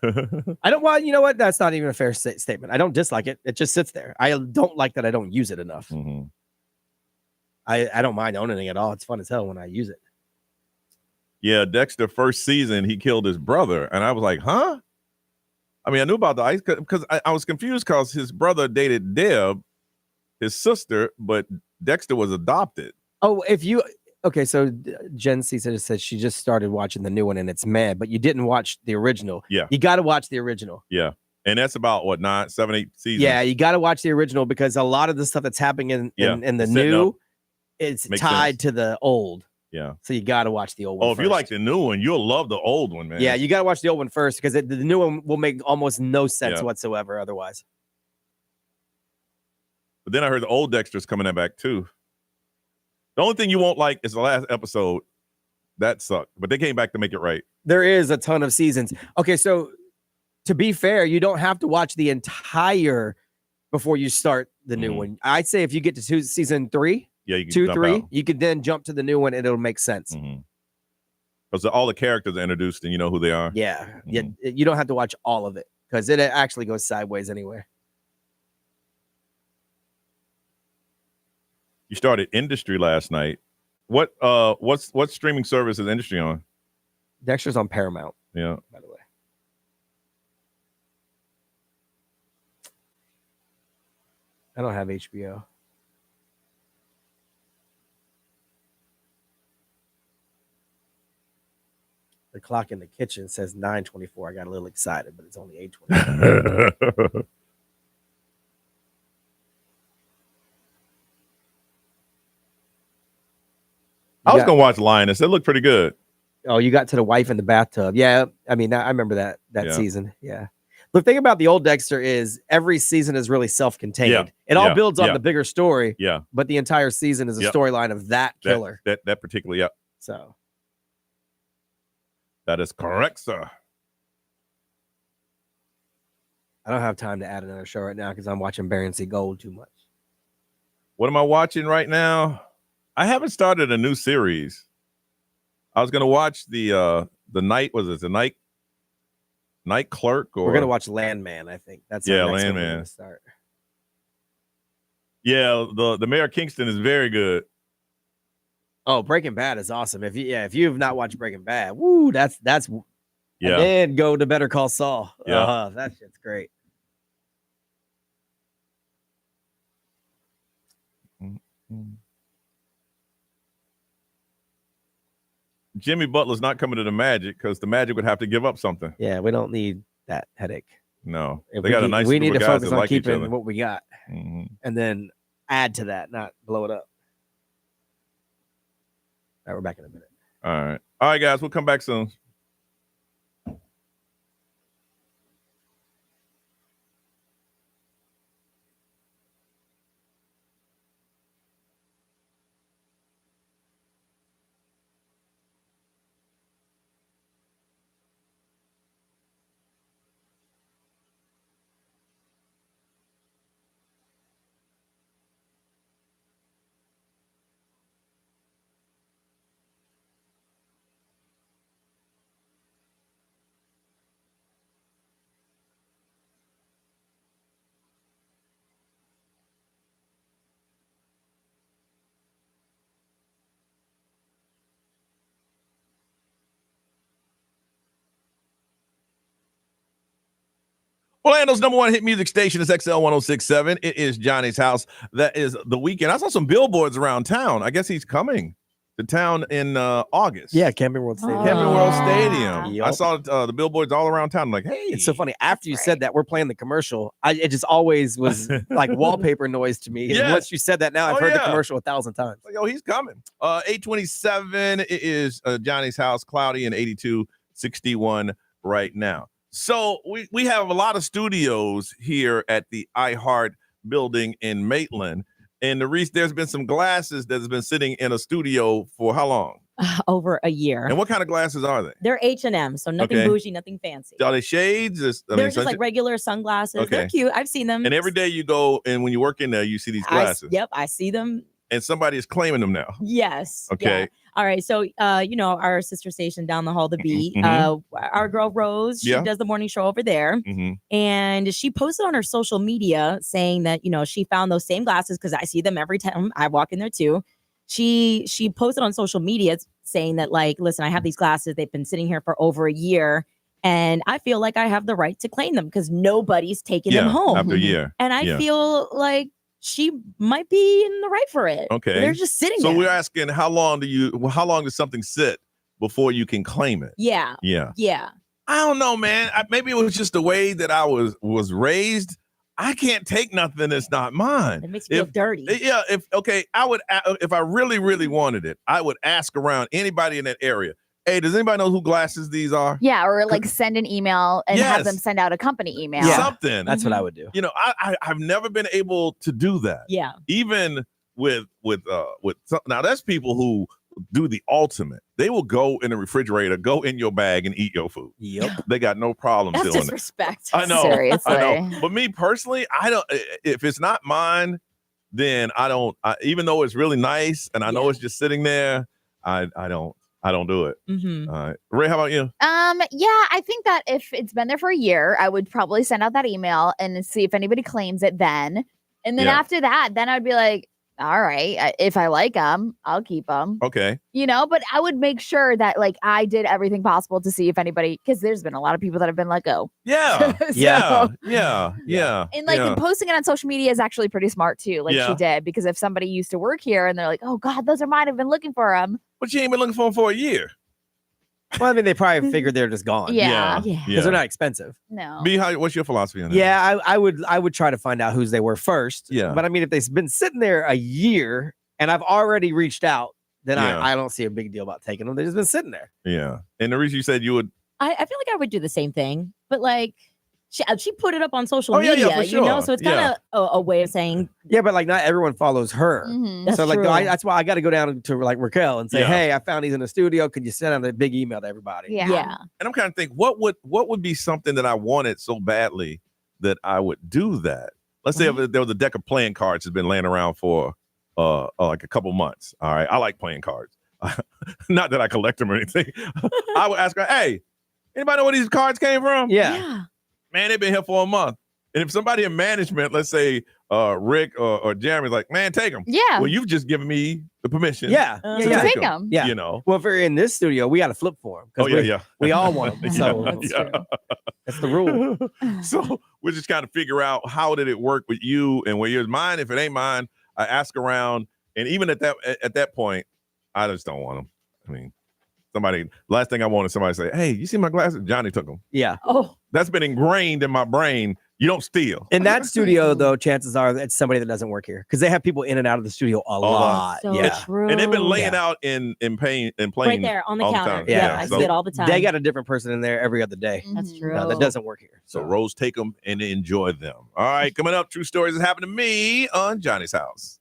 S7: I don't want, you know what? That's not even a fair statement. I don't dislike it. It just sits there. I don't like that I don't use it enough.
S5: Mm-hmm.
S7: I don't mind owning it at all. It's fun as hell when I use it.
S5: Yeah, Dexter, first season, he killed his brother. And I was like, huh? I mean, I knew about the ice because I was confused because his brother dated Deb, his sister, but Dexter was adopted.
S7: Oh, okay, so Jen C said she just started watching the new one and it's mad, but you didn't watch the original.
S5: Yeah.
S7: You got to watch the original.
S5: Yeah. And that's about, what, 9, 7, 8 seasons?
S7: Yeah, you got to watch the original because a lot of the stuff that's happening in the new, it's tied to the old.
S5: Yeah.
S7: So you got to watch the old one
S5: if you like the new one, you'll love the old one, man.
S7: Yeah, you got to watch the old one first because the new one will make almost no sense whatsoever otherwise.
S5: But then I heard the old Dexter's coming back too. The only thing you won't like is the last episode. That sucked. But they came back to make it right.
S7: There is a ton of seasons. Okay, so to be fair, you don't have to watch the entire before you start the new one. I'd say if you get to season 3,
S5: you can
S7: 2, 3, you could then jump to the new one and it'll make sense.
S5: Because all the characters are introduced and you know who they are.
S7: Yeah. You don't have to watch all of it because it actually goes sideways anyway.
S5: You started Industry last night. What streaming service is Industry on?
S7: Dexter's on Paramount.
S5: Yeah.
S7: By the way. I don't have HBO. The clock in the kitchen says 9:24. I got a little excited, but it's only 8:24.
S5: I was gonna watch Lioness. It looked pretty good.
S7: Oh, you got to the wife in the bathtub. Yeah, I mean, I remember that season. Yeah. The thing about the old Dexter is every season is really self-contained.
S5: Yeah.
S7: It all builds on the bigger story.
S5: Yeah.
S7: But the entire season is a storyline of that killer.
S5: That particular, yeah.
S7: So
S5: that is correct, sir.
S7: I don't have time to add another show right now because I'm watching Bear and Sea Gold too much.
S5: What am I watching right now? I haven't started a new series. I was gonna watch the night. Was it the night clerk? Or
S7: we're gonna watch Landman. I think that's our next one we're gonna start.
S5: Yeah, the Mayor of Kingston is very good.
S7: Oh, Breaking Bad is awesome. If you have not watched Breaking Bad, woo, that's
S5: yeah.
S7: And then go to Better Call Saul.
S5: Yeah,
S7: that shit's great.
S5: Jimmy Butler's not coming to the Magic because the Magic would have to give up something.
S7: Yeah, we don't need that headache.
S5: No,
S7: they got a nice. We need to focus on keeping what we got, and then add to that, not blow it up. All right, we're back in a minute.
S5: All right, guys, we'll come back soon. Orlando's number one hit music station is XL 1067. It is Johnny's house. That is the weekend. I saw some billboards around town. I guess he's coming to town in August.
S7: Yeah, Camping World Stadium.
S5: Camping World Stadium.
S7: Yep.
S5: I saw the billboards all around town. I'm like, hey.
S7: It's so funny. After you said that, we're playing the commercial. It just always was like wallpaper noise to me. And
S5: Yes.
S7: once you said that now, I've heard the commercial 1,000 times.
S5: Like, oh, he's coming. 827 is Johnny's house, cloudy, and 8261 right now. So we have a lot of studios here at the iHeart building in Maitland. And there's been some glasses that's been sitting in a studio for how long?
S3: Over a year.
S5: And what kind of glasses are they?
S3: They're H&M, so nothing bougie, nothing fancy.
S5: Are they shades?
S3: They're just like regular sunglasses.
S5: Okay.
S3: They're cute. I've seen them.
S5: And every day you go, and when you work in there, you see these glasses.
S3: Yep, I see them.
S5: And somebody is claiming them now.
S3: Yes.
S5: Okay.
S3: Yeah. All right. So, our sister station down the hall, The Beat, our girl Rose, she does the morning show over there. And she posted on her social media saying that, she found those same glasses because I see them every time I walk in there too. She posted on social media saying that, like, listen, I have these glasses. They've been sitting here for over a year. And I feel like I have the right to claim them because nobody's taking them home.
S5: After a year.
S3: And I feel like she might be in the right for it.
S5: Okay.
S3: They're just sitting there.
S5: So we're asking, how long does something sit before you can claim it?
S3: Yeah.
S5: I don't know, man. Maybe it was just the way that I was raised. I can't take nothing that's not mine.
S3: It makes me feel dirty.
S5: Yeah. If I really, really wanted it, I would ask around anybody in that area. Hey, does anybody know who glasses these are?
S6: Yeah, or like send an email and have them send out a company email.
S7: Yeah,
S5: something.
S7: That's what I would do.
S5: I've never been able to do that.
S3: Yeah.
S5: Even with now, that's people who do the ultimate. They will go in the refrigerator, go in your bag, and eat your food.
S7: Yep.
S5: They got no problem
S3: That's
S5: doing
S3: disrespect.
S5: it. I know.
S6: Seriously.
S5: I know. But me personally, I don't. If it's not mine, then I don't. Even though it's really nice and I know it's just sitting there, I don't do it.
S3: Mm-hmm.
S5: All right. Ray, how about you?
S6: Yeah, I think that if it's been there for a year, I would probably send out that email and see if anybody claims it then. And then after that, then I'd be like, all right, if I like them, I'll keep them.
S5: Okay.
S6: But I would make sure that like I did everything possible to see if anybody, because there's been a lot of people that have been let go.
S5: Yeah.
S6: So-
S5: Yeah.
S6: And like and posting it on social media is actually pretty smart too. Like she did, because if somebody used to work here and they're like, oh God, those are mine, I've been looking for them.
S5: But you ain't been looking for them for a year.
S7: Well, I mean, they probably figured they're just gone.
S6: Yeah.
S7: Because they're not expensive.
S6: No.
S5: B, what's your philosophy on that?
S7: Yeah, I would try to find out whose they were first.
S5: Yeah.
S7: But I mean, if they've been sitting there a year and I've already reached out, then
S5: Yeah.
S7: I don't see a big deal about taking them. They've just been sitting there.
S5: Yeah. And the reason you said you would.
S3: I feel like I would do the same thing, but like she put it up on social
S5: Oh, yeah,
S3: media,
S5: for
S3: you know,
S5: sure.
S3: so it's kind of a way of saying,
S7: Yeah, but like not everyone follows her.
S3: That's
S7: So like
S3: true.
S7: that's why I got to go down to like Raquel and say,
S5: Yeah.
S7: hey, I found these in the studio. Could you send out a big email to everybody?
S3: yeah.
S5: And I'm kind of thinking, what would be something that I wanted so badly that I would do that? Let's say if there was a deck of playing cards that's been laying around for like a couple months. All right, I like playing cards. Not that I collect them or anything. I would ask her, hey, anybody know where these cards came from?
S7: Yeah.
S5: Man, they've been here for a month. And if somebody in management, let's say Rick or Jeremy's like, man, take them.
S6: Yeah.
S5: Well, you've just given me the permission.
S7: Yeah.
S5: to
S7: Yeah.
S6: Take 'em.
S7: Yeah.
S5: You know.
S7: Well, if we're in this studio, we got to flip for them.
S5: Oh, yeah.
S7: We all want them. So
S5: Yeah.
S7: that's the rule.
S5: So we're just kind of figure out how did it work with you and where yours mine. If it ain't mine, I ask around. And even at that point, I just don't want them. I mean, last thing I want is somebody to say, hey, you see my glasses? Johnny took them.
S7: Yeah.
S3: Oh,
S5: That's been ingrained in my brain. You don't steal.
S7: In that studio, though, chances are it's somebody that doesn't work here because they have people in and out of the studio a lot.
S3: So
S7: Yeah.
S3: true.
S5: And they've been laying out in playing
S3: right there on the
S5: all
S3: counter.
S5: time.
S3: Yeah, I
S5: So
S3: see it all the time.
S7: They got a different person in there every other day.
S3: That's true.
S7: That doesn't work here.
S5: So Rose, take them and enjoy them. All right, coming up, true stories that happened to me on Johnny's House.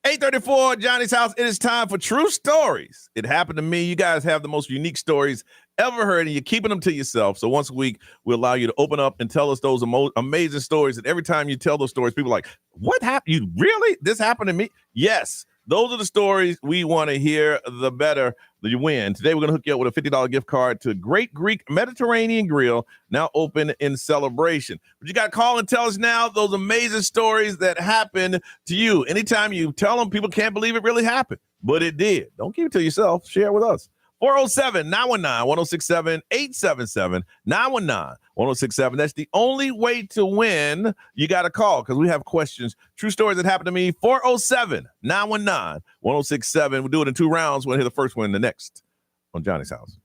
S5: $8:34, Johnny's House. It is time for True Stories. It happened to me. You guys have the most unique stories ever heard, and you're keeping them to yourself. So once a week, we allow you to open up and tell us those amazing stories. And every time you tell those stories, people are like, what happened? You really? This happened to me? Yes. Those are the stories we want to hear. The better you win. Today, we're going to hook you up with a $50 gift card to Great Greek Mediterranean Grill, now open in Celebration. But you got to call and tell us now those amazing stories that happened to you. Anytime you tell them, people can't believe it really happened, but it did. Don't keep it to yourself. Share it with us. 407-919-1067, 877-919-1067. That's the only way to win. You got to call because we have questions. True stories that happened to me. 407-919-1067. We'll do it in 2 rounds. We'll hear the first one, the next on Johnny's House.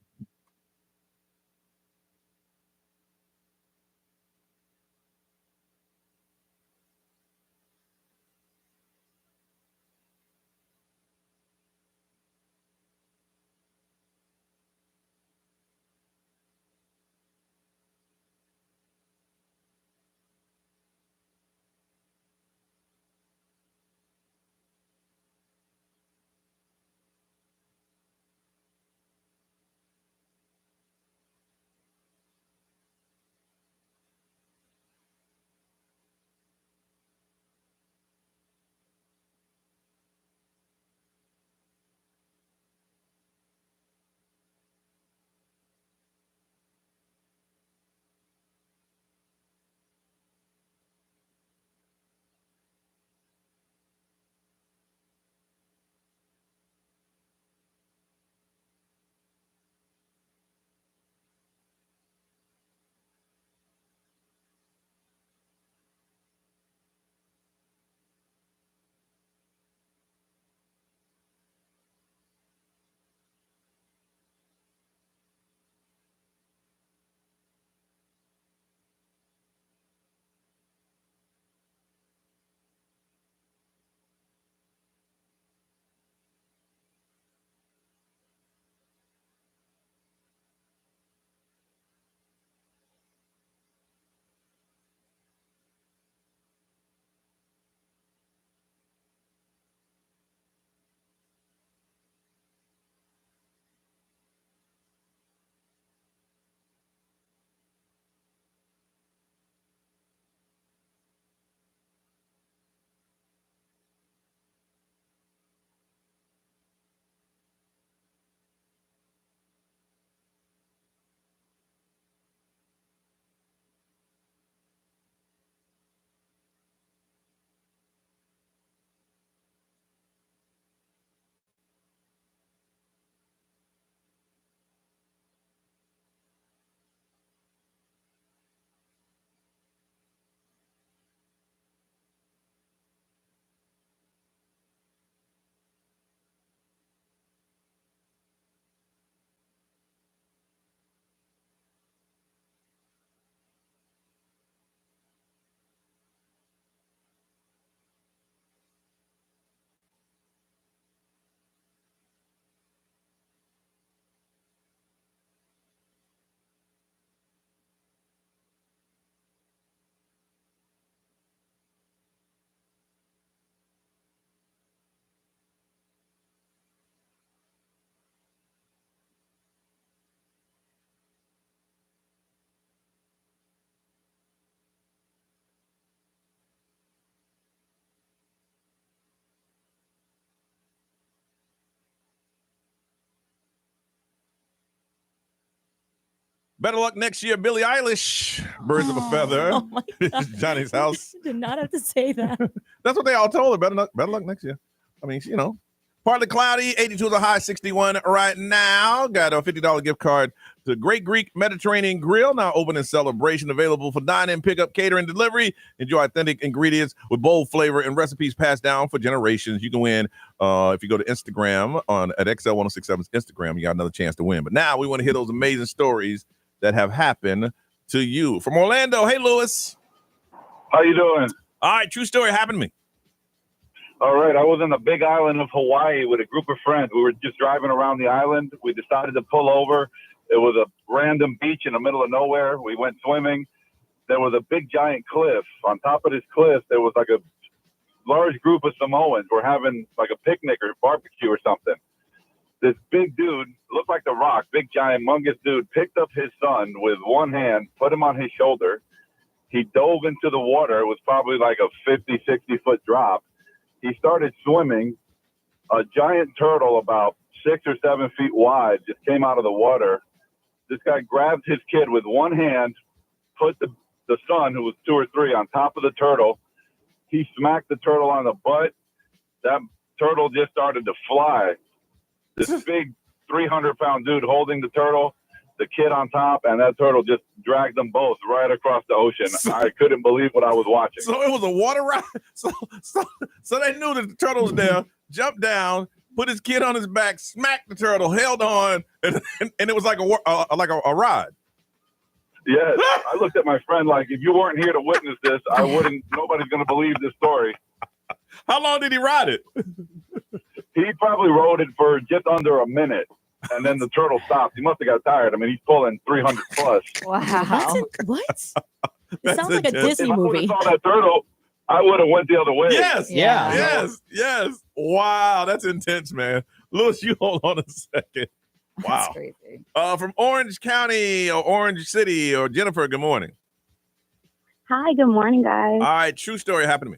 S5: Better luck next year, Billie Eilish. Birds of a feather.
S3: Oh my God.
S5: Johnny's House.
S3: Did not have to say that.
S5: That's what they all told her. Better luck next year. I mean, you know, partly cloudy, 82 is a high, 61 right now. Got a $50 gift card to Great Greek Mediterranean Grill, now open in Celebration, available for dine-in, pickup, catering, delivery. Enjoy authentic ingredients with bold flavor and recipes passed down for generations. You can win if you go to Instagram at XL1067's Instagram. You got another chance to win. But now we want to hear those amazing stories that have happened to you. From Orlando, hey, Lewis.
S12: How you doing?
S5: All right, true story happened to me.
S12: All right, I was on the big island of Hawaii with a group of friends. We were just driving around the island. We decided to pull over. It was a random beach in the middle of nowhere. We went swimming. There was a big giant cliff. On top of this cliff, there was like a large group of Samoans. We're having like a picnic or barbecue or something. This big dude, looked like The Rock, big giant humongous dude, picked up his son with one hand, put him on his shoulder. He dove into the water. It was probably like a 50, 60-foot drop. He started swimming, A giant turtle about 6 or 7 feet wide just came out of the water. This guy grabbed his kid with one hand, put the son, who was 2 or 3, on top of the turtle. He smacked the turtle on the butt. That turtle just started to fly. This big 300-pound dude holding the turtle, the kid on top, and that turtle just dragged them both right across the ocean. I couldn't believe what I was watching.
S5: So it was a water ride. So they knew that the turtle was there, jumped down, put his kid on his back, smacked the turtle, held on, and it was like a ride.
S12: Yes. I looked at my friend like, if you weren't here to witness this, nobody's going to believe this story.
S5: How long did he ride it?
S12: He probably rode it for just under a minute, and then the turtle stopped. He must have got tired. I mean, he's pulling 300 plus.
S6: Wow.
S3: What?
S5: That's
S3: sounds like a
S5: intense.
S3: Disney
S12: If I would
S3: movie.
S12: have saw that turtle, I would have went the other way.
S5: Yes.
S7: Yeah.
S5: Yes. Wow, that's intense, man. Lewis, you hold on a second. Wow.
S6: That's crazy.
S5: From Orange County or Orange City or Jennifer, good morning.
S16: Hi, good morning, guys.
S5: All right, true story happened to me.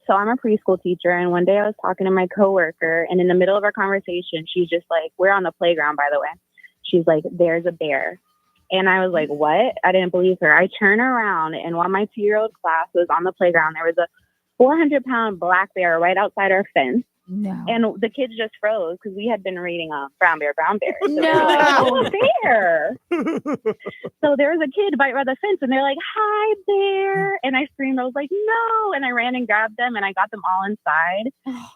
S16: So I'm a preschool teacher, and one day I was talking to my coworker, and in the middle of our conversation, she's just like, we're on the playground, by the way. She's like, there's a bear. And I was like, what? I didn't believe her. I turn around, and while my 2-year-old class was on the playground, there was a 400-pound black bear right outside our fence.
S6: No.
S16: And the kids just froze because we had been reading Brown Bear, Brown Bear. So
S6: No.
S16: they were like, oh, bear. So there was a kid right by the fence, and they're like, hi, bear. And I screamed. I was like, no. And I ran and grabbed them, and I got them all inside.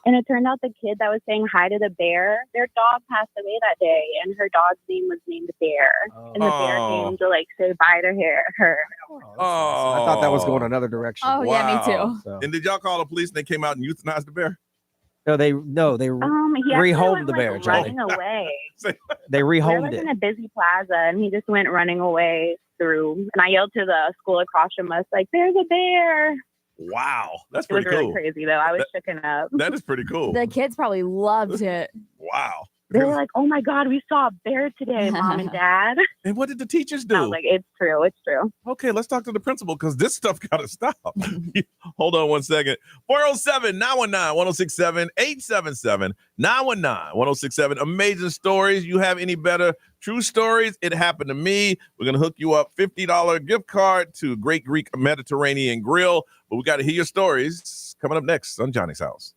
S16: And it turned out the kid that was saying hi to the bear, their dog passed away that day, and her dog's name was named Bear. And the bear came to, like, say bye to her.
S5: Oh,
S7: I thought that was going another direction.
S6: Oh, yeah, me too.
S7: So-
S5: And did y'all call the police and they came out and euthanized the bear?
S7: No, they
S16: He actually
S7: rehomed
S16: went,
S7: the bear,
S16: like,
S7: Johnny.
S16: running away.
S7: They
S16: We're
S7: rehomed
S16: like
S7: it.
S16: in a busy plaza, and he just went running away through. And I yelled to the school across from us, like, "There's a bear!"
S5: Wow, that's
S16: It was
S5: pretty
S16: really
S5: cool.
S16: crazy, though. I was shooken up.
S5: That is pretty cool.
S6: The kids probably loved it.
S5: Wow.
S16: They were like, "Oh my God, we saw a bear today, Mom and Dad."
S5: And what did the teachers
S16: I
S5: do?
S16: was like, "It's true. It's true."
S5: Okay, let's talk to the principal because this stuff got to stop. Hold on one second. 407-919-1067, 877-919-1067. Amazing stories. You have any better true stories? It happened to me. We're going to hook you up $50 gift card to Great Greek Mediterranean Grill. But we got to hear your stories coming up next on Johnny's House.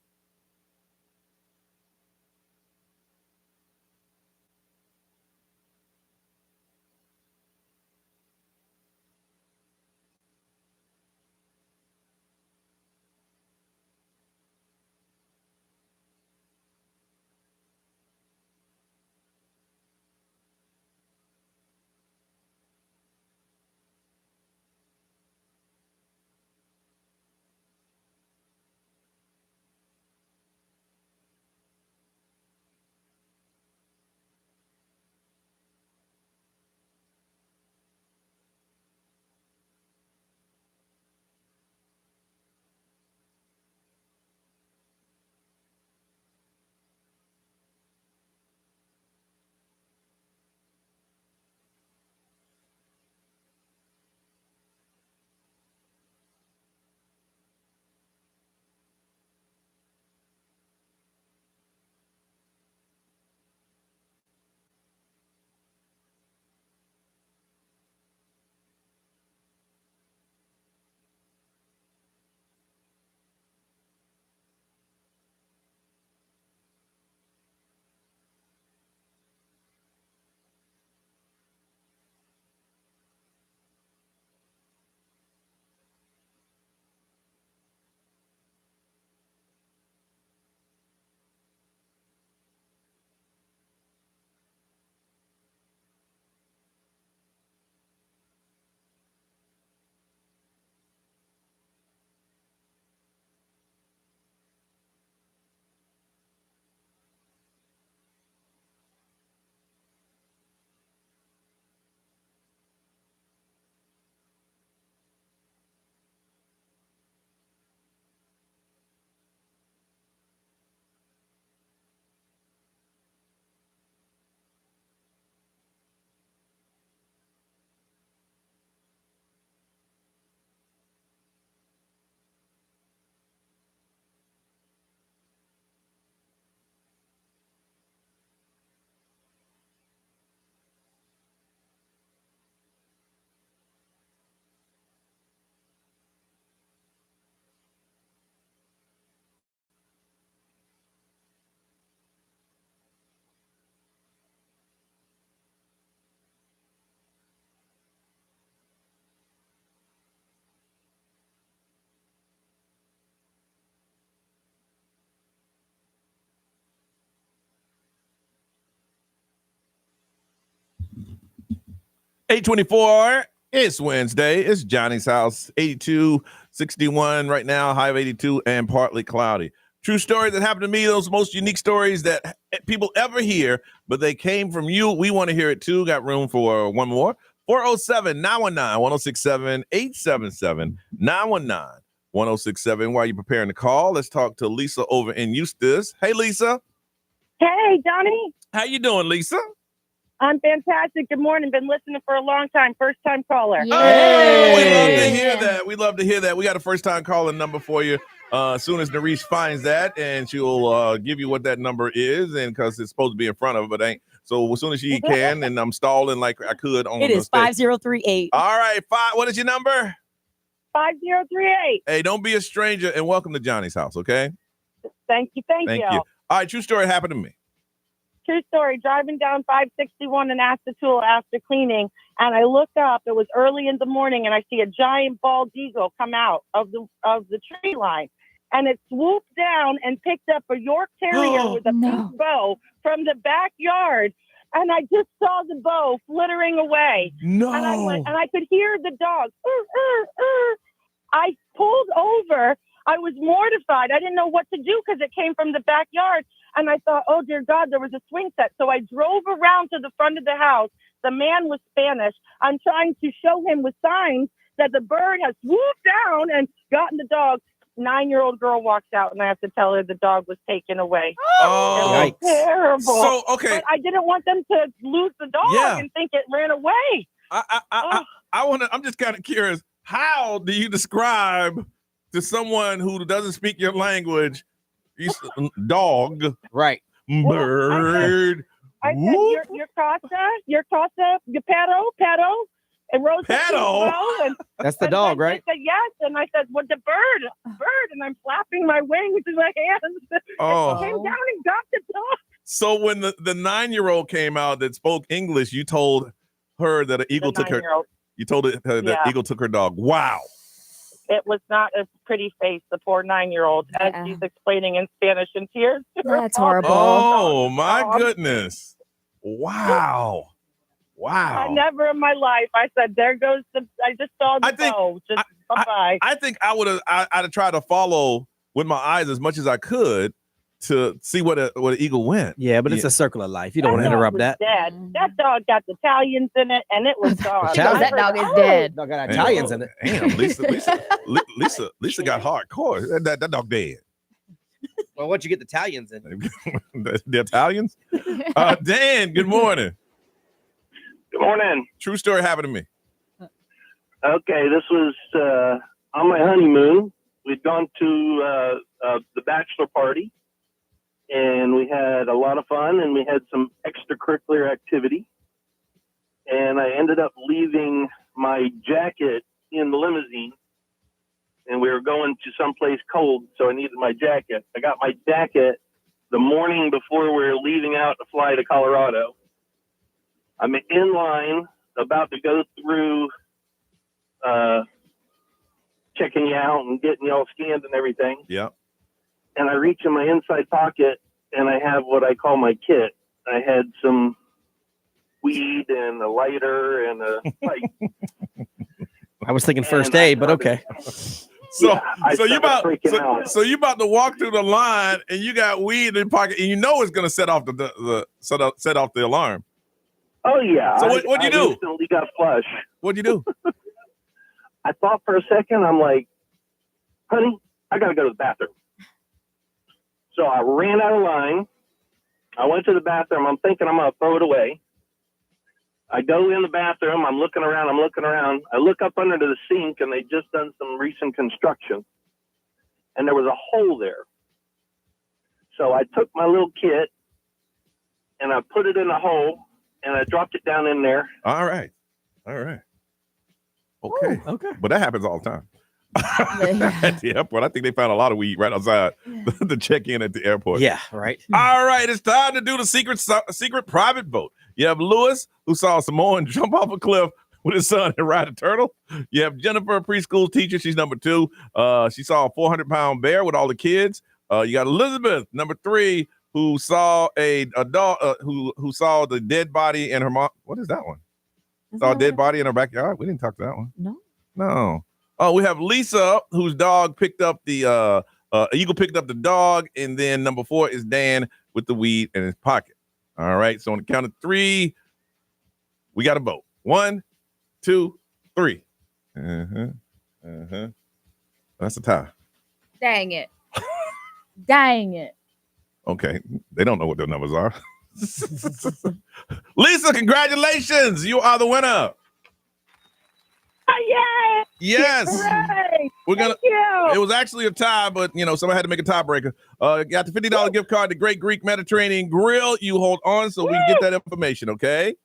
S5: 824. It's Wednesday. It's Johnny's house. 82, 61 right now, high of 82 and partly cloudy. True story that happened to me, those most unique stories that people ever hear, but they came from you. We want to hear it too. Got room for one more. 407-919-1067, 877-919-1067. While you're preparing to call, let's talk to Lisa over in Eustis. Hey, Lisa.
S15: Hey, Johnny.
S5: How you doing, Lisa?
S15: I'm fantastic. Good morning. Been listening for a long time. First time caller.
S5: Hey, we love to hear that. We love to hear that. We got a first time calling number for you. As soon as Narice finds that, and she'll give you what that number is, and because it's supposed to be in front of her, but ain't. So as soon as she can, and I'm stalling like I could on
S3: it is 5038.
S5: All right, what is your number?
S15: 5038.
S5: Hey, don't be a stranger, and welcome to Johnny's house, okay?
S15: Thank you. Thank you.
S5: All right, true story happened to me.
S15: True story. Driving down 561 in Asketul after cleaning, and I look up. It was early in the morning, and I see a giant bald eagle come out of the tree line, and it swooped down and picked up a York Terrier with a pink bow from the backyard. And I just saw the bow flittering away.
S5: No.
S15: And I could hear the dog. I pulled over. I was mortified. I didn't know what to do because it came from the backyard. And I thought, oh, dear God, there was a swing set. So I drove around to the front of the house. The man was Spanish. I'm trying to show him with signs that the bird has swooped down and gotten the dog. 9-year-old girl walks out, and I have to tell her the dog was taken away.
S5: Oh,
S15: it was terrible.
S5: So, okay.
S15: But I didn't want them to lose the dog and think it ran away.
S5: I'm just kind of curious. How do you describe to someone who doesn't speak your language, dog,
S7: right?
S5: Bird.
S15: I said, your casa, your perro, and Rose said,
S7: that's the dog, right?
S15: I said yes, and I said, "What the bird?" And I'm flapping my wings in my hands.
S5: Oh.
S15: And she came down and got the dog.
S5: So when the 9-year-old came out that spoke English, you told her that an eagle took her. You told her that eagle took her dog. Wow.
S15: It was not a pretty face, the poor 9-year-old, as she's explaining in Spanish in tears.
S6: That's horrible.
S5: Oh, my goodness. Wow.
S15: I never in my life. I said, there goes I just saw the bow. Just bye-bye.
S5: I think I'd have tried to follow with my eyes as much as I could to see what an eagle went.
S7: Yeah, but it's a circle of life. You don't want to interrupt that.
S15: Dead. That dog got Italians in it, and it was gone.
S6: That dog is dead.
S7: Dog got Italians in it.
S5: Damn, Lisa got hardcore. That dog dead.
S7: Well, once you get the Italians in
S5: the Italians? Dan, good morning.
S2: Good morning.
S5: True story happened to me.
S2: Okay, this was on my honeymoon. We'd gone to the bachelor party, and we had a lot of fun, and we had some extracurricular activity. And I ended up leaving my jacket in the limousine, and we were going to someplace cold, so I needed my jacket. I got my jacket the morning before we were leaving out to fly to Colorado. I'm in line, about to go through checking you out and getting you all scanned and everything.
S5: Yeah.
S2: And I reach in my inside pocket, and I have what I call my kit. I had some weed and a lighter and a pipe.
S7: I was thinking first aid, but okay.
S5: So you about to walk through the line, and you got weed in your pocket, and you know it's going to set off set off the alarm.
S2: Oh yeah.
S5: So what'd you do?
S2: I instantly got flush.
S5: What'd you do?
S2: I thought for a second. I'm like, honey, I gotta go to the bathroom. So I ran out of line. I went to the bathroom. I'm thinking I'm gonna throw it away. I go in the bathroom. I'm looking around. I look up under the sink, and they just done some recent construction, and there was a hole there. So I took my little kit and I put it in the hole, and I dropped it down in there.
S5: All right. Okay. Okay. But that happens all the time. At the airport. I think they found a lot of weed right outside the check-in at the airport.
S7: Yeah, right.
S5: All right. It's time to do the secret private vote. You have Lewis, who saw Samoan jump off a cliff with his son and ride a turtle. You have Jennifer, a preschool teacher. She's number 2. She saw a 400-pound bear with all the kids. You got Elizabeth, number 3, who saw a dog who saw the dead body in her mom. What is that one? Saw a dead body in her backyard. We didn't talk to that one.
S3: No.
S5: No. Oh, we have Lisa, whose dog picked up the eagle picked up the dog, and then number 4 is Dan with the weed in his pocket. All right. So on the count of 3, we got a vote. 1, 2, 3. That's a tie.
S6: Dang it. Dang it.
S5: Okay. They don't know what their numbers are. Lisa, congratulations. You are the winner.
S15: Yay!
S5: Yes.
S15: Hooray!
S5: We're gonna.
S15: Thank you.
S5: It was actually a tie, but somebody had to make a tiebreaker. Got the $50 gift card to Great Greek Mediterranean Grill. You hold on so we can get that information, okay?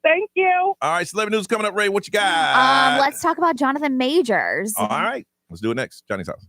S15: Thank you.
S5: All right, celebrity news coming up, Ray. What you got?
S6: Let's talk about Jonathan Majors.
S5: All right, let's do it next. Johnny's house.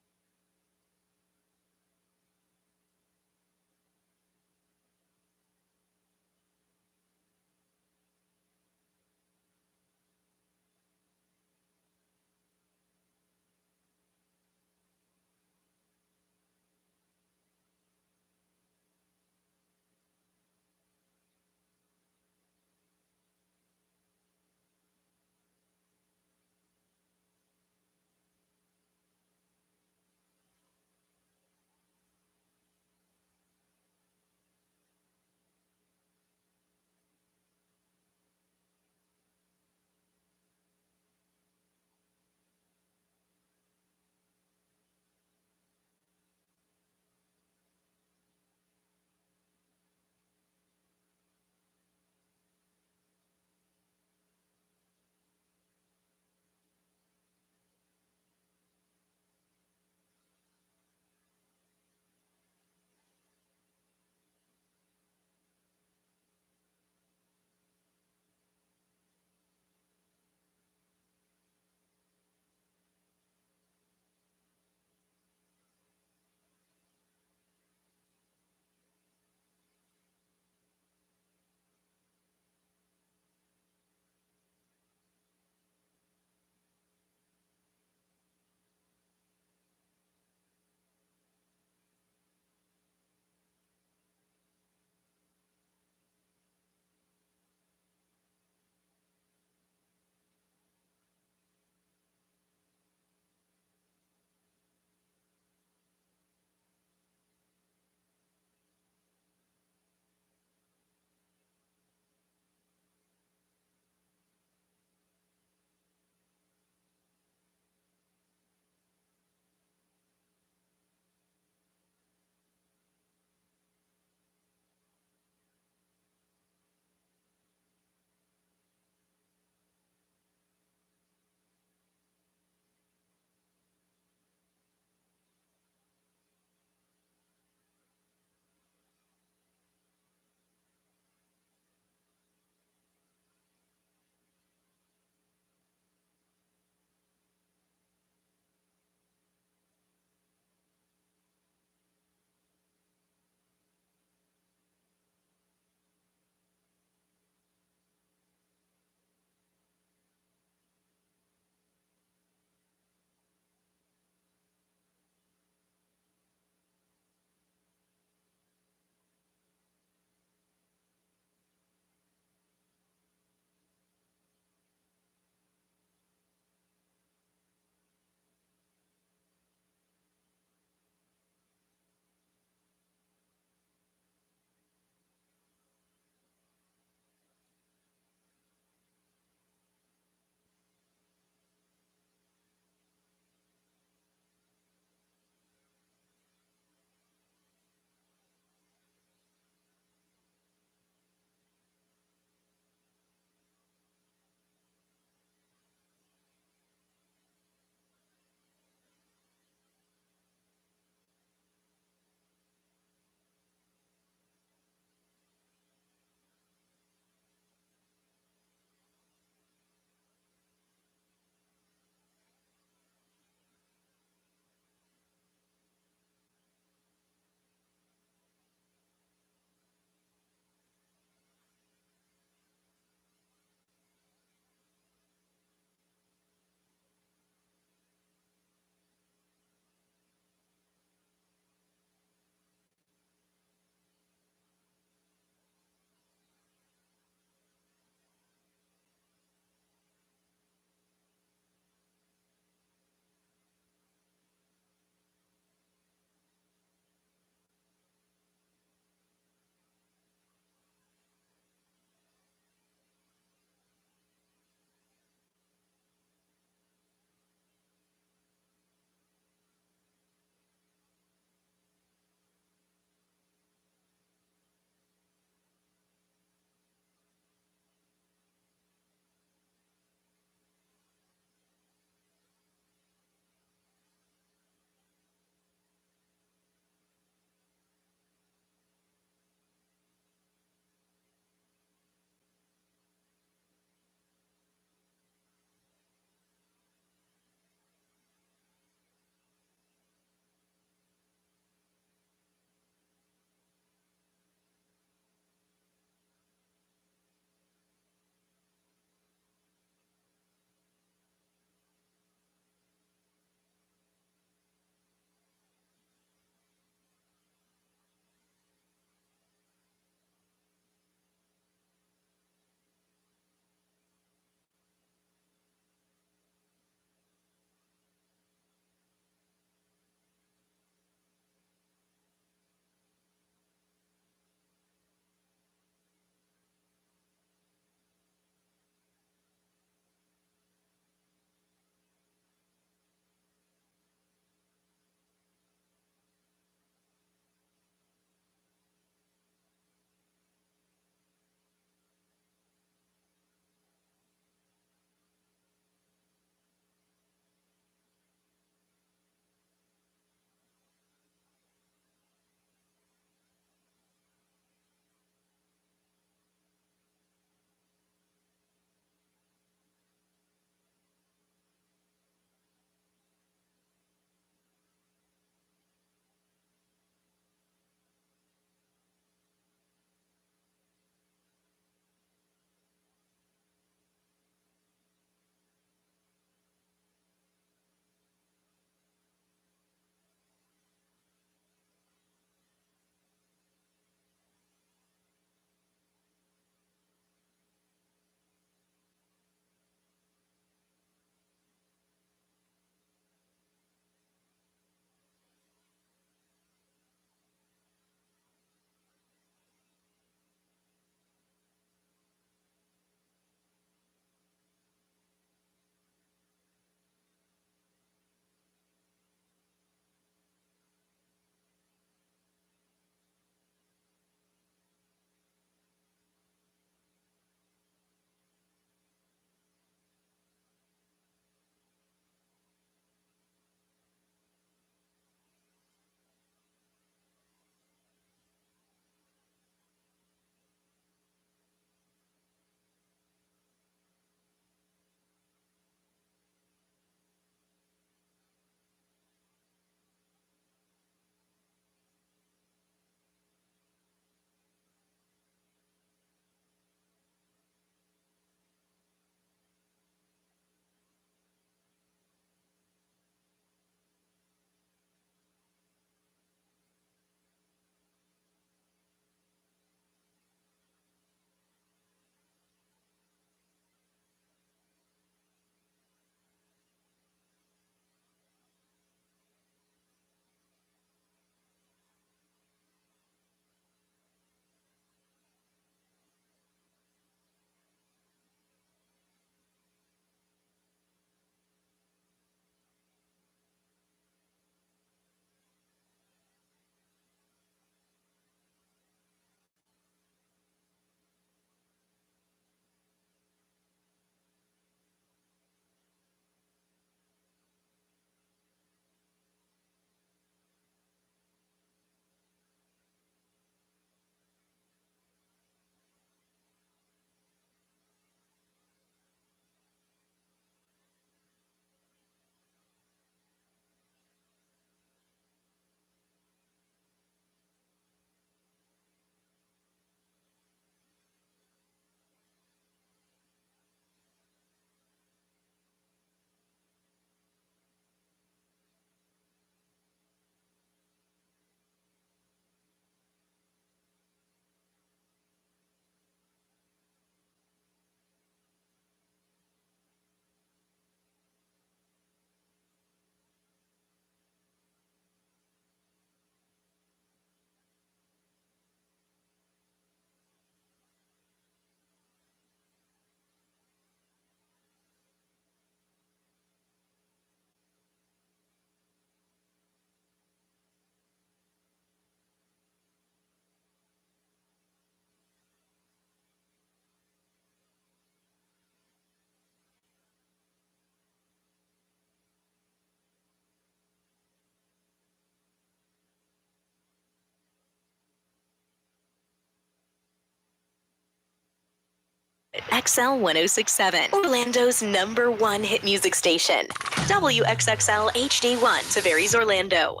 S9: XL 1067, Orlando's #1 hit music station. WXXL HD1, Tavares, Orlando.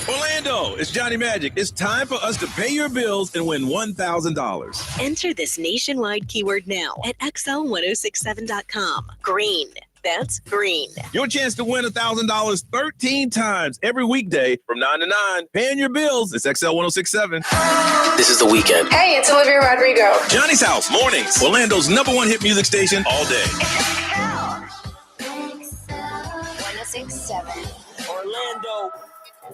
S5: Orlando, it's Johnny Magic. It's time for us to pay your bills and win $1,000.
S9: Enter this nationwide keyword now at XL1067.com. Green. That's green.
S5: Your chance to win $1,000 13 times every weekday from 9 to 9. Paying your bills. It's XL 1067.
S4: This is The Weekend.
S21: Hey, it's Olivia Rodrigo.
S5: Johnny's House, mornings. Orlando's #1 hit music station all day.
S9: 1067. Orlando.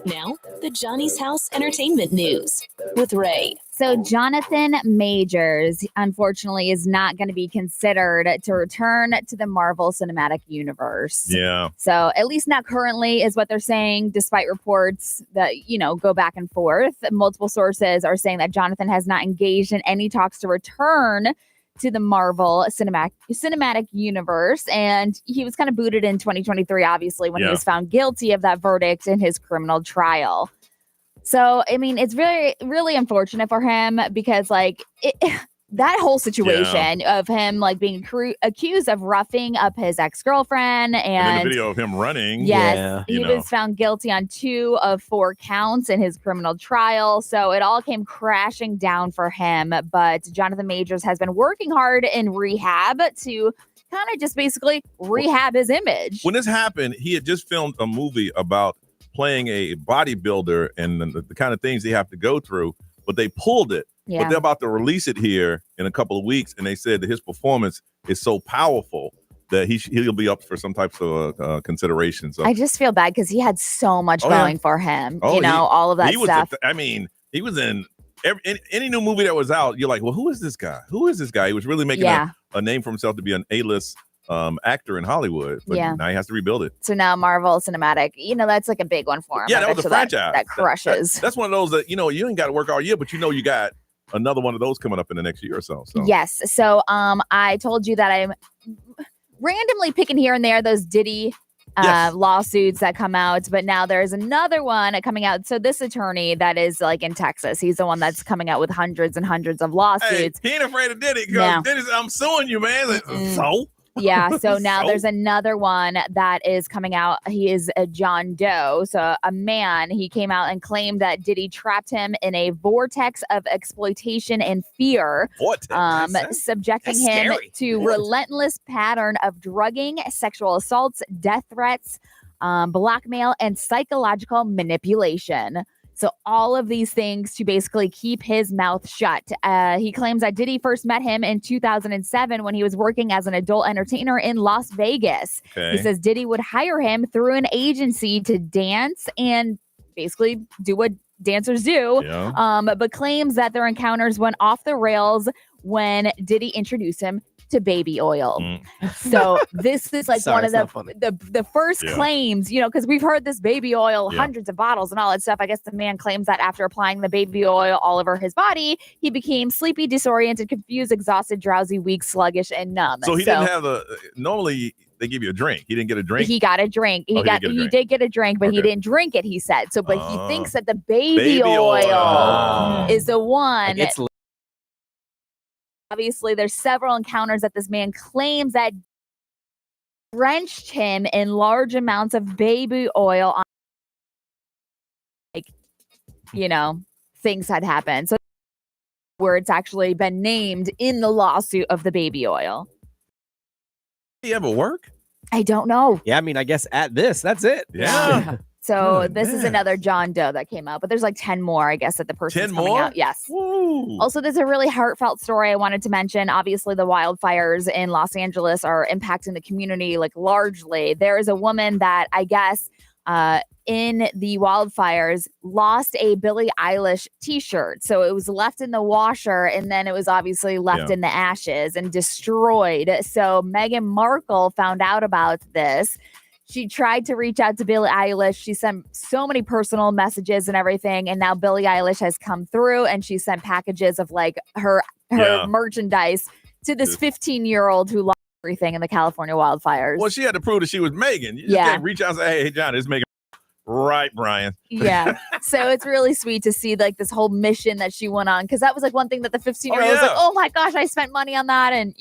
S9: Now, the Johnny's House Entertainment News with Ray.
S6: So Jonathan Majors, unfortunately, is not going to be considered to return to the Marvel Cinematic Universe.
S5: Yeah.
S6: So at least not currently is what they're saying, despite reports that, go back and forth. Multiple sources are saying that Jonathan has not engaged in any talks to return to the Marvel Cinematic Universe. And he was kind of booted in 2023, obviously, when he was found guilty of that verdict in his criminal trial. So, I mean, it's really, really unfortunate for him because, that whole situation of him, being accused of roughing up his ex-girlfriend. And
S5: the video of him running.
S6: Yes, he was found guilty on 2 of 4 counts in his criminal trial. So it all came crashing down for him. But Jonathan Majors has been working hard in rehab to kind of just basically rehab his image.
S5: When this happened, he had just filmed a movie about playing a bodybuilder and the kind of things they have to go through, but they pulled it.
S6: Yeah.
S5: But they're about to release it here in a couple of weeks, and they said that his performance is so powerful that he'll be up for some types of consideration. So
S6: I just feel bad because he had so much going for him. All of that stuff.
S5: He was in any new movie that was out. You're like, well, who is this guy? Who is this guy? He was really making a name for himself to be an A-list actor in Hollywood, but now he has to rebuild it.
S6: So now Marvel Cinematic, that's like a big one for him.
S5: Yeah, that was a franchise
S6: that crushes.
S5: That's one of those that you ain't got to work all year, but you got another one of those coming up in the next year or so.
S6: Yes. So I told you that I'm randomly picking here and there those Diddy lawsuits that come out, but now there's another one coming out. So this attorney that is in Texas, he's the one that's coming out with hundreds and hundreds of lawsuits.
S5: He ain't afraid of Diddy because Diddy's, I'm suing you, man. So
S6: Yeah, so now there's another one that is coming out. He is a John Doe, so a man. He came out and claimed that Diddy trapped him in a vortex of exploitation and fear, subjecting him to relentless pattern of drugging, sexual assaults, death threats, blackmail, and psychological manipulation. So all of these things to basically keep his mouth shut. He claims that Diddy first met him in 2007 when he was working as an adult entertainer in Las Vegas.
S5: Okay.
S6: He says Diddy would hire him through an agency to dance and basically do what dancers do, but claims that their encounters went off the rails when Diddy introduced him to baby oil. So this is one of the first claims, because we've heard this baby oil, hundreds of bottles and all that stuff. I guess the man claims that after applying the baby oil all over his body, he became sleepy, disoriented, confused, exhausted, drowsy, weak, sluggish, and numb.
S5: So he didn't have normally they give you a drink. He didn't get a drink?
S6: He got a drink. He did get a drink, but he didn't drink it, he said. So, but he thinks that the baby oil is the one. Obviously, there's several encounters that this man claims that drenched him in large amounts of baby oil on, things had happened. So where it's actually been named in the lawsuit of the baby oil.
S5: Did he ever work?
S6: I don't know.
S7: Yeah, I mean, I guess that's it.
S5: Yeah.
S6: So this is another John Doe that came out, but there's 10 more, I guess, that the person's coming out. Yes.
S5: Woo.
S6: Also, there's a really heartfelt story I wanted to mention. Obviously, the wildfires in Los Angeles are impacting the community largely. There is a woman that I guess in the wildfires lost a Billie Eilish t-shirt. So it was left in the washer and then it was obviously left in the ashes and destroyed. So Meghan Markle found out about this. She tried to reach out to Billie Eilish. She sent so many personal messages and everything. And now Billie Eilish has come through and she sent packages of her merchandise to this 15-year-old who lost everything in the California wildfires.
S5: Well, she had to prove that she was Megan. You just can't reach out and say, hey, John, it's Megan. Right, Brian.
S6: Yeah. So it's really sweet to see like this whole mission that she went on. Cause that was like one thing that the 15-year-old was like, oh my gosh, I spent money on that. And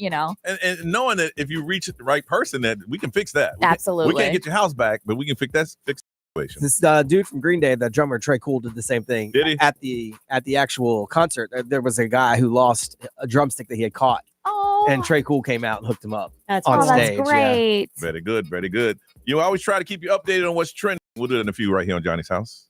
S5: And knowing that if you reach the right person, that we can fix that.
S6: Absolutely.
S5: We can't get your house back, but we can fix the situation.
S7: This dude from Green Day, the drummer Trey Cool, did the same thing.
S5: Did he?
S7: At the actual concert, there was a guy who lost a drumstick that he had caught.
S6: Oh.
S7: And Trey Cool came out and hooked him up
S3: That's
S7: on stage.
S6: That's great.
S7: Yeah.
S5: Very good, very good. You always try to keep you updated on what's trending. We'll do it in a few right here on Johnny's House.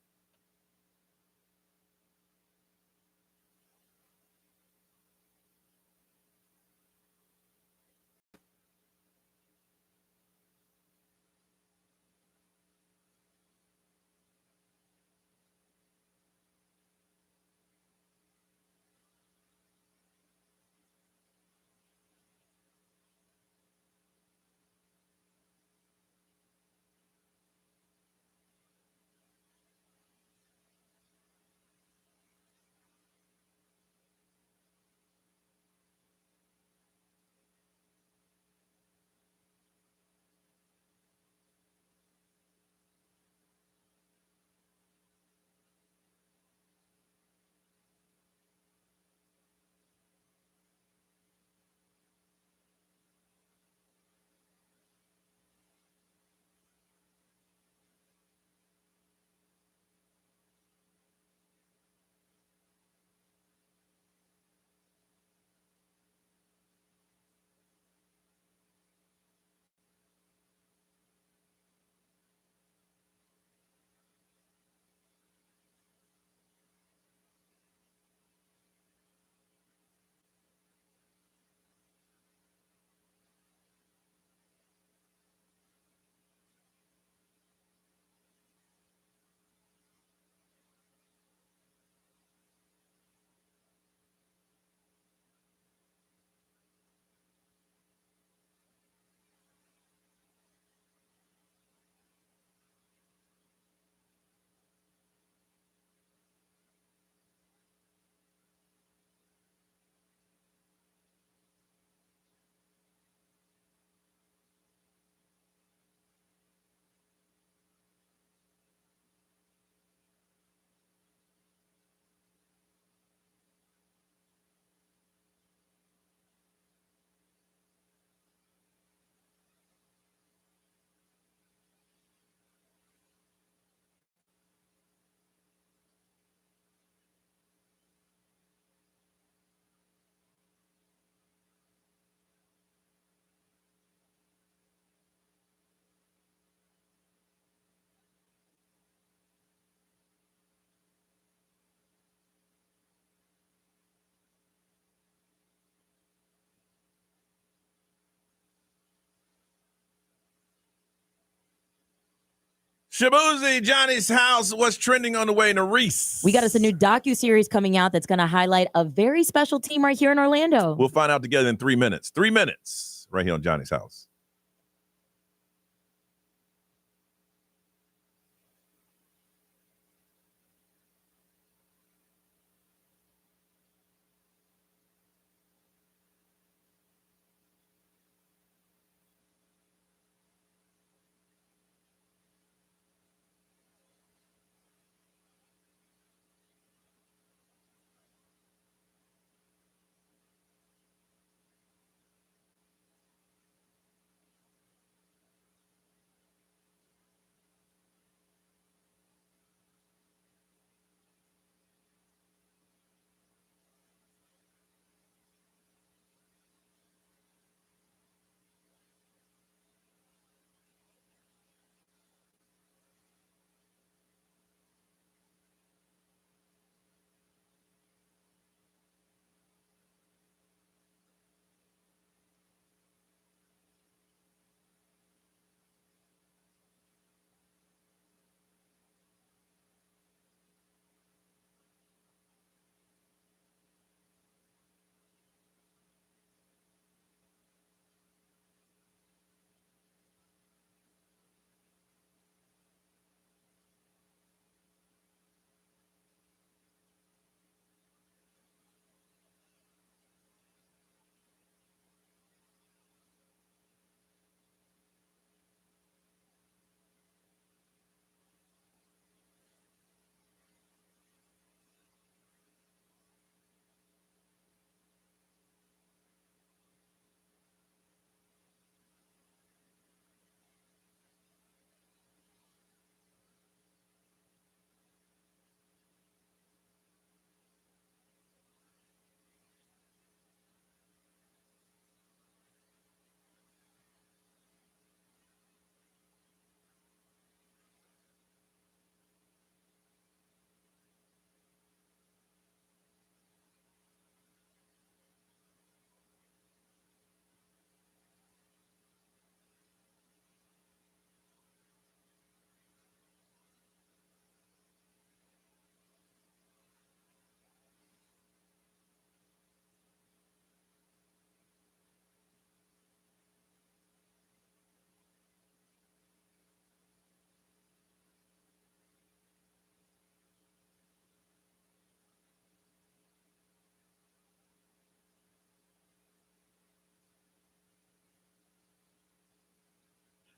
S5: Shabuzi, Johnny's House. What's trending on the way to Reese?
S3: We got us a new docuseries coming out that's going to highlight a very special team right here in Orlando.
S5: We'll find out together in 3 minutes. 3 minutes right here on Johnny's House.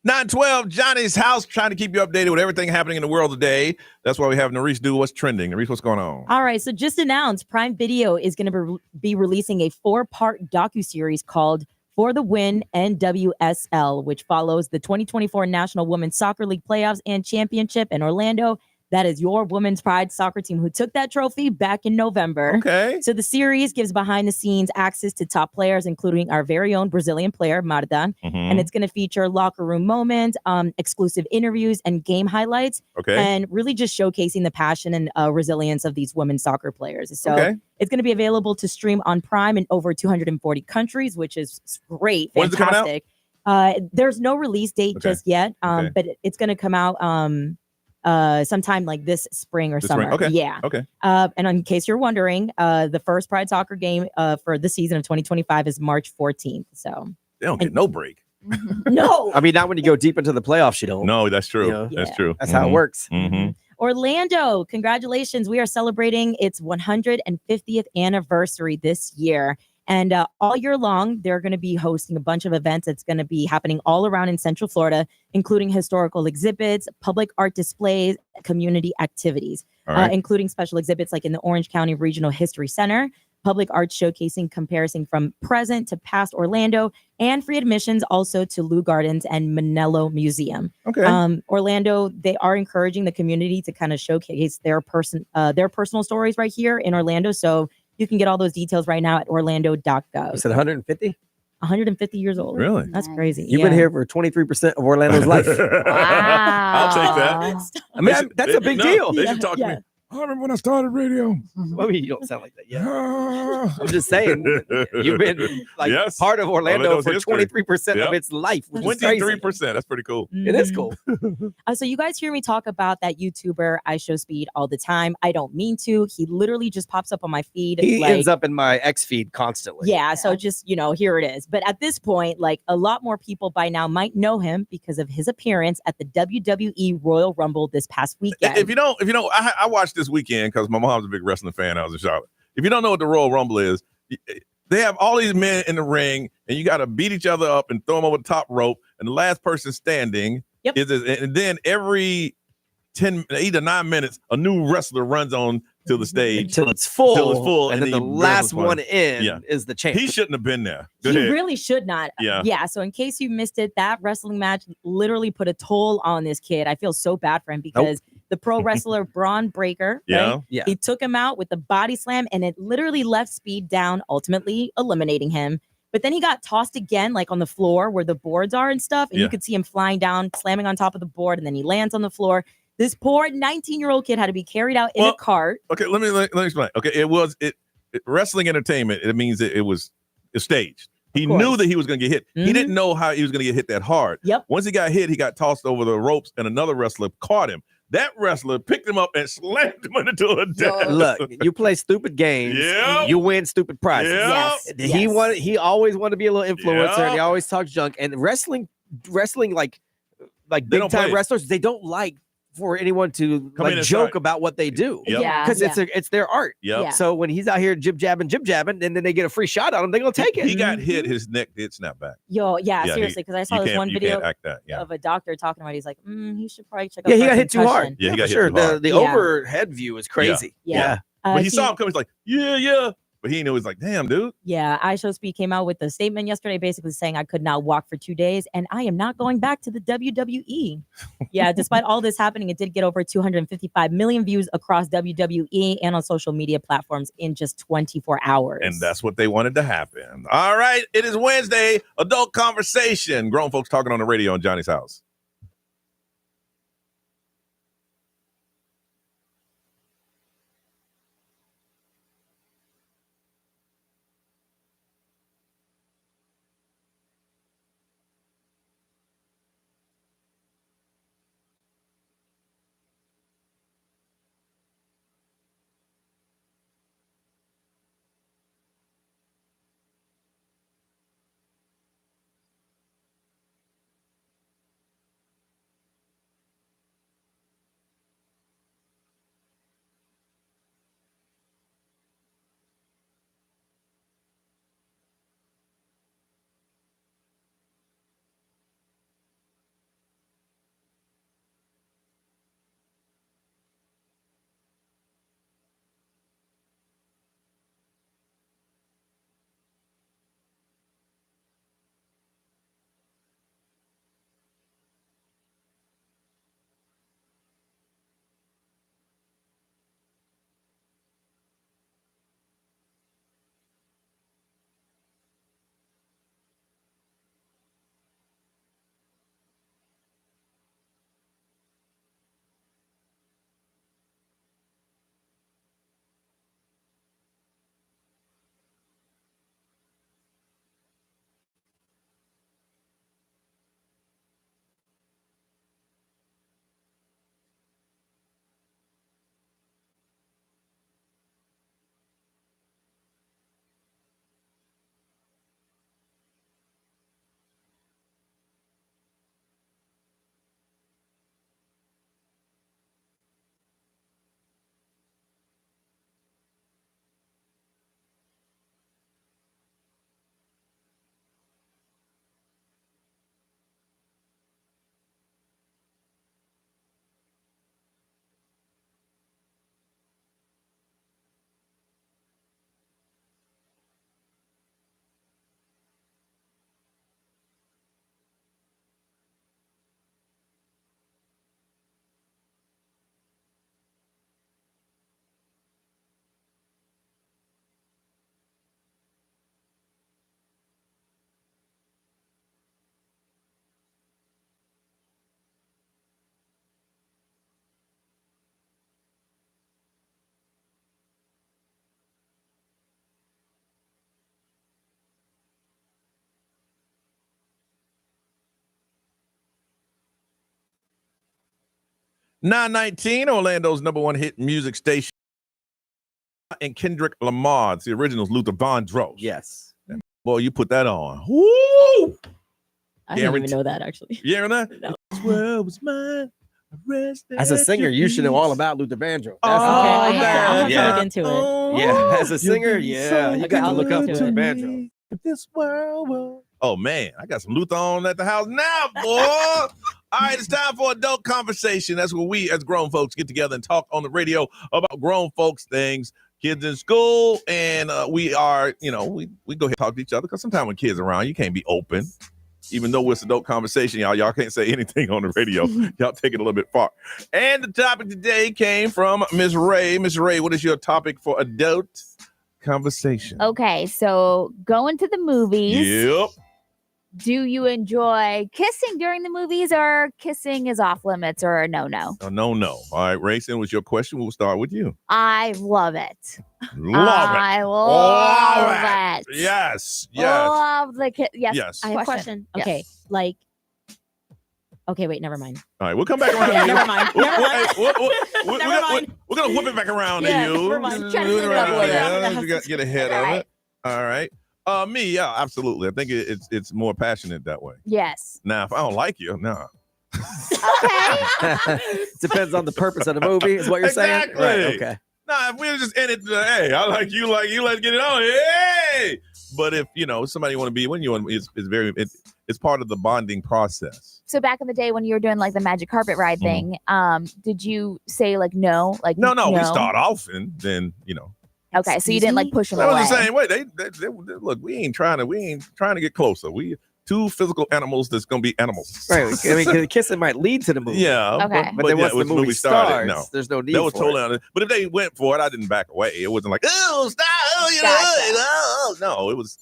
S5: 912, Johnny's house, trying to keep you updated with everything happening in the world today. That's why we have Narice do what's trending. Narice, what's going on?
S3: All right, so just announced, Prime Video is going to be releasing a 4-part docuseries called For the Win NWSL, which follows the 2024 National Women's Soccer League playoffs and championship in Orlando. That is your women's pride soccer team who took that trophy back in November.
S5: Okay.
S3: So the series gives behind-the-scenes access to top players, including our very own Brazilian player, Marta. And it's going to feature locker room moments, exclusive interviews, and game highlights.
S5: Okay.
S3: And really just showcasing the passion and resilience of these women's soccer players. So it's going to be available to stream on Prime in over 240 countries, which is great.
S5: When is it coming out?
S3: Fantastic. There's no release date just yet, but it's going to come out sometime like this spring or summer.
S5: Okay.
S3: Yeah.
S5: Okay.
S3: And in case you're wondering, the first Pride Soccer game for the season of 2025 is March 14th. So
S5: they don't get no break.
S3: No.
S7: I mean, not when you go deep into the playoffs, you don't.
S5: No, that's true.
S7: You know?
S5: That's true.
S7: That's how it works.
S3: Orlando, congratulations. We are celebrating its 150th anniversary this year. And all year long, they're going to be hosting a bunch of events that's going to be happening all around in Central Florida, including historical exhibits, public art displays, community activities, including special exhibits like in the Orange County Regional History Center, public art showcasing comparison from present to past Orlando, and free admissions also to Lou Gardens and Manello Museum.
S5: Okay.
S3: Orlando, they are encouraging the community to kind of showcase their personal stories right here in Orlando. So you can get all those details right now at orlando.gov.
S7: You said 150?
S3: 150 years old.
S5: Really?
S3: That's crazy.
S7: You've been here for 23% of Orlando's life.
S5: I'll take that.
S7: I mean, that's a big deal.
S5: They should talk to me. I remember when I started radio.
S7: Well, I mean, you don't sound like that yet. I'm just saying, you've been part of Orlando for 23% of its life.
S5: 23%. That's pretty cool.
S7: It is cool.
S3: So you guys hear me talk about that YouTuber, I Show Speed, all the time. I don't mean to. He literally just pops up on my feed.
S7: He ends up in my X feed constantly.
S3: Yeah, so just, here it is. But at this point, a lot more people by now might know him because of his appearance at the WWE Royal Rumble this past weekend.
S5: If you don't, I watched this weekend because my mom's a big wrestling fan. I was in Charlotte. If you don't know what the Royal Rumble is, they have all these men in the ring, and you got to beat each other up and throw them over the top rope, and the last person standing and then every 8 to 9 minutes, a new wrestler runs on to the stage
S7: until it's full, and then the
S5: he
S7: last
S5: wrestles
S7: one in is the champ.
S5: He shouldn't have been there.
S3: He really should not. Yeah. So in case you missed it, that wrestling match literally put a toll on this kid. I feel so bad for him because the pro wrestler Braun Breaker, he took him out with the body slam, and it literally left Speed down, ultimately eliminating him. But then he got tossed again, like on the floor where the boards are and stuff, and you could see him flying down, slamming on top of the board, and then he lands on the floor. This poor 19-year-old kid had to be carried out in a cart.
S5: Okay, let me explain. Okay, it wrestling entertainment. It means it was staged. He knew that he was going to get hit. He didn't know how he was going to get hit that hard. Once he got hit, he got tossed over the ropes, and another wrestler caught him. That wrestler picked him up and slammed him into a death.
S7: Look, you play stupid games. You win stupid prizes. He always wanted to be a little influencer, and he always talks junk. And wrestling like big time wrestlers, they don't like for anyone to joke about what they do. Because it's their art. So when he's out here jib jabbing, and then they get a free shot on him, they're gonna take it.
S5: He got hit, his neck did snap back.
S3: Seriously, because I saw this one video of a doctor talking about it. He's like, he should probably check out.
S7: Yeah, he got hit too hard.
S5: Yeah, he got hit too hard.
S7: The overhead view is crazy.
S5: But he saw him come, he's like, yeah. But he knew, he was like, damn, dude.
S3: Yeah, I Show Speed came out with a statement yesterday basically saying I could not walk for 2 days and I am not going back to the WWE. Despite all this happening, it did get over 255 million views across WWE and on social media platforms in just 24 hours.
S5: And that's what they wanted to happen. All right, it is Wednesday, adult conversation. Grown folks talking on the radio in Johnny's house. 919, Orlando's number one hit music station. And Kendrick Lamar. It's the original's Luther Vandross.
S7: Yes.
S5: Boy, you put that on. Woo!
S3: I didn't even know that, actually.
S5: You hear that?
S3: No.
S5: This world was mine.
S7: As a singer, you should know all about Luther Vandross.
S3: I'm gonna look into it.
S7: Yeah, as a singer, you got to look up Luther Vandross.
S5: This world. Oh, man, I got some Luther on at the house now, boy. All right, it's time for adult conversation. That's where we, as grown folks, get together and talk on the radio about grown folks things, kids in school, and we are, we go ahead and talk to each other because sometimes when kids are around, you can't be open. Even though it's adult conversation, y'all can't say anything on the radio. Y'all take it a little bit far. And the topic today came from Miss Ray. Miss Ray, what is your topic for adult conversation?
S6: Okay, so going to the movies.
S5: Yep.
S6: Do you enjoy kissing during the movies, or kissing is off limits, or a no-no?
S5: No. All right, Rayson, was your question. We'll start with you.
S6: I love it.
S5: I
S6: love it.
S5: Yes.
S6: Love the kiss.
S5: Yes.
S3: I have a question.
S6: Yes.
S3: Okay, okay, wait, never mind.
S5: All right, we'll come back around to you.
S3: Never mind.
S5: We're going to whip it back around to
S3: Yeah,
S5: you.
S3: never mind. Trying to figure out what
S5: You got to get ahead of it. All right. Me, yeah, absolutely. I think it's more passionate that way.
S6: Yes.
S5: Now, if I don't like you, no.
S7: Depends on the purpose of the movie, is what you're saying?
S5: Exactly.
S7: Right, okay.
S5: Nah, if we're just in it, hey, I like you, let's get it on. Hey! But if, somebody want to be when you want, it's part of the bonding process.
S6: So back in the day when you were doing like the magic carpet ride thing, did you say like no? Like
S5: no, we start off and then,
S6: Okay, so you didn't like push them
S5: that
S6: away.
S5: was the same way. They look, we ain't trying to get closer. We two physical animals that's gonna be animals.
S7: Right. I mean, 'cause kissing might lead to the movie.
S5: Yeah.
S6: Okay.
S7: But then once the movie starts,
S5: no.
S7: there's no need
S5: That was
S7: for
S5: totally
S7: it.
S5: honest. But if they went for it, I didn't back away. It wasn't like, oh, stop, no, it was,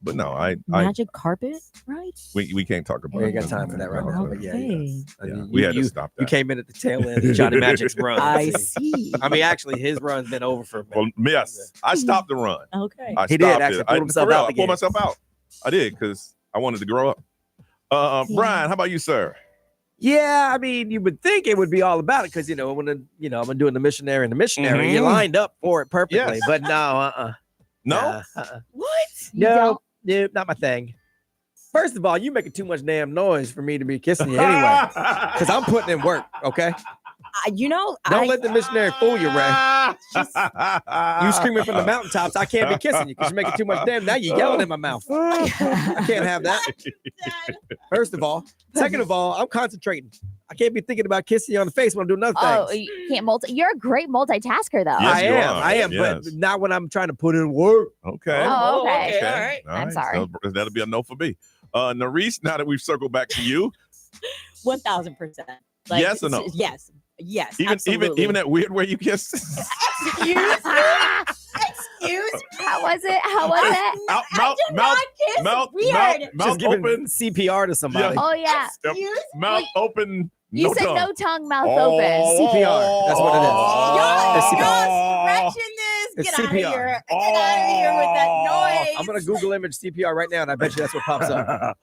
S5: but no,
S3: Magic carpet, right?
S5: we can't talk about
S7: We
S5: it.
S7: ain't got time for that right now. But
S3: Okay.
S5: We had to stop that.
S7: You came in at the tail end of Johnny Magic's run.
S3: I see.
S7: I mean, actually, his run's been over for a minute.
S5: Well, yes, I stopped the run.
S3: Okay.
S5: I
S7: He did
S5: stopped
S7: actually
S5: it.
S7: pull himself out the
S5: I pulled
S7: game.
S5: myself out. I did because I wanted to grow up. Brian, how about you, sir?
S7: Yeah, I mean, you would think it would be all about it because when I'm doing the missionary and the missionary, you lined up for it perfectly.
S5: Yes.
S7: But no,
S5: No.
S6: What?
S7: no, not my thing. First of all, you making too much damn noise for me to be kissing you anyway, because I'm putting in work. Okay, don't let the missionary fool you, Ray. You screaming from the mountaintops, I can't be kissing you because you're making too much damn. Now you're yelling in my mouth. I can't have that. First of all. Second of all, I'm concentrating. I can't be thinking about kissing you on the face when I'm doing other
S6: Oh,
S7: things.
S6: you can't you're a great multitasker though.
S5: Yes.
S7: I am,
S5: yes.
S7: but not when I'm trying to put in work.
S5: Okay.
S6: Oh, okay.
S3: All right.
S6: I'm sorry.
S5: So that'll be a no for me. Narice, now that we've circled back to you,
S3: 1000%.
S5: Yes or no?
S3: Yes.
S5: even
S3: absolutely.
S5: that weird way you kiss.
S3: Excuse me.
S6: How was it?
S7: Just giving
S5: open,
S7: CPR to somebody.
S6: Oh yeah.
S5: mouth open.
S6: You
S5: no
S6: said
S5: tongue.
S6: no tongue, mouth open.
S7: CPR. That's what it is. It's CPR.
S3: Scratching this.
S7: It's
S3: Get out of
S7: CPR.
S3: here. Get out of here with that noise.
S7: I'm gonna Google image CPR right now, and I bet you that's what pops up.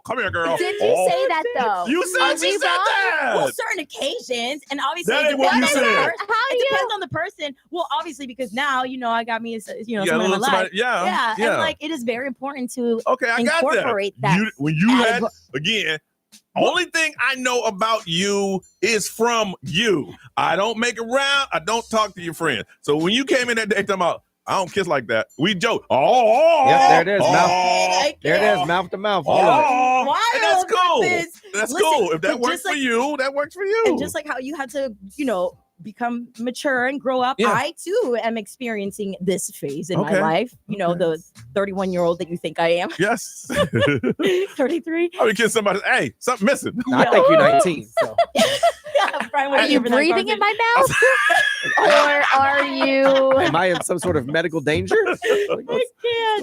S5: Come here, girl.
S6: Did you say that though?
S5: You said
S6: Are
S5: she
S6: we
S5: said
S6: wrong?
S5: that.
S3: Well, certain occasions, and obviously
S5: That
S3: it
S5: ain't what
S3: depends
S5: you
S3: on the
S5: said.
S3: person.
S6: How do
S3: It
S6: you?
S3: depends on the person. Well, obviously because now I got me someone in my
S5: somebody-
S3: life.
S5: yeah.
S3: And like it is very important to
S5: Okay, I got that.
S3: incorporate that.
S5: When you
S3: as
S5: had again. Only thing I know about you is from you. I don't make around. I don't talk to your friends. So when you came in that day talking about, I don't kiss like that. We joke.
S7: Yep, there it is. Mouth.
S3: Like
S7: There it is. Mouth to mouth. All of it.
S3: Wild
S5: And that's cool.
S3: with this.
S5: That's
S3: Listen,
S5: cool. If that
S3: but
S5: works
S3: just
S5: for
S3: like-
S5: you, that works for you.
S3: And just like how you had to, become mature and grow up,
S5: Yeah.
S3: I too am experiencing this phase in
S5: Okay.
S3: my life. The 31-year-old that you think I am.
S5: Yes.
S3: 33.
S5: I would kiss somebody. Hey, something missing.
S7: I think you're 19. So.
S3: Yeah, Brian, what
S6: Are you
S3: for that
S6: breathing in my mouth? Or are you?
S7: Am I in some sort of medical danger?
S3: I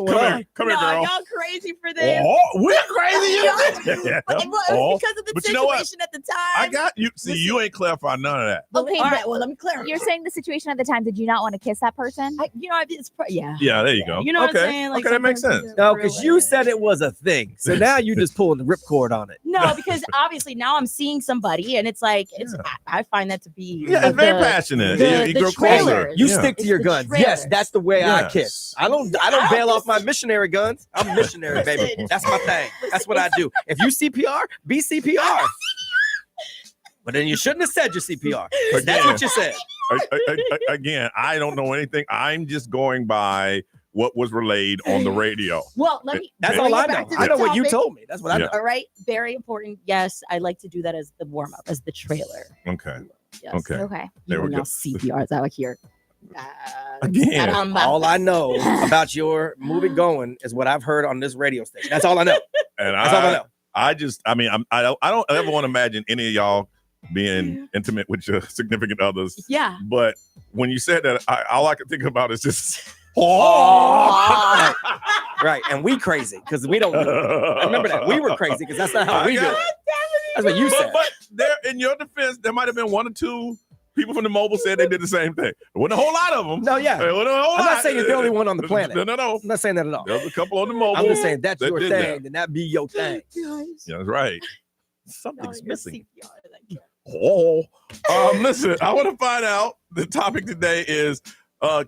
S3: can't.
S5: Come here, girl.
S3: Y'all crazy for this.
S5: Oh, we're crazy.
S3: But it was because of the
S5: But you know what?
S3: situation at the time.
S5: I got you. See, you ain't clarified none of that.
S6: Okay,
S3: All
S6: but
S3: right, well, let me clarify.
S6: you're saying the situation at the time. Did you not want to kiss that person?
S3: Yeah.
S5: Yeah, there you go.
S3: You know what I'm
S5: okay.
S3: saying? Like,
S5: okay, that makes
S3: sometimes
S5: sense.
S7: No, because you said it was a thing. So now you just pulling the ripcord on it.
S3: No, because obviously now I'm seeing somebody, and it's like I find that to be
S5: Yeah, it's very passionate. You grow
S3: trailer.
S5: closer.
S7: You
S5: Yeah.
S7: stick to your guns.
S3: trailer.
S7: Yes, that's the way I
S5: Yes.
S7: kiss. I don't bail off my missionary guns. I'm missionary, baby. That's my thing. That's what I do. If you CPR, be CPR. But then you shouldn't have said your CPR. But that's what you said.
S5: Again, I don't know anything. I'm just going by what was relayed on the radio.
S3: Well, let me.
S7: That's
S3: bring
S7: all
S3: it
S7: I
S3: back
S7: know.
S3: to
S7: I
S3: the
S7: know what you
S3: topic.
S7: told me. That's what I know.
S3: All right, very important. Yes, I like to do that as the warm up, as the trailer.
S5: Okay.
S3: Yes.
S5: Okay.
S6: Okay.
S5: There we go.
S3: CPRs out here.
S5: Again,
S7: all I know about your movie going is what I've heard on this radio station. That's all I know.
S5: And
S7: That's all I know.
S5: I don't ever want to imagine any of y'all being intimate with your significant others.
S3: Yeah.
S5: But when you said that, all I can think about is just.
S7: Right, and we crazy because we don't do it. I remember that. We were crazy because that's not how we do it. That's what you said.
S5: But there, in your defense, there might have been one or two people from the mobile said they did the same thing. There wasn't a whole lot of them.
S7: No, yeah.
S5: There wasn't a whole
S7: I'm
S5: lot.
S7: not saying you're the only one on the planet.
S5: No.
S7: I'm not saying that at all.
S5: There was a couple on the mobile.
S7: I'm just saying that's
S5: that
S7: your
S5: did
S7: thing, then that be your thing.
S5: Yeah, that's right. Something's missing. Listen, I want to find out. The topic today is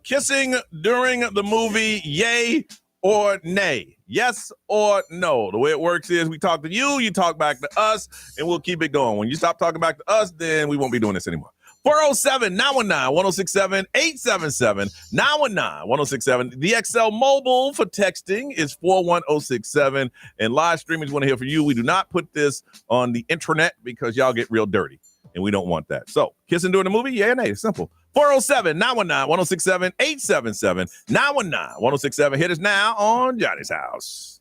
S5: kissing during the movie, yay or nay? Yes or no? The way it works is we talk to you, you talk back to us, and we'll keep it going. When you stop talking back to us, then we won't be doing this anymore. 407-919-1067, 877-919-1067. The XL mobile for texting is 41067. And live streamers want to hear from you. We do not put this on the intranet because y'all get real dirty, and we don't want that. So, kissing during the movie, yeah or nay? It's simple. 407-919-1067, 877-919-1067. Hit us now on Johnny's House.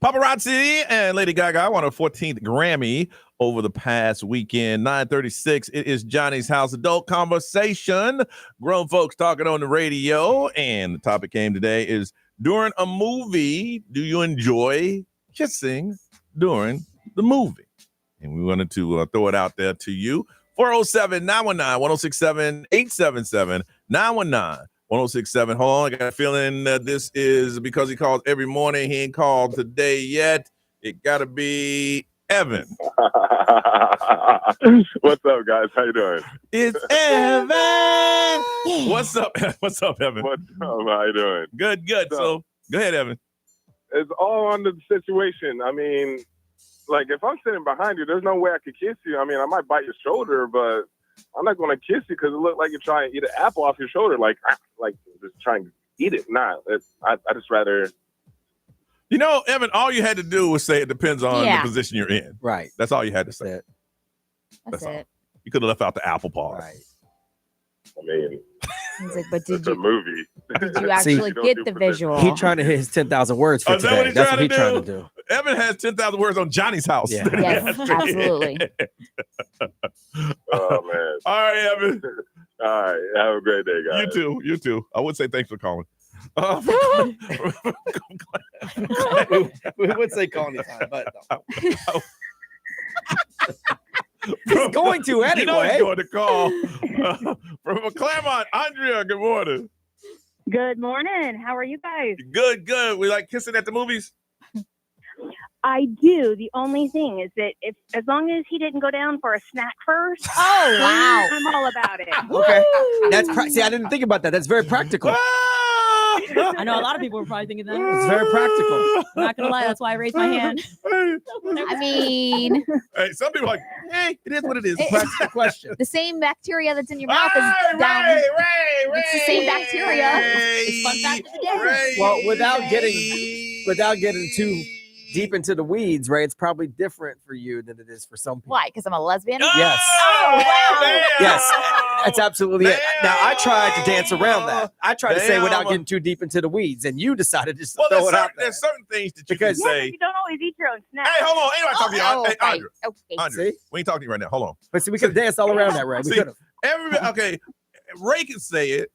S5: Paparazzi and Lady Gaga won her 14th Grammy over the past weekend. 9:36. It is Johnny's House Adult Conversation. Grown folks talking on the radio. And the topic came today is, during a movie, do you enjoy kissing during the movie? And we wanted to throw it out there to you. 407-919-1067, 877-919-1067. Hold on, I got a feeling that this is because he calls every morning. He ain't called today yet. It got to be Evan.
S17: What's up, guys? How you doing?
S5: It's Evan. What's up? What's up, Evan?
S17: What's up? How you doing?
S5: Good. So go ahead, Evan.
S17: It's all on the situation. I mean, like, if I'm sitting behind you, there's no way I could kiss you. I mean, I might bite your shoulder, but I'm not going to kiss you because it looks like you're trying to eat an apple off your shoulder, like just trying to eat it. Nah, I just rather.
S5: You know, Evan, all you had to do was say it depends on the position you're in.
S7: Right.
S5: That's all you had to say.
S6: That's it.
S5: All. You could have left out the apple paws.
S7: Right.
S17: I mean,
S6: He's like, but
S17: it's a movie.
S6: Did you actually get the visual?
S7: He trying to hit his 10,000 words for today. That's what he's trying to do.
S5: Evan has 10,000 words on Johnny's house.
S7: Yeah.
S6: Yes, absolutely.
S17: Oh, man.
S5: All right, Evan.
S17: All right. Have a great day, guys.
S5: You too. I would say thanks for calling.
S7: We would say call anytime, but no. He's going to anyway.
S5: You know he's going to call. From Claremont, Andrea, good morning.
S16: Good morning. How are you guys?
S5: Good. We like kissing at the movies?
S16: I do. The only thing is that as long as he didn't go down for a snack first,
S6: oh wow,
S16: I'm all about it.
S7: Okay, see, I didn't think about that. That's very practical.
S3: I know a lot of people were probably thinking that.
S7: It's very practical.
S3: I'm not gonna lie, that's why I raised my hand.
S6: I mean,
S5: hey, some people are like, hey, it is what it is.
S7: Practical question.
S6: The same bacteria that's in your mouth is down. It's the same bacteria. It's fun fact of the day.
S7: Well, without getting too deep into the weeds, right? It's probably different for you than it is for some people.
S6: Why? Because I'm a lesbian?
S7: Yes.
S6: Oh, wow.
S7: Yes. That's absolutely it. Now, I tried to dance around that. I tried to say without getting too deep into the weeds, and you decided just to throw it out there.
S5: There's certain things that you can say.
S16: You don't always eat your own snack.
S5: Hey, hold on. Ain't nobody talking to you. Hey,
S6: okay.
S5: Andrew. Andrew, we ain't talking to you right now. Hold on.
S7: But see, we could have danced all around that, right? We could have.
S5: Okay, Ray can say it,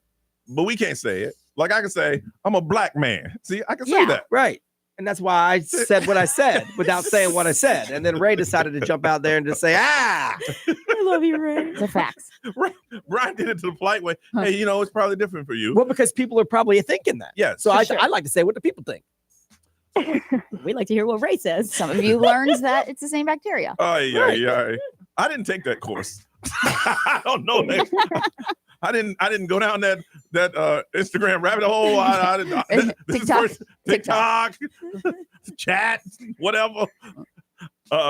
S5: but we can't say it. Like I can say, I'm a black man. See, I can say that.
S7: Right. And that's why I said what I said without saying what I said. And then Ray decided to jump out there and just say,
S3: I love you, Ray.
S6: The facts.
S5: Brian did it to the polite way. Hey, you know, it's probably different for you.
S7: Well, because people are probably thinking that.
S5: Yeah.
S7: So I like to say what the people think.
S3: We like to hear what Ray says.
S6: Some of you learned that it's the same bacteria.
S5: Oh, yeah. I didn't take that course. I don't know that. I didn't go down that Instagram rabbit hole. I didn't. TikTok, chat, whatever.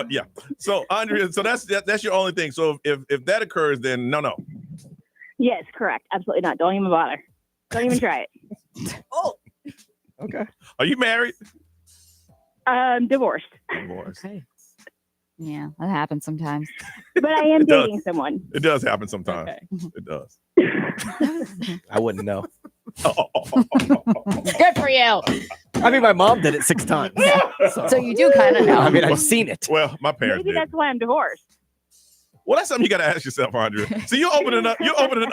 S5: Yeah. So Andrea, so that's your only thing. So if that occurs, then no.
S16: Yes, correct. Absolutely not. Don't even bother. Don't even try it.
S3: Oh.
S5: Okay. Are you married?
S16: Divorced.
S3: Okay.
S6: Yeah, that happens sometimes.
S16: But I am dating someone.
S5: It does happen sometimes. Okay. It does.
S7: I wouldn't know.
S6: Good for you.
S7: I mean, my mom did it 6 times.
S6: So you do kind of know.
S7: I mean, I've seen it.
S5: Well, my parents
S16: Maybe
S5: did.
S16: that's why I'm divorced.
S5: Well, that's something you got to ask yourself, Andrea. So you're opening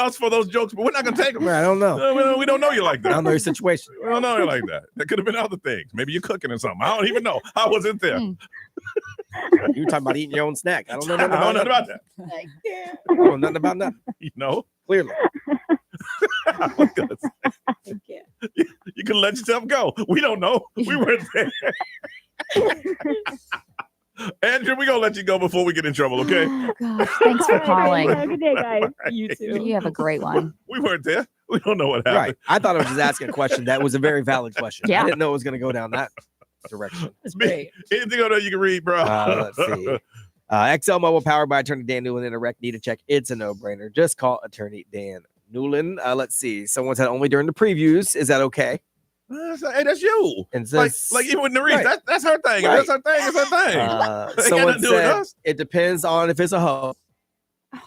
S5: us for those jokes, but we're not going to take them.
S7: I don't know.
S5: We don't know you like that.
S7: I don't know your situation.
S5: We don't know you like that. There could have been other things. Maybe you're cooking or something. I don't even know. I wasn't there.
S7: You were talking about eating your own snack. I don't know nothing about that.
S6: Like,
S7: I don't know nothing about that.
S5: You know?
S7: Clearly.
S5: You can let yourself go. We don't know. We weren't there. Andrew, we're going to let you go before we get in trouble, okay?
S6: Oh, gosh. Thanks for calling.
S16: Have a good day, guys.
S3: You too.
S6: You have a great one.
S5: We weren't there. We don't know what happened.
S7: Right. I thought I was just asking a question. That was a very valid question.
S6: Yeah.
S7: I didn't know it was going to go down that direction.
S3: That's great.
S5: Anything on there you can read, bro?
S7: Let's see. XL Mobile powered by Attorney Dan Newland in a wreck. Need a check. It's a no-brainer. Just call Attorney Dan Newland. Let's see. Someone said only during the previews. Is that okay?
S5: Hey, that's you.
S7: And
S5: like even with Nerese,
S7: right.
S5: that's her thing.
S7: Right.
S5: That's her thing. It's her thing.
S7: Someone said it depends on if it's a hoe.
S6: Oh,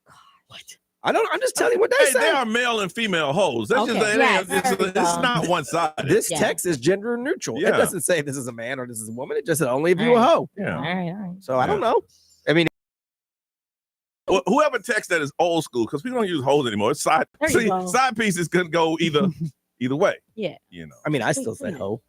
S6: God.
S7: What? I'm just telling you what they say.
S5: They are male and female hoes. That's
S3: Okay.
S5: it's not one-sided.
S7: This text is gender neutral.
S5: Yeah.
S7: It doesn't say this is a man or this is a woman. It just said only if you a hoe.
S5: Yeah.
S3: All right.
S7: So I don't know. I mean,
S5: Well, whoever texts that is old school because we don't use hoes anymore. It's side pieces can go either way.
S3: Yeah.
S5: You know.
S7: I mean, I still say hoe.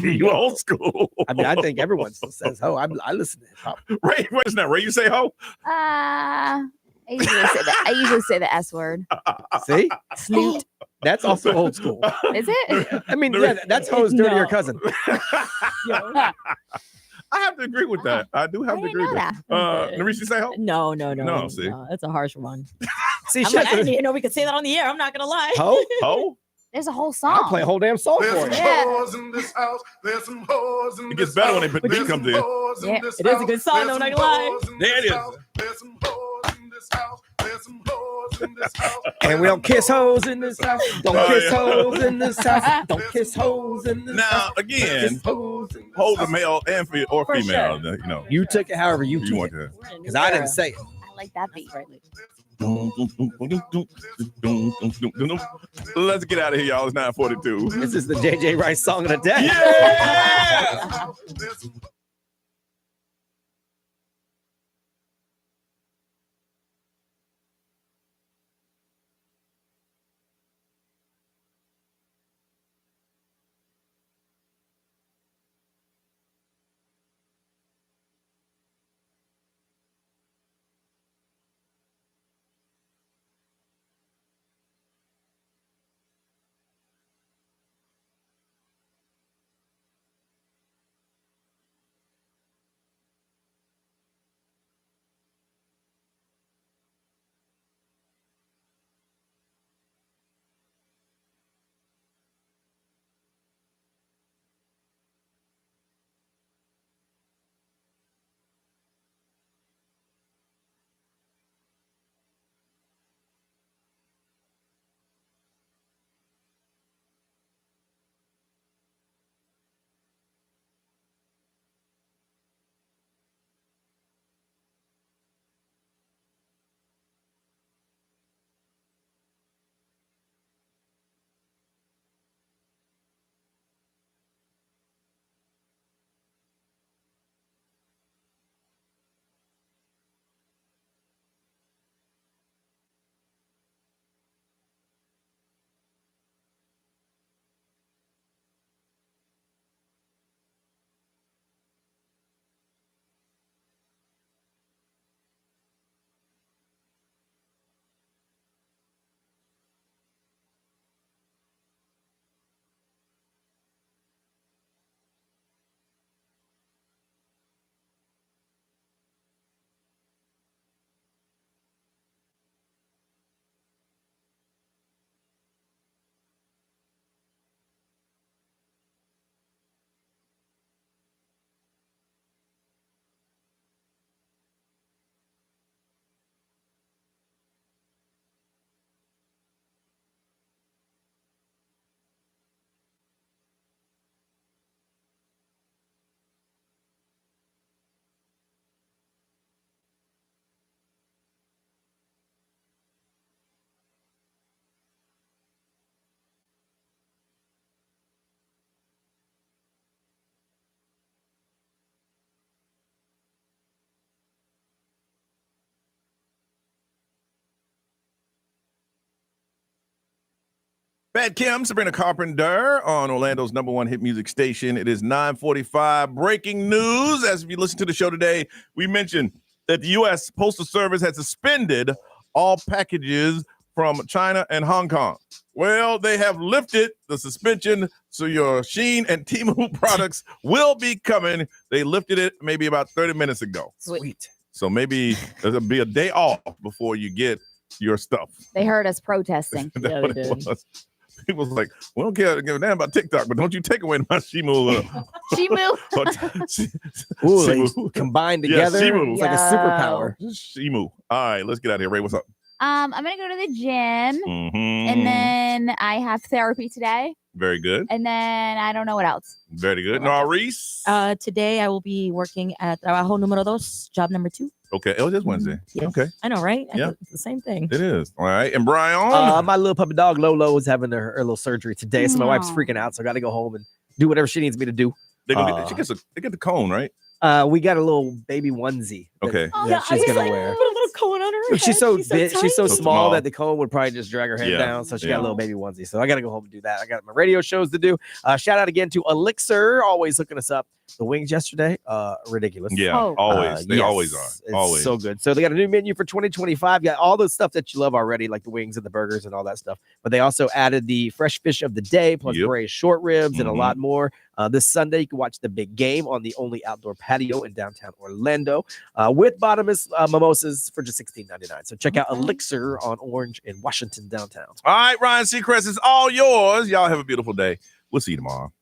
S5: You old school.
S7: I mean, I think everyone still says hoe. I listen to hip hop.
S5: Ray, what's that? Ray, you say hoe?
S6: I usually say the S word.
S7: See? Snoot. That's also old school.
S6: Is it?
S7: I mean, yeah, that's hoe's dirtier cousin.
S5: I have to agree with that. I do have to agree with that. Narisha, you say hoe?
S3: No,
S5: see.
S3: that's a harsh one.
S7: See,
S3: I didn't even know we could say that on the air. I'm not gonna lie.
S5: Hoe?
S6: There's a whole song.
S7: I'll play a whole damn song for you.
S14: In this house. There's some hoes in
S5: It gets better when the beat comes in.
S3: Yeah, it is a good song, though, I'm not gonna lie.
S5: There it is.
S14: There's some hoes in this house. There's some hoes in this house.
S7: And we don't kiss hoes in this house. Don't kiss hoes in this house. Don't kiss hoes in this house.
S5: Now, again, hoes are male and or female.
S3: Sure.
S5: You know.
S7: You took it however you
S5: want
S7: took
S5: to.
S7: it. Because I didn't say it.
S6: I like that beat.
S5: Let's get out of here, y'all. It's 9:42.
S7: This is the JJ Rice song of the day.
S5: Yeah! Bad Kim, Sabrina Carpenter on Orlando's #1 hit music station. It is 9:45. Breaking news. As if you listen to the show today, we mentioned that the U.S. Postal Service has suspended all packages from China and Hong Kong. Well, they have lifted the suspension, so your Shein and Temu products will be coming. They lifted it maybe about 30 minutes ago.
S6: Sweet.
S5: So maybe there'll be a day off before you get your stuff.
S6: They heard us protesting.
S5: That's what it was. People was like, we don't give a damn about TikTok, but don't you take away my Shimu.
S7: Ooh, they combined together.
S5: Yeah, Shimu.
S7: It's like a superpower.
S5: Shimu. All right, let's get out of here. Ray, what's up?
S6: I'm gonna go to the gym,
S5: Mm-hmm.
S6: and then I have therapy today,
S5: Very good.
S6: and then I don't know what else.
S5: Very good. Norris.
S3: Today I will be working at Trabajo Número 2, job number 2.
S5: Okay. Oh, it is Wednesday. Okay.
S3: I know, right?
S5: Yeah.
S3: It's the same thing.
S5: It is. All right. And Brian?
S7: My little puppy dog Lolo is having her little surgery today, so my wife's
S3: Aw.
S7: freaking out. So I got to go home and do whatever she needs me to do.
S5: They get the cone, right?
S7: We got a little baby onesie.
S5: Okay.
S7: that she's gonna wear.
S3: Put a little cone on her.
S7: She's so
S3: Head.
S7: big, she's so
S5: So
S7: small
S5: small.
S7: that the cone would probably just drag her head
S5: Yeah.
S7: down. So she got
S5: Yeah.
S7: a little baby onesie. So I got to go home and do that. I got my radio shows to do. Shout out again to Elixir, always hooking us up. The wings yesterday, ridiculous.
S5: Yeah, always. They always are.
S7: It's
S5: Always.
S7: so good. So they got a new menu for 2025. You got all the stuff that you love already, like the wings and the burgers and all that stuff. But they also added the fresh fish of the day, plus braised short ribs and a lot more. This Sunday, you can watch the big game on the only outdoor patio in downtown Orlando with bottomless mimosas for just $16.99. So check out Elixir on Orange in Washington downtown.
S5: All right, Ryan Seacrest, it's all yours. Y'all have a beautiful day. We'll see you tomorrow.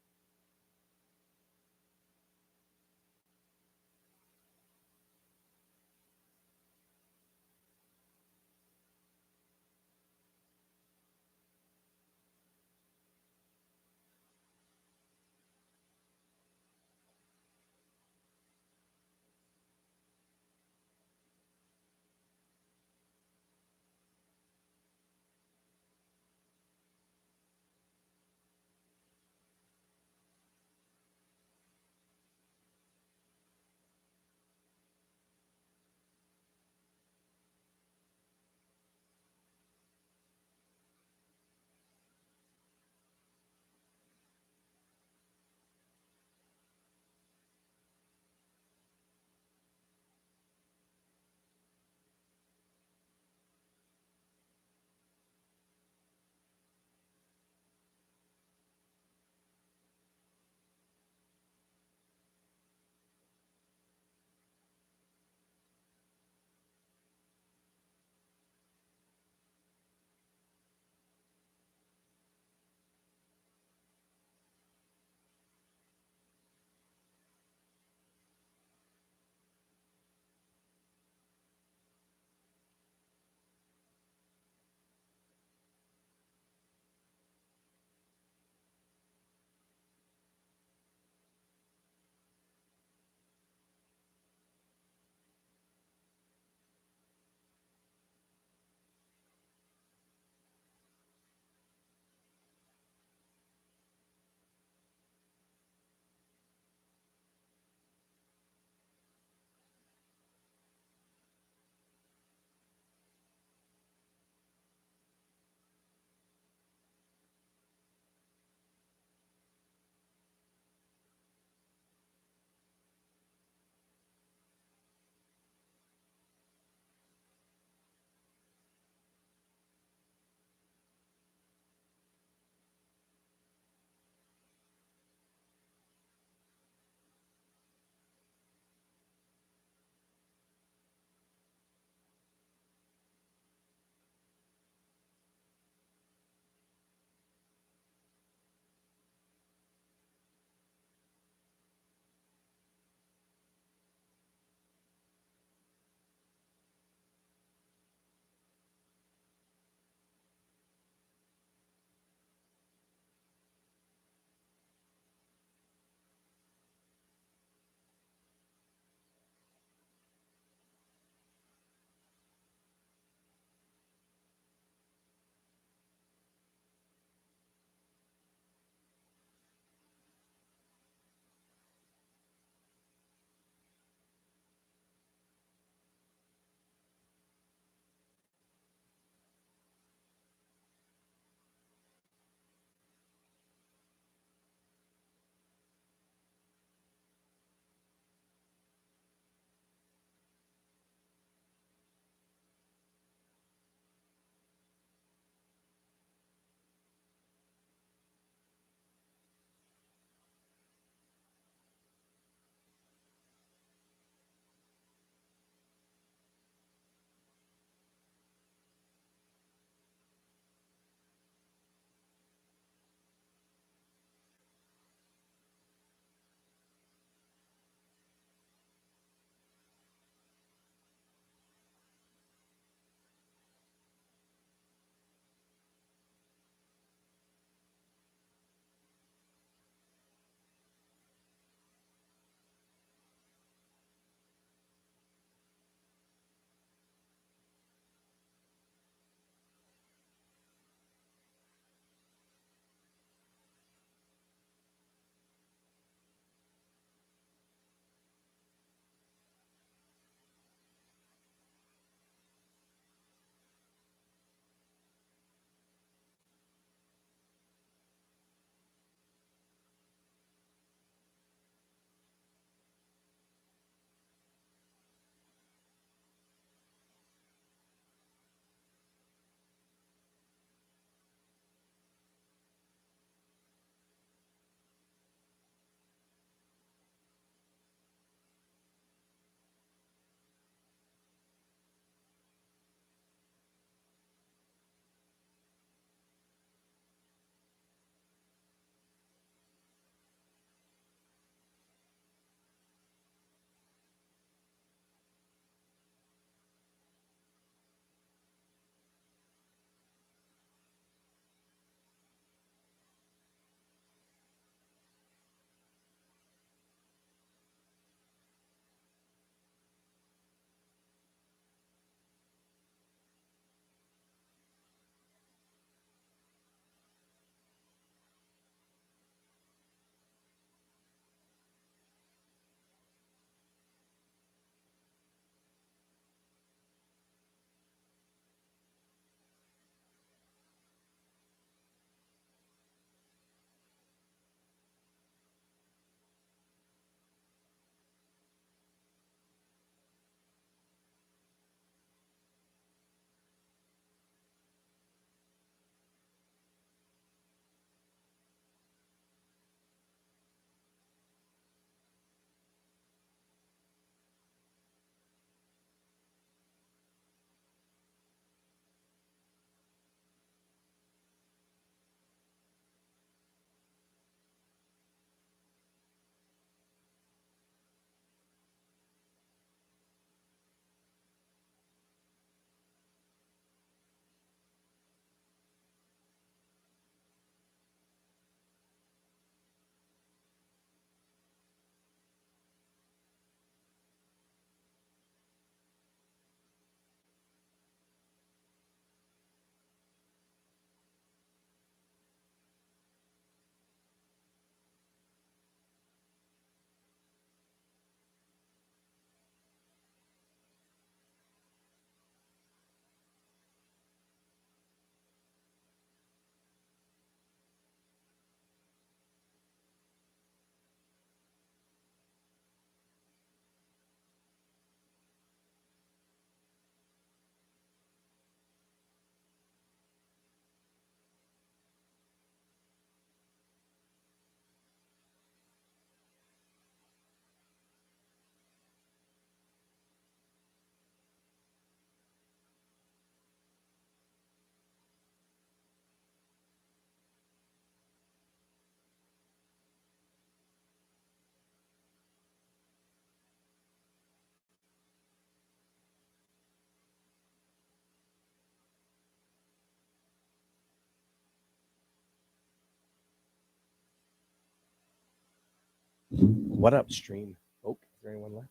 S7: What up, stream? Oh, is there anyone left?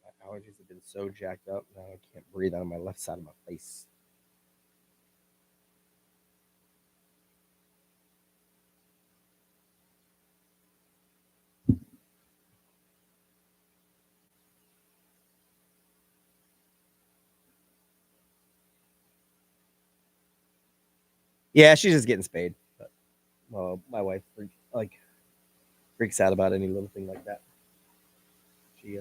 S7: My allergies have been so jacked up now I can't breathe out of my left side of my face. Yeah, she's just getting spayed. But, my wife freaks out about any little thing like that. She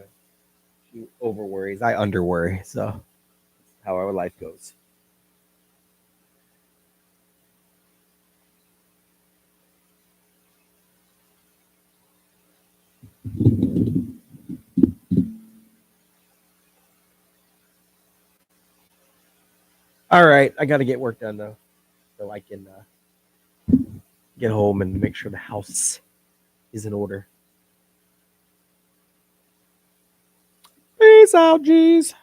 S7: over worries. I under worry. So that's how our life goes. All right, I got to get work done though, so I can get home and make sure the house is in order. Peace out, G's.